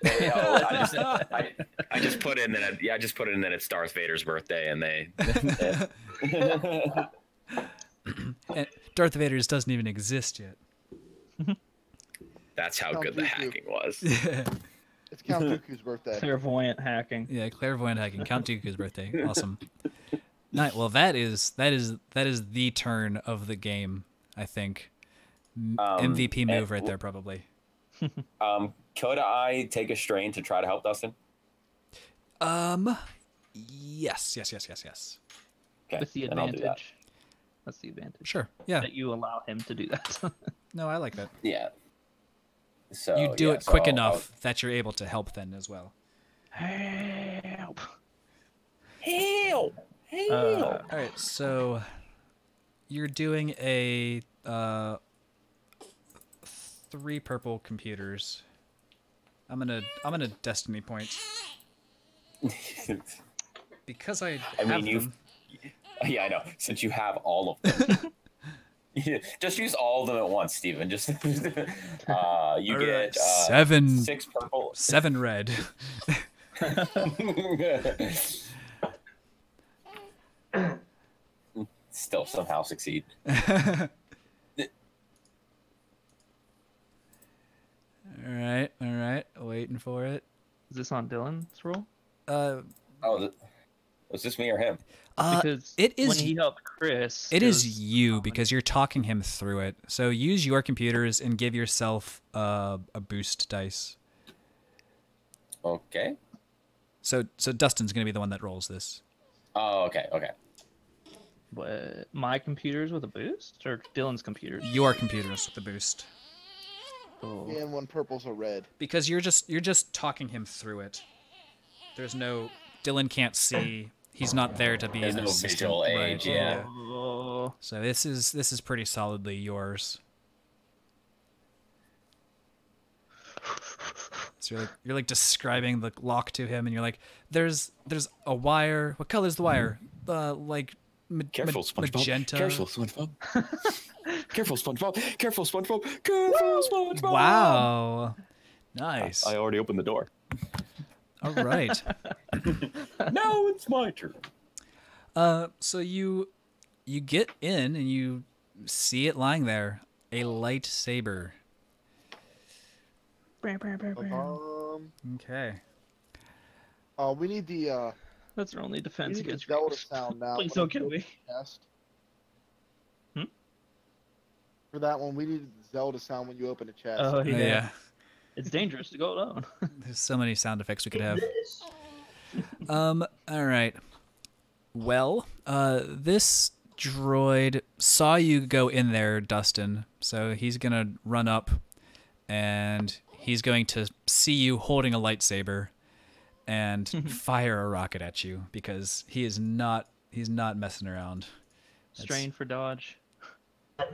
I just put in that. Yeah, I just put it in that it's Darth Vader's birthday, and they. And Darth Vader's doesn't even exist yet. That's how Count good the Dooku. hacking was. It's Count Dooku's birthday. Clairvoyant hacking. Yeah, clairvoyant hacking. Count Dooku's birthday. Awesome. Nice. Well, that is the turn of the game. I think MVP move right there, probably. Could I take a strain to try to help Dustin? Yes. Okay, With the then I'll do that. advantage. That's the advantage. Sure. Yeah. That you allow him to do that. No, I like that. Yeah. So You do yeah, it so quick I'll- enough that you're able to help then as well. Help. Hail! Uh, All right, so you're doing a 3 purple computers. I'm gonna destiny point because I have mean, you've them. Yeah, I know. Since you have all of them, just use all of them at once, Steven. Just you All get right, 7 6 purple. 7 red. Still somehow succeed. All right, waiting for it. Is this on Dylan's roll? Oh, was this me or him? Because it is- when he helped Chris. It is was- you because you're talking him through it. So use your computers and give yourself a boost dice. Okay. So Dustin's gonna be the one that rolls this. Oh, okay. What, my computers with a boost or Dylan's computers? Your computers with the boost. Oh. And one purple's a red. Because you're just talking him through it. There's no Dylan can't see. He's not there to be There's an no assistant. visual Right, aid, yeah. Oh. So this is pretty solidly yours. So you're like describing the lock to him, and you're like, there's a wire. What color is the wire? Like Careful, SpongeBob. magenta. Careful, SpongeBob. Careful, SpongeBob. Careful, SpongeBob. Careful, SpongeBob. Wow, nice. I already opened the door. All right. Now it's my turn. So you get in and you see it lying there, a lightsaber. Okay. We need the That's our only we defense need the against Zelda Chris. sound now. Please when don't kill we me. test. Hmm? For that one, we needed the Zelda sound when you open a chest. Oh Yeah. yeah. It's dangerous to go alone. There's so many sound effects we could have. This. All right. Well, this droid saw you go in there, Dustin. So he's gonna run up, and he's going to see you holding a lightsaber, and fire a rocket at you because he's not messing around. Strain for dodge. All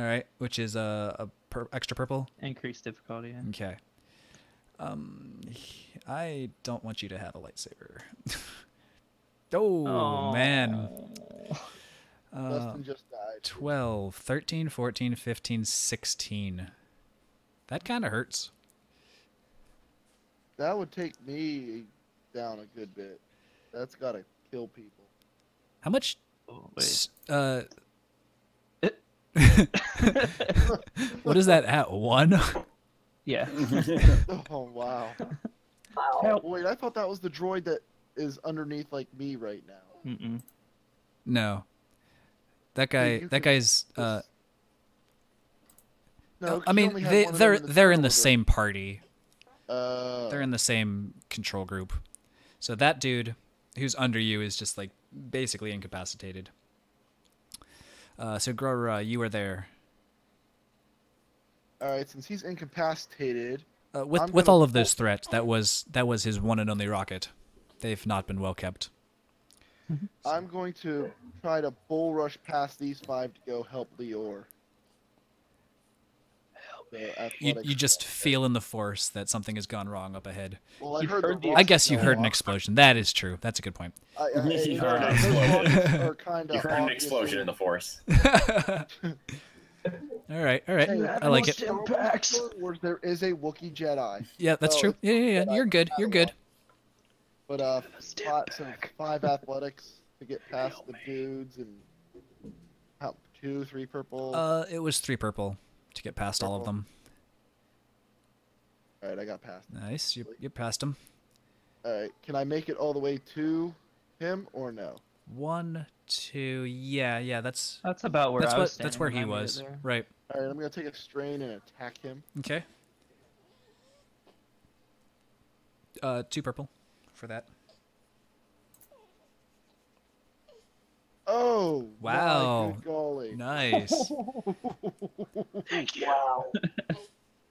right, which is a extra purple. Increased difficulty. Yeah. Okay. I don't want you to have a lightsaber. Oh, man. Dustin just died. 12, 13, 14, 15, 16. That kind of hurts. That would take me down a good bit. That's gotta kill people. How much? Oh, wait. What is that at 1? Yeah. Oh wow. Wow. Wait, I thought that was the droid that is underneath like me right now. Mm-mm. No. That you guy's No, 'cause I you mean only have one of them they're in the turtle same party. order. They're in the same control group. So that dude who's under you is just like basically incapacitated. So Grora, you were there. All right, since he's incapacitated, With I'm with gonna all of those threats, that was his one and only rocket. They've not been well kept. I'm going to try to bull rush past these 5 to go help Lior. Help the You athletics. just feel in the force that something has gone wrong up ahead. Well, I You've heard, heard the the- I guess you voices heard an go off. explosion. That is true. That's a good point. You heard an those explosion. voices are kinda You heard an obviously- explosion in the force. All right, all right. Hey, I like it. Impacts. Where there is a Wookiee Jedi, Yeah, that's Oh, true. it's Yeah. Jedi You're good. You're good. but five athletics to get past the dudes and how 2, 3 purple. It was 3 purple to get past all of Purple. them. All right, I got past. Nice. You passed him. All right, can I make it all the way to him or no? 1, 2. Yeah. That's That's about where I was that's standing where when he I made it was. there. Right. All right, I'm gonna take a strain and attack him. Okay. 2 purple for that. Oh! Wow. My good golly. Nice. Wow.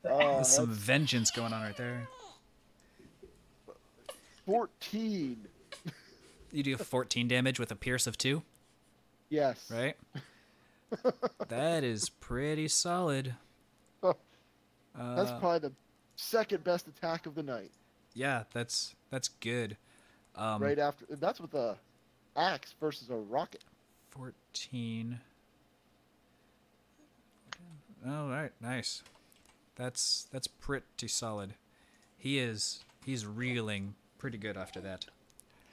There's some That's vengeance going on right there. 14. You do 14 damage with a pierce of 2, Yes. right? That is pretty solid. That's probably the second best attack of the night. Yeah, that's good. Right after. That's with a axe versus a rocket. 14. All right, nice. That's pretty solid. He's reeling pretty good after that.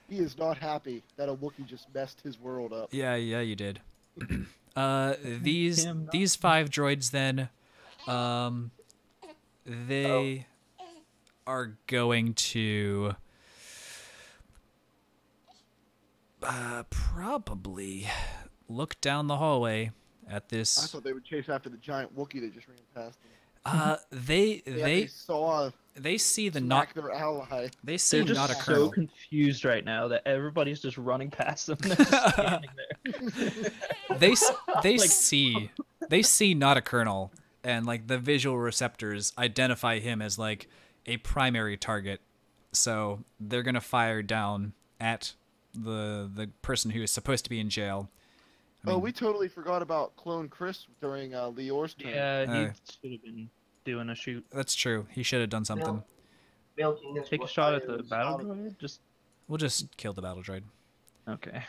He is not happy that a Wookiee just messed his world up. Yeah, you did. Him not- These 5 droids then, they are going to probably look down the hallway at I this. thought they would chase after the giant Wookiee that just ran past them. They They saw they see the smack not their ally. they see They're not a just colonel. so confused right now that everybody's just running past them. And they're just standing there. They Like- see not a colonel, and like the visual receptors identify him as like a primary target, so they're gonna fire down at the person who is supposed to be in jail. I Oh, mean, we totally forgot about Clone Chris during Lior's turn. Yeah, he Uh, should have been doing a shoot. that's true. He should have done something. Milking his Take a shot at the fires. battle droid? Just We'll just kill the battle droid. okay.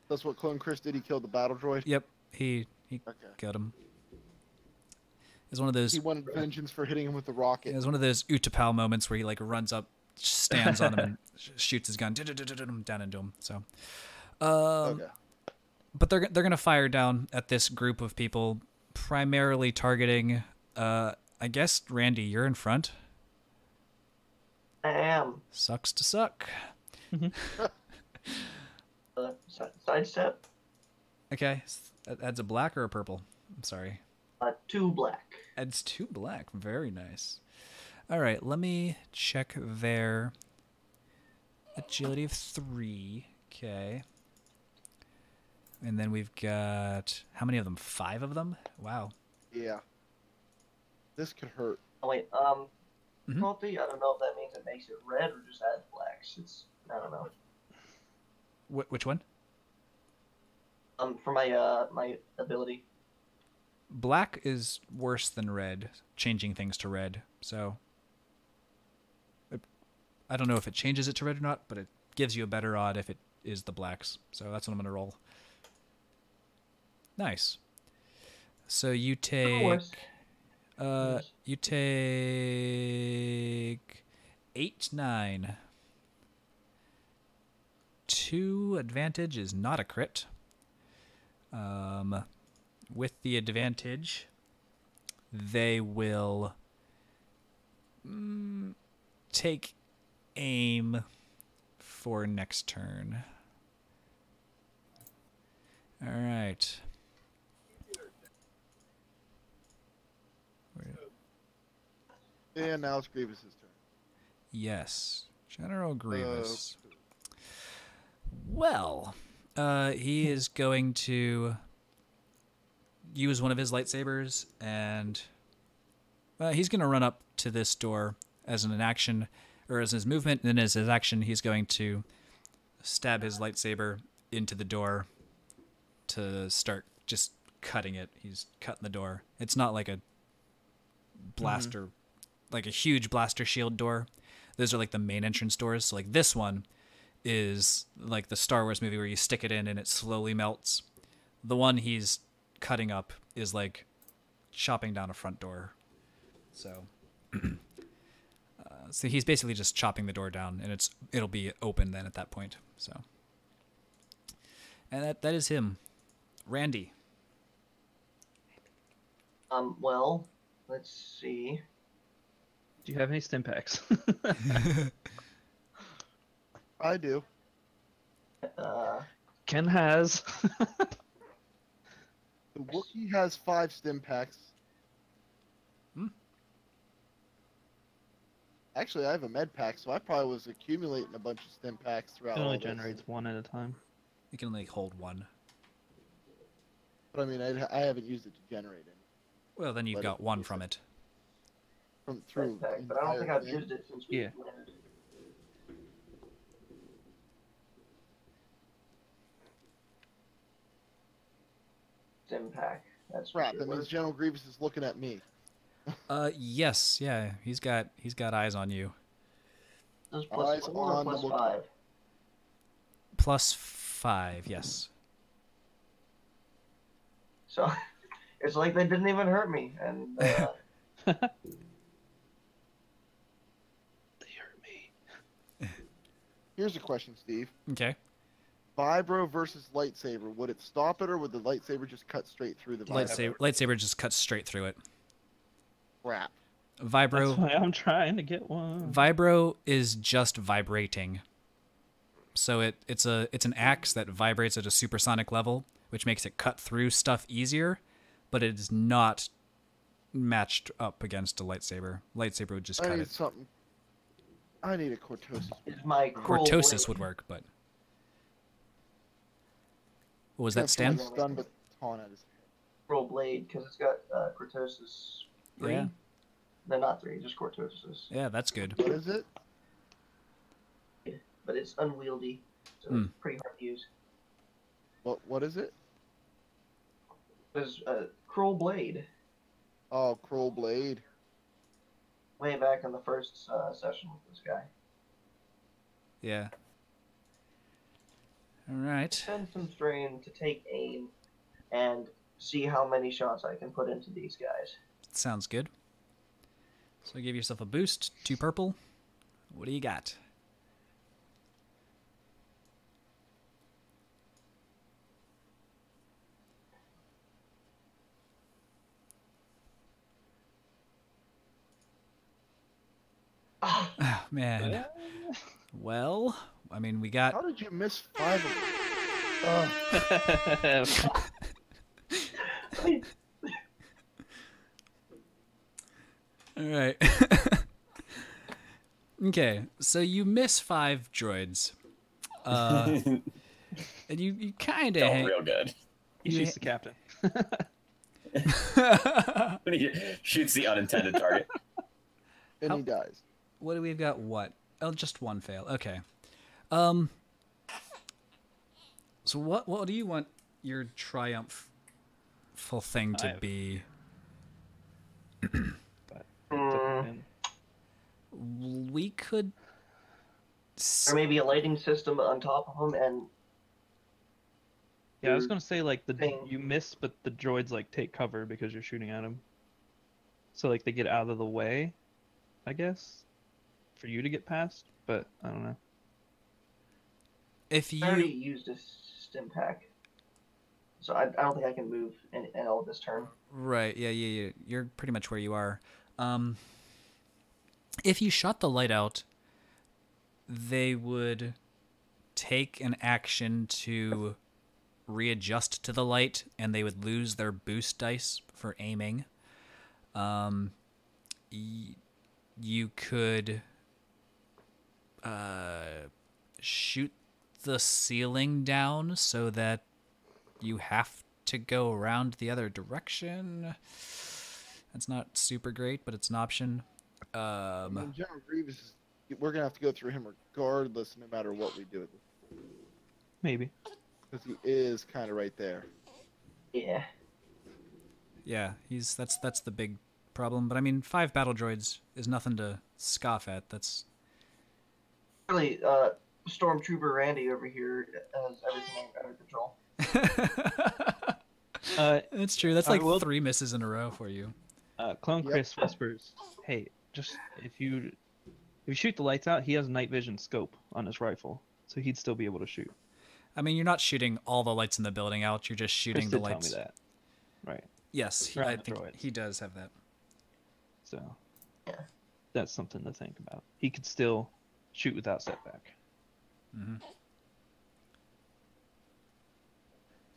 That's what Clone Chris did. He killed the battle droid. Yep, he Okay. killed him. It's one of those. He wanted vengeance for hitting him with the rocket. It was one of those Utapau moments where he like runs up, stands on him, and shoots his gun down into him. So, Okay. but they're gonna fire down at this group of people, primarily targeting. I guess Randy, you're in front. I am. Sucks to suck. Sidestep. Okay, that adds a black or a purple. I'm sorry. 2 black. Adds 2 black. Very nice. All right, let me check their agility of 3. Okay. And then we've got how many of them? 5 of them. Wow. Yeah. This could hurt. Oh wait, Mhm. difficulty. I don't know if that means it makes it red or just adds blacks. I don't know. Which one? For my my ability. Black is worse than red, changing things to red. So I don't know if it changes it to red or not, but it gives you a better odd if it is the blacks. So that's what I'm gonna roll. Nice. So you take Worse. you take 8, 9. 2 advantage is not a crit. With the advantage, they will take aim for next turn. All right. And now it's Grievous's turn. Yes, General Grievous. Well, he is going to use one of his lightsabers, and he's going to run up to this door as an action, or as his movement, and then as his action, he's going to stab his lightsaber into the door to start just cutting it. He's cutting the door. It's not like a blaster, like a huge blaster shield door. Those are like the main entrance doors. So like this one is like the Star Wars movie where you stick it in and it slowly melts. The one he's cutting up is like chopping down a front door. So, so he's basically just chopping the door down, and it'll be open then at that point. So, and that is him, Randy. Well, let's see. Do you have any stim packs? I do. Ken has. The Wookiee has 5 stim packs. Actually, I have a med pack, so I probably was accumulating a bunch of stim packs throughout It only all this. generates one at a time. You can only hold one. But I mean, I haven't used it to generate any. Well, then you've Let got it- one from it. From through. Pack, the but I don't think entire I've thing. used it since we Yeah. landed. Stim pack. That's for Crap, sure. that means General Grievous is looking at me. Yes, yeah, he's got eyes on you. Those plus Eyes 4 or on the plus Wookiee. 5? +5, yes. So it's like they didn't even hurt me, and They hurt me. Here's a question, Steve. Okay. Vibro versus lightsaber. Would it stop it, or would the lightsaber just cut straight through the vibro? Lightsaber just cuts straight through it. Crap. That's Vibro why I'm trying to get one. Vibro is just vibrating. So it's an axe that vibrates at a supersonic level, which makes it cut through stuff easier, but it is not matched up against a lightsaber. Lightsaber would just I cut need it. something. I need a cortosis. it's my cruel Cortosis blade. would work, but what was that, Stan? Stun baton at his head. Cruel blade because it's got cortosis 3. Yeah. No, not 3, just cortosis. Yeah, that's good. What is it? But it's unwieldy, so Hmm. it's pretty hard to use. What is it? There's a cruel blade Oh, Cruel Blade. way back in the first session with this guy. Yeah. All right. Spend some strain to take aim and see how many shots I can put into these guys. Sounds good. So give yourself a boost, 2 purple. What do you got? Ah, Oh, man. Well, I mean, we got How did you miss 5 of them? All right. Okay, so you miss 5 droids. And you kind of Felt real good. He shoots the captain. When he shoots the unintended target. And How- he dies. What do we've got? What? Oh, just 1 fail. Okay. So what do you want your triumphful thing to I've- be? mm, We could. or maybe a lighting system on top of them, and Yeah, I was gonna say like Thing. you miss, but the droids like take cover because you're shooting at them. So like they get out of the way, I guess, for you to get past. But I don't know. If I already you used a stim pack, so I don't think I can move in all of this turn. right, yeah, you're pretty much where you are. If you shot the light out, they would take an action to readjust to the light, and they would lose their boost dice for aiming. You could shoot the ceiling down so that you have to go around the other direction. That's not super great, but it's an option. I mean, General Grievous is, we're gonna have to go through him regardless, no matter what we do, Maybe. because he is kind of right there. Yeah. Yeah, that's the big problem. But I mean, 5 battle droids is nothing to scoff at. That's Really, Stormtrooper Randy over here has everything under control. That's true. That's I like will- 3 misses in a row for you. Clone Yep. Chris whispers, "Hey, just if you shoot the lights out, he has a night vision scope on his rifle, so he'd still be able to shoot." I mean, you're not shooting all the lights in the building out. You're just shooting Chris the did tell lights. me that. Right. Yes, Around I the think droids. he does have that. So Yeah. that's something to think about. He could still shoot without setback.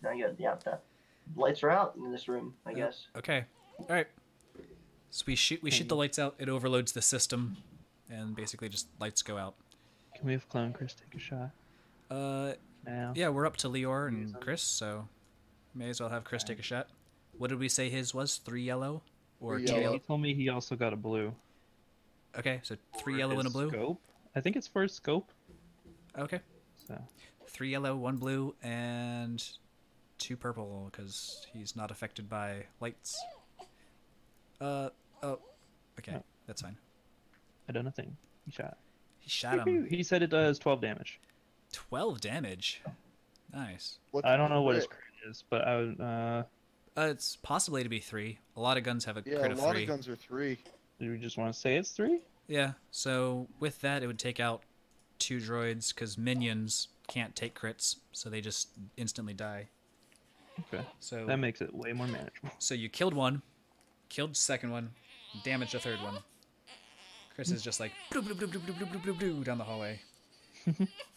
Now you got the lights are out in this room, I guess. Okay. All right. So we shoot the lights out. It overloads the system, and basically just lights go out. Can we have Clone Chris take a shot now? Yeah, we're up to Leor and Chris, so may as well have Chris take a shot. What did we say his was? 3 yellow or 3 2 yellow. yellow? He told me he also got a blue. Okay, so 3 For yellow and a his blue. Scope. I think it's for his scope. Okay. So 3 yellow, 1 blue, and 2 purple because he's not affected by lights. Oh, okay, Oh. that's fine. I done a thing. He shot. He shot him. He said it does 12 damage. 12 damage. Nice. What's I don't know what his crit? crit is, but I would. It's possibly to be 3. A lot of guns have a Yeah, crit a of lot 3. of guns are 3. Do we just want to say it's 3? Yeah, so with that, it would take out 2 droids because minions can't take crits, so they just instantly die. Okay. So That makes it way more manageable. so you killed one, killed the second one, damaged the third one. Chris is just like bloop, bloop, bloop, bloop, bloop, bloop, bloop, bloop, down the hallway.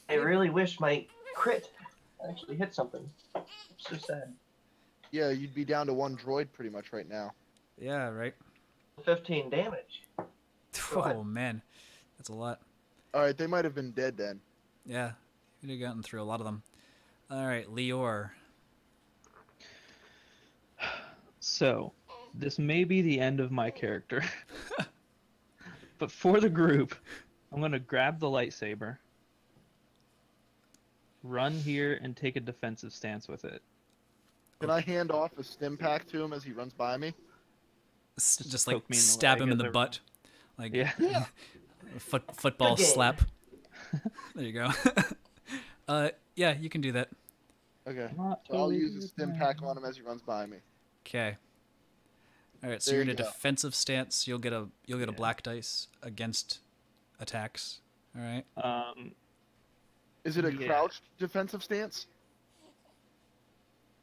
I really wish my crit actually hit something. So sad. Yeah, you'd be down to 1 droid pretty much right now. Yeah, right. 15 damage. Oh man, that's a lot. All right, they might have been dead then. Yeah, you'd have gotten through a lot of them. All right, Leor. So, this may be the end of my character. But for the group, I'm going to grab the lightsaber, run here, and take a defensive stance with it. Can I hand off a stim pack to him as he runs by me? Just like poke me in the stab leg him in as the I butt, like Yeah. football Good game. slap. There you go. Yeah, you can do that. Okay. Not So I'll fully use a stim pack on him as he runs by me. Okay. All right, so There you're in a you go. defensive stance. You'll get a black dice against attacks. All right. Is it a Yeah. crouched defensive stance?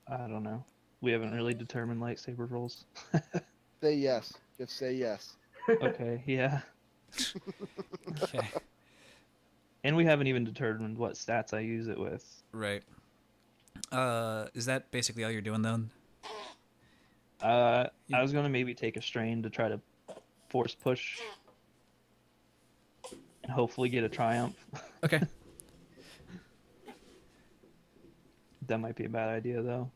I don't know. We haven't really determined lightsaber rolls. Say yes. Just say yes. Okay, yeah. Okay. And we haven't even determined what stats I use it with. Right. Is that basically all you're doing then? I was gonna maybe take a strain to try to force push and hopefully get a triumph. Okay. That might be a bad idea though.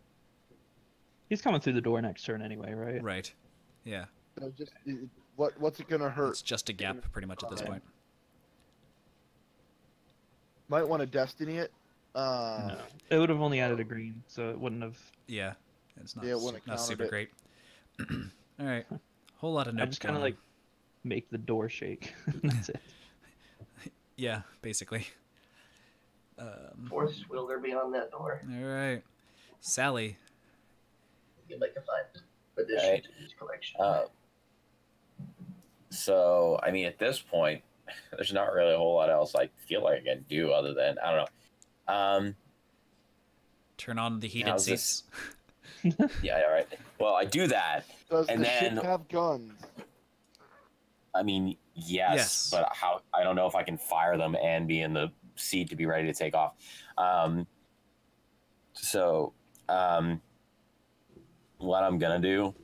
He's coming through the door next turn anyway, right? Right. Yeah. So just what's it gonna hurt? It's just a gap pretty much at this point. Might want to destiny it. No. It would have only added a green, so it wouldn't have. Yeah. It's not Yeah, it wouldn't have not super countered great. All right. Whole lot of notes. I just kind of going on. like make the door shake. That's it. Yeah, basically. Force will there be on that door? All right. Sally. You'd like to find addition Right. to this collection. So, I mean, at this point, there's not really a whole lot else I feel like I can do other than, I don't know. Turn on the heated How's seats. Yeah, all right. Well, I do that. Does And the then- ship have guns? I mean, yes, Yes. but how? I don't know if I can fire them and be in the seat to be ready to take off. What I'm gonna do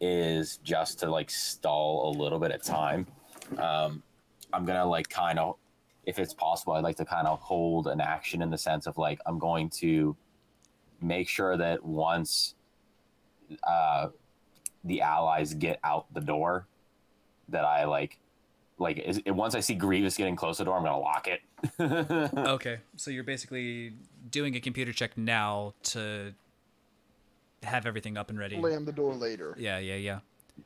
is just to like stall a little bit of time. I'm gonna like kind of, if it's possible, I'd like to kind of hold an action in the sense of like I'm going to make sure that once the allies get out the door, that I once I see Grievous getting close to the door, I'm gonna lock it. Okay, so you're basically doing a computer check now to have everything up and ready. Slam the door later. Yeah.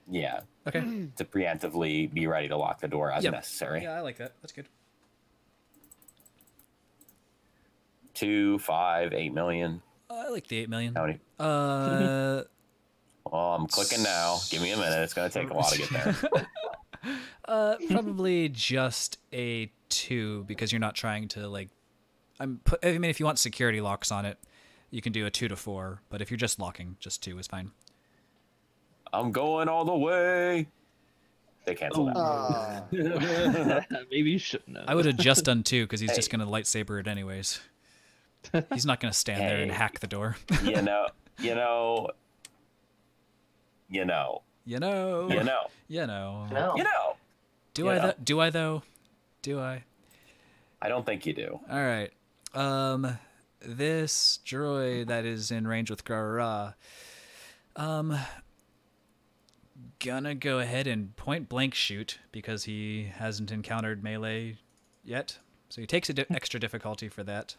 Yeah, Okay. to preemptively be ready to lock the door as Yep. necessary. Yeah, I like that. That's good. 2, 5, 8 million. I like the 8 million. How many? Uh, Oh, I'm clicking now. Give me a minute. It's gonna take a while to get there. probably just a 2 because you're not trying to like. I mean, if you want security locks on it, you can do a 2 to 4. But if you're just locking, just 2 is fine. I'm going all the way. They canceled that. Maybe you shouldn't have. I would have just done 2 because he's just Hey. gonna lightsaber it anyways. He's not gonna stand there and Hey. hack the door. you know, you know, you know, You know. you know, You know. No. you know. Do You I? know. Do I though? Do I? I don't think you do. All right. This droid that is in range with Garra, gonna go ahead and point blank shoot because he hasn't encountered melee yet, so he takes extra difficulty for that.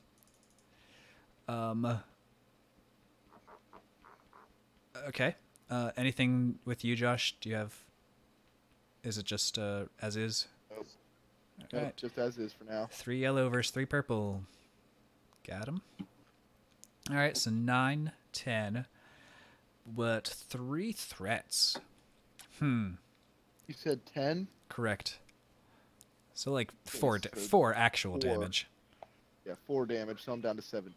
Okay. Anything with you, Josh? Do you have? Is it just as is? Nope. All Nope, right. just as is for now. 3 yellow versus 3 purple. Got him. All right, so 9, 10, but 3 threats. You said 10? Correct. So like Okay, 4, so 4 actual 4. damage. Yeah, 4 damage, so I'm down to 17.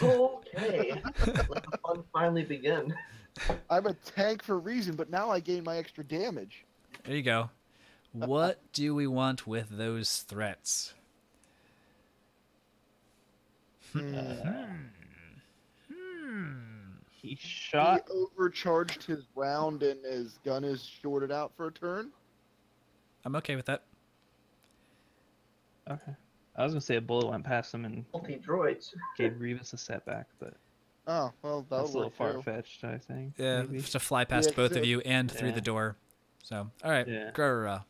Okay. Let the fun finally begin. I'm a tank for a reason, but now I gain my extra damage. There you go. What do we want with those threats? He shot. He overcharged his round and his gun is shorted out for a turn. I'm okay with that. Okay. I was gonna say a bullet went past him and Multi droids. gave Grievous a setback, but Oh, well, that'll that's a little work far too. fetched, I think. Yeah, maybe. to fly past Yeah, both of so- you and through the Yeah. door. So, all right, Yeah. Grr.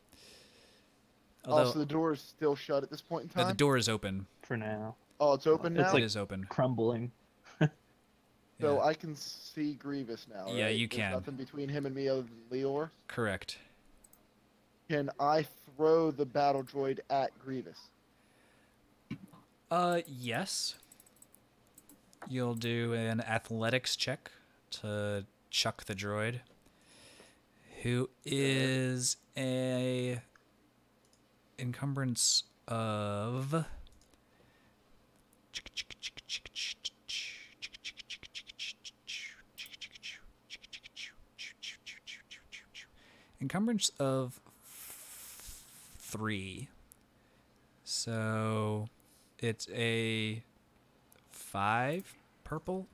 Oh, Although so the door is still shut at this point in time? the door is open. For now, Oh, it's open It's now? It like- is open. crumbling. So Yeah, I can see Grievous now, Yeah, right? you There's can. nothing between him and me other than Leor. correct. Can I throw the battle droid at Grievous? Yes. You'll do an athletics check to chuck the droid, who is a encumbrance of encumbrance of 3. So it's a 5 purple,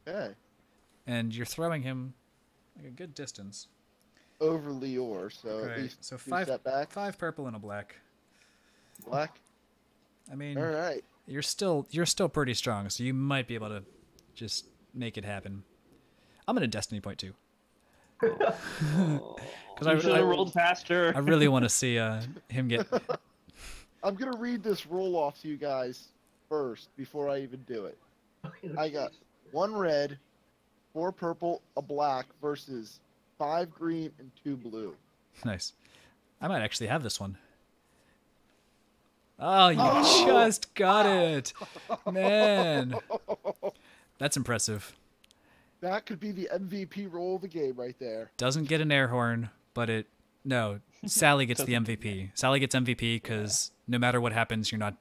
Okay. and you're throwing him like a good distance. Over Leor, so at Okay, least so 2 5 setbacks. 5 purple and a black. Black. I mean, All right. you're still pretty strong, so you might be able to just make it happen. I'm gonna destiny point too, because You should I have rolled faster. really want to see him get. I'm gonna read this roll off to you guys first before I even do it. I got 1 red, 4 purple, a black versus 5 green and 2 blue. Nice. I might actually have this one. Oh, you just got it, man. That's impressive. That could be the MVP roll of the game right there. Doesn't get an air horn, but Sally gets the MVP. Sally gets MVP because no matter what happens, you're not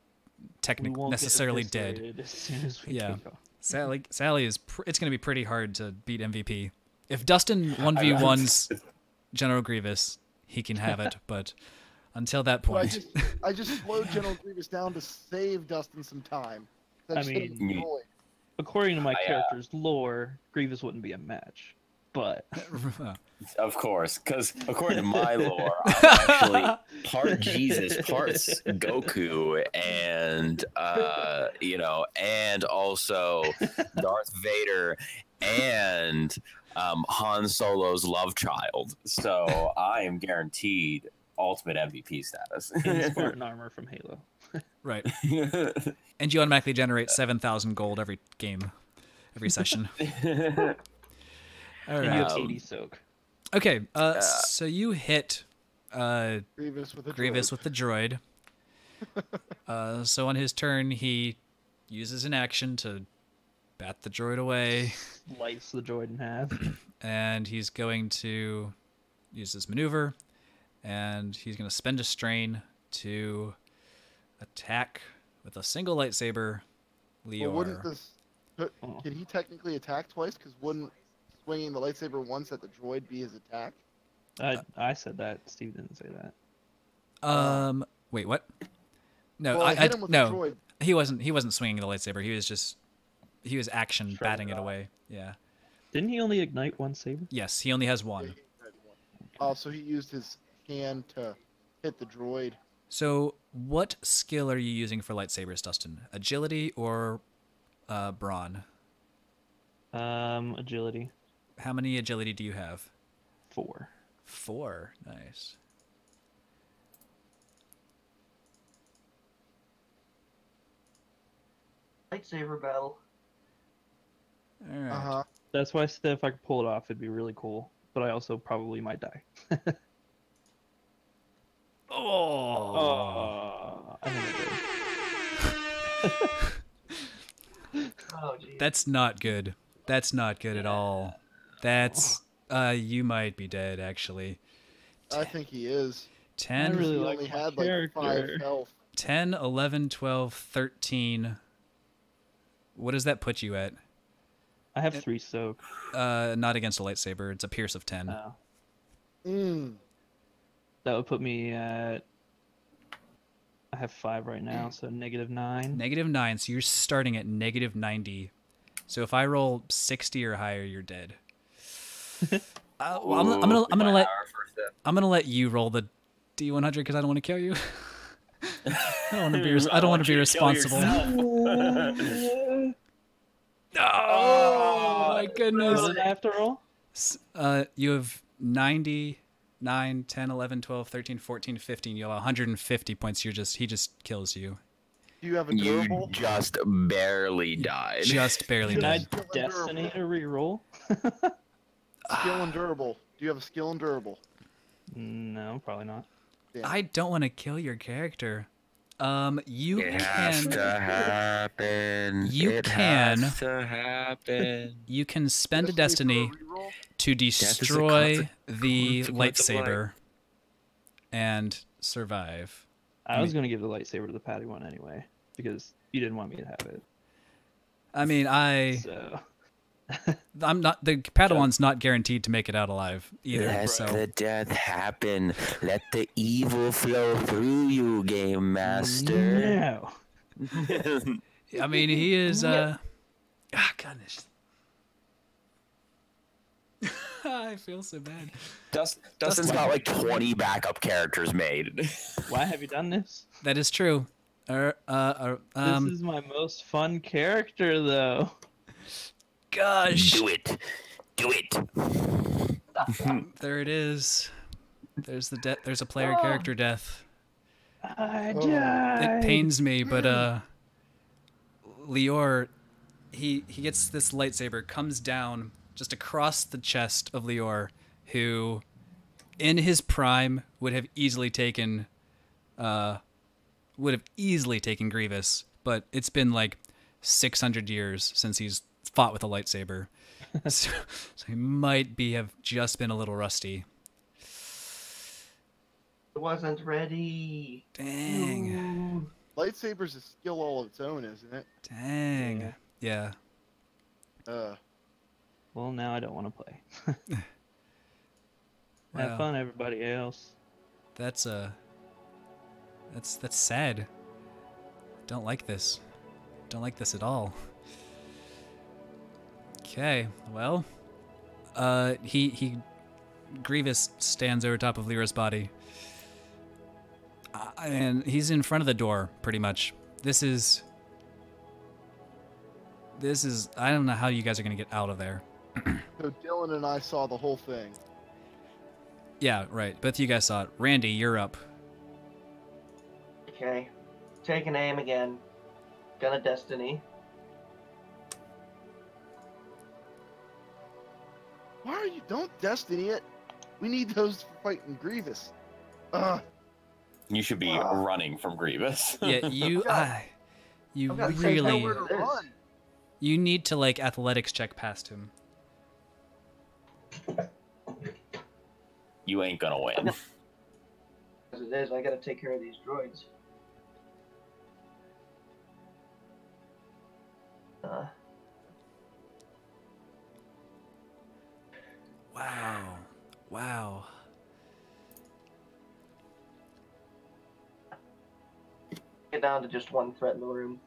We technically won't get necessarily dead. eviscerated as soon as we Yeah. take off. Sally is. It's going to be pretty hard to beat MVP. If Dustin 1v1s General Grievous, he can have it. But until that But point, I just slowed General Grievous down to save Dustin some time. I just hit him mean- with the droid. According to my I, character's lore, Grievous wouldn't be a match. But Of course, because according to my lore, I'm actually part Jesus, parts Goku, and and also Darth Vader, and Han Solo's love child. So I am guaranteed ultimate MVP status. in Spartan armor from Halo. right? And you automatically generate 7,000 gold every game, every session. All And you right. have 80 soak. Okay. So you hit Grievous with a Grievous droid. with the droid. So on his turn, he uses an action to bat the droid away, Slice the droid in half. and he's going to use his maneuver, and he's going to spend a strain to attack with a single lightsaber Lior. Well, wouldn't this? Can he technically attack twice? Because wouldn't swinging the lightsaber once at the droid be his attack? I said that. Steve didn't say that. Wait, what? No, Well, I I hit him with the no. droid. He wasn't swinging the lightsaber. He was action Shrugging batting it it off. away. Yeah. Didn't he only ignite one saber? Yes, he only has one. Oh, so he used his hand to hit the droid. So, what skill are you using for lightsabers, Dustin? Agility or brawn? Agility. How many agility do you have? 4. 4. Nice. Lightsaber battle. All right. Uh huh. That's why I said if I could pull it off, it'd be really cool. But I also probably might die. Oh. I think I did. Oh, geez. That's not good. That's not good at all. That's you might be dead actually. I think he is. 10, I really He like only my had like 5 character. health. 10, 11, 12, 13. What does that put you at? I have 3 soak. Not against a lightsaber. It's a pierce of 10. That would put me at. I have 5 right now, so -9. -9, so you're starting at -90. So if I roll 60 or higher, you're dead. Well, I'm gonna let you roll the D100 because I don't want to kill you. I don't want to be responsible. Oh my goodness! What did I have to roll? You have 90, 9, 10, 11, 12, 13, 14, 15. You have 150 points. He just kills you. Do you have a You durable? just barely died. Just barely Did I died. destiny to reroll? Skill and durable. Do you have a skill and durable? No, probably not. Damn. I don't want to kill your character. You It has can to happen. You it can- has to happen. you can spend a Destiny destiny for a reroll? to destroy the consequence of life. lightsaber and survive. I was gonna give the lightsaber to the Patty one anyway because you didn't want me to have it. I mean, So I'm not the Padawan's not guaranteed to make it out alive either. Let So the death happen. Let the evil flow through you, Game Master. no. I mean, he is. Goodness. I feel so bad. Dustin's got like 20 backup characters made. Why have you done this? That is true. This is my most fun character, though. Gosh, Do it. Do it. there it is. There's the death. There's a player character death. I Oh. died. It pains me, but Lior, he gets this lightsaber, comes down just across the chest of Lior, who, in his prime, would have easily taken Grievous, but it's been like 600 years since he's fought with a lightsaber, so he might have just been a little rusty. It wasn't ready. Dang. Lightsaber's a skill all of its own, isn't it? Dang. Yeah. Well, now I don't want to play. Wow. Have fun, everybody else. That's sad. Don't like this. Don't like this at all. Okay, well, Grievous stands over top of Lyra's body, and he's in front of the door, pretty much. This is. I don't know how you guys are gonna get out of there. So Dylan and I saw the whole thing. Yeah, right. Both of you guys saw it. Randy, you're up. Okay. Take an aim again. Gun of Destiny. Why are you? Don't destiny it. We need those for fighting Grievous. Ugh. You should be running from Grievous. Yeah, you I've got really Nowhere to run. you need to like athletics check past him. You ain't gonna win. As it is, I gotta take care of these droids. Wow. Wow. Get down to just one threat in the room.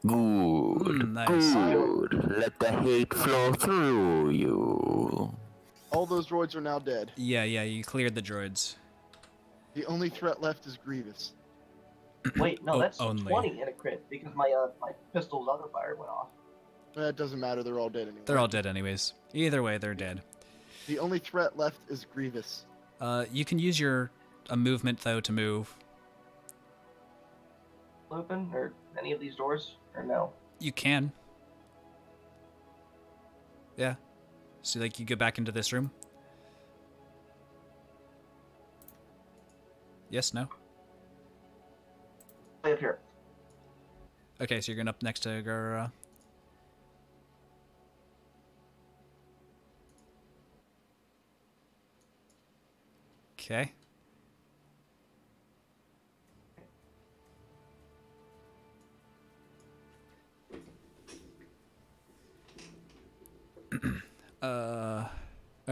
Good. Nice. Good. Let the hate flow through you. All those droids are now dead. Yeah, you cleared the droids. The only threat left is Grievous. Wait, no, that's only. 20 in a crit because my my pistol's auto fire went off. That doesn't matter. They're all dead anyway. They're all dead anyways. Either way, they're dead. The only threat left is Grievous. You can use your a movement though to move. Open or any of these doors or no? You can. Yeah. So like you go back into this room? Yes, no? Way up here. Okay, so you're going up next to Garura. Okay. All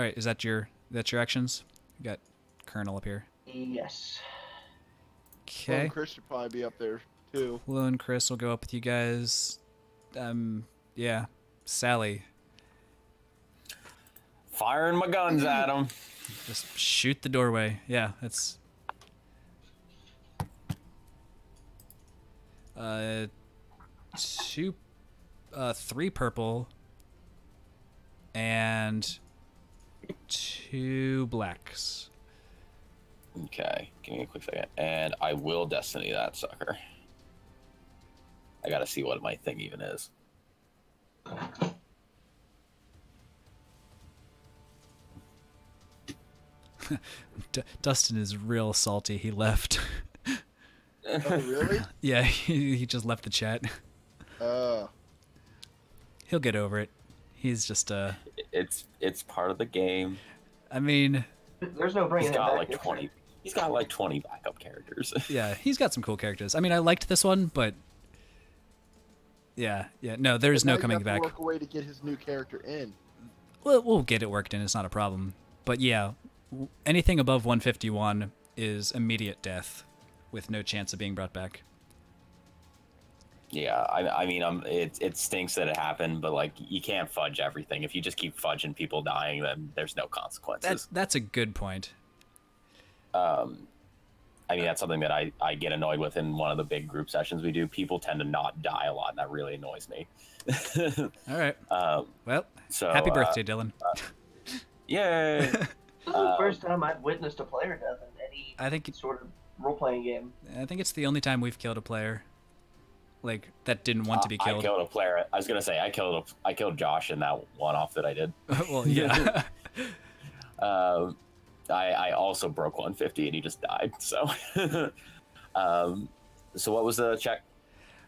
right, is that your actions? You got Colonel up here. Yes. Okay. Chris should probably be up there too. Lou and Chris will go up with you guys. Yeah. Sally, Firing my guns at him. just shoot the doorway. Yeah, that's. Three purple. And 2 blacks. Okay, give me a quick second. And I will destiny that sucker. I gotta see what my thing even is. Dustin is real salty. He left. Oh, really? Yeah, he just left the chat. He'll get over it. He's just It's part of the game. I mean, There's no He's bringing it got back. like 20. He's got like 20 backup characters. yeah, he's got some cool characters. I mean, I liked this one, but yeah, no, there's But now no you coming have to back. Work a way to get his new character in. We'll get it worked in. It's not a problem. But yeah, anything above 151 is immediate death, with no chance of being brought back. Yeah, I mean, it stinks that it happened, but like you can't fudge everything. If you just keep fudging people dying, then there's no consequences. That's a good point. I mean, that's something that I get annoyed with in one of the big group sessions we do. People tend to not die a lot, and that really annoys me. All right. Well, So happy birthday, Dylan. Yay! This is the first time I've witnessed a player death in any I think sort of role-playing game. it's the only time we've killed a player, like that didn't want to be I killed. killed a player. I was gonna say I killed Josh in that one off that I did. Well, yeah. I also broke 150 and he just died. So, so what was the check?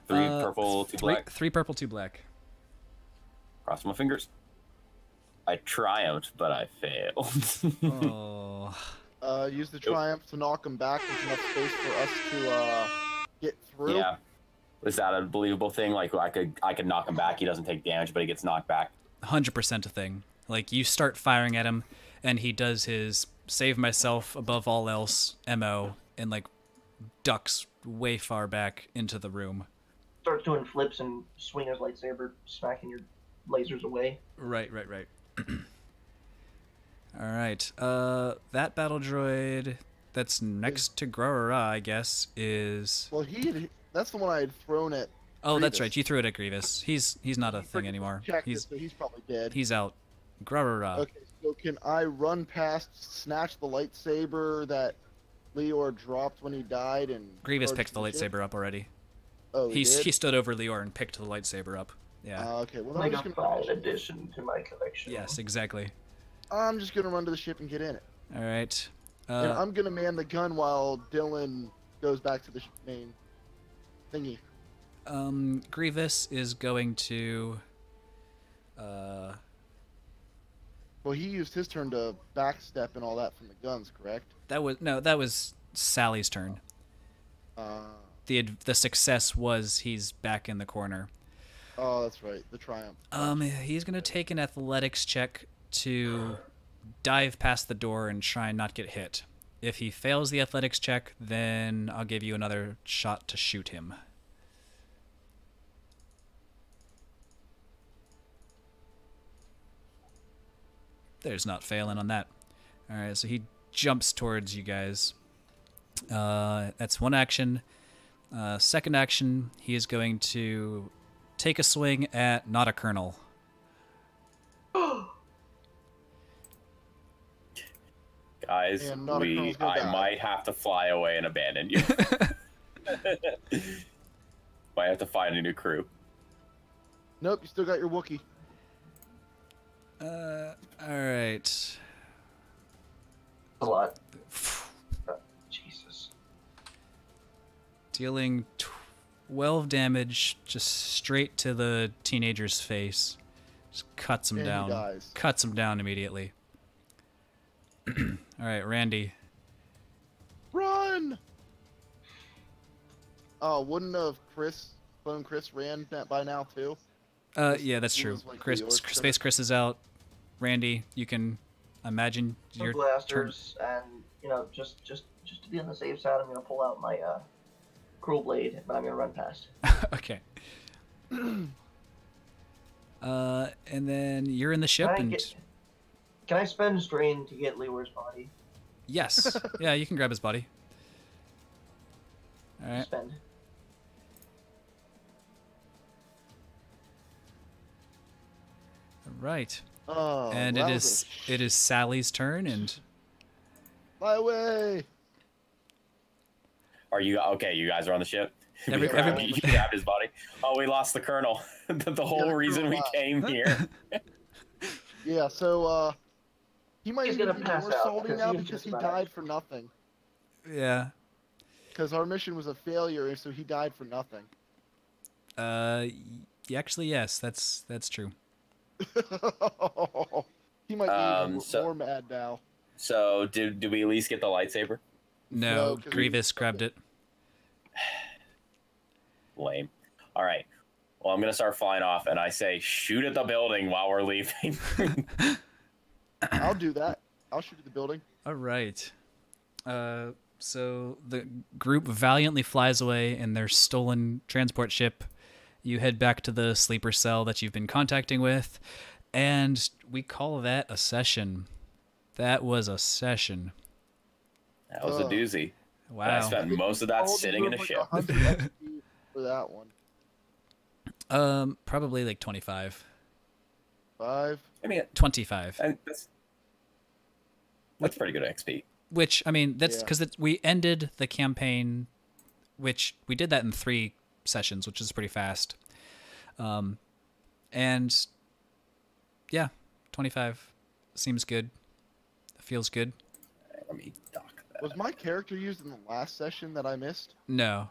3 purple, 2 black. 3 purple, 2 black. Cross my fingers. I triumphed, but I failed. Oh. Use the triumph to knock him back with enough space for us to get through. Yeah. Is that a believable thing? Like I could knock him back. He doesn't take damage, but he gets knocked back. 100% a thing. Like you start firing at him, and he does his save myself above all else MO, and like ducks way far back into the room. Starts doing flips and swing his lightsaber, smacking your lasers away. Right. All right. That battle droid that's next to Grora, I guess, is. Well, that's the one I had thrown at. Oh, that's Grievous. right. You threw it at Grievous. He's not a thing anymore. Checked it, He's so he's probably dead. he's out. Grora. Okay, so can I run past, snatch the lightsaber that Leor dropped when he died, and Grievous charge picked the ship? lightsaber up already. Oh, he did? He stood over Leor and picked the lightsaber up. Yeah. Okay, well, I'm Like just a gonna. fine addition to my collection. Yes, exactly. I'm just gonna run to the ship and get in it. All right. And I'm gonna man the gun while Dylan goes back to the main thingy. Grievous is going to. Well, he used his turn to backstep and all that from the guns, correct? That was Sally's turn. The success was he's back in the corner. Oh, that's right. The triumph. He's gonna take an athletics check to dive past the door and try and not get hit. If he fails the athletics check, then I'll give you another shot to shoot him. There's not failing on that. All right, so he jumps towards you guys. That's one action. Second action, he is going to take a swing at not a colonel. Guys, And not a colonel's gonna I die. might have to fly away and abandon you. Might have to find a new crew. Nope, you still got your Wookiee. All right. A lot. Jesus. Dealing 12 damage just straight to the teenager's face. Just cuts him And he down. dies. Cuts him down immediately. All right, Randy. Run! Oh, wouldn't have Clone Chris ran that by now too? Yeah, that's he true. was like Chris, the orc Space Chris is out. Randy, you can imagine Some your turn. blasters, and just to be on the safe side, I'm gonna pull out my cruel blade, but I'm gonna run past. Okay. And then you're in the ship, and Can I spend strain to get Leewar's body? yes, yeah, you can grab his body. All right. Spend. Right. Oh, And that it was is Sally's turn, and Fly away! Are you okay? You guys are on the ship. Every- You grabbed- everybody- you grabbed his body. Oh, we lost the colonel. The whole gotta reason crew we him out. came here. Yeah, so he might He's even gonna be pass more out salty because now he was because just he about died out. for nothing. yeah. Because our mission was a failure, and so he died for nothing. Actually, yes, that's true. He might be even so- more mad now. So did we at least get the lightsaber? No, No, 'cause Grievous grabbed it. Lame. All right. Well, I'm gonna start flying off, and I say shoot at the building while we're leaving. I'll do that. I'll shoot at the building. All right. So the group valiantly flies away in their stolen transport ship. You head back to the sleeper cell that you've been contacting with, and we call that a session. That was a session. That was a Ugh. doozy. Wow. And I spent most of that All sitting in a deserve, ship. like, 100 XP for that one. Probably like 25. 5. I mean, 25. that's pretty good XP. Which, I mean, that's Yeah. because we ended the campaign, which we did that in 3 sessions, which is pretty fast. And yeah, 25 seems good. Feels good. Let me dock that. Was my character used in the last session that I missed? No.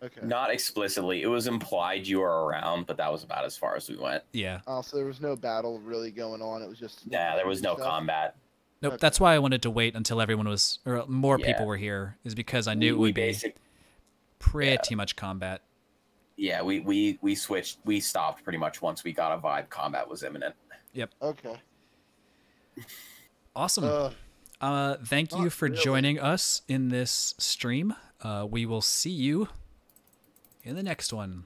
Okay. Not explicitly. It was implied you were around, but that was about as far as we went. Yeah. Oh, so there was no battle really going on. It was just. Nah, there was no stuff? combat. Nope. Okay. That's why I wanted to wait until everyone was, or more Yeah. people were here, is because I knew it we would be basic. pretty much combat. Yeah, we switched. We stopped pretty much once we got a vibe. Combat was imminent. Okay. Awesome. Thank you not for really. joining us in this stream. We will see you in the next one.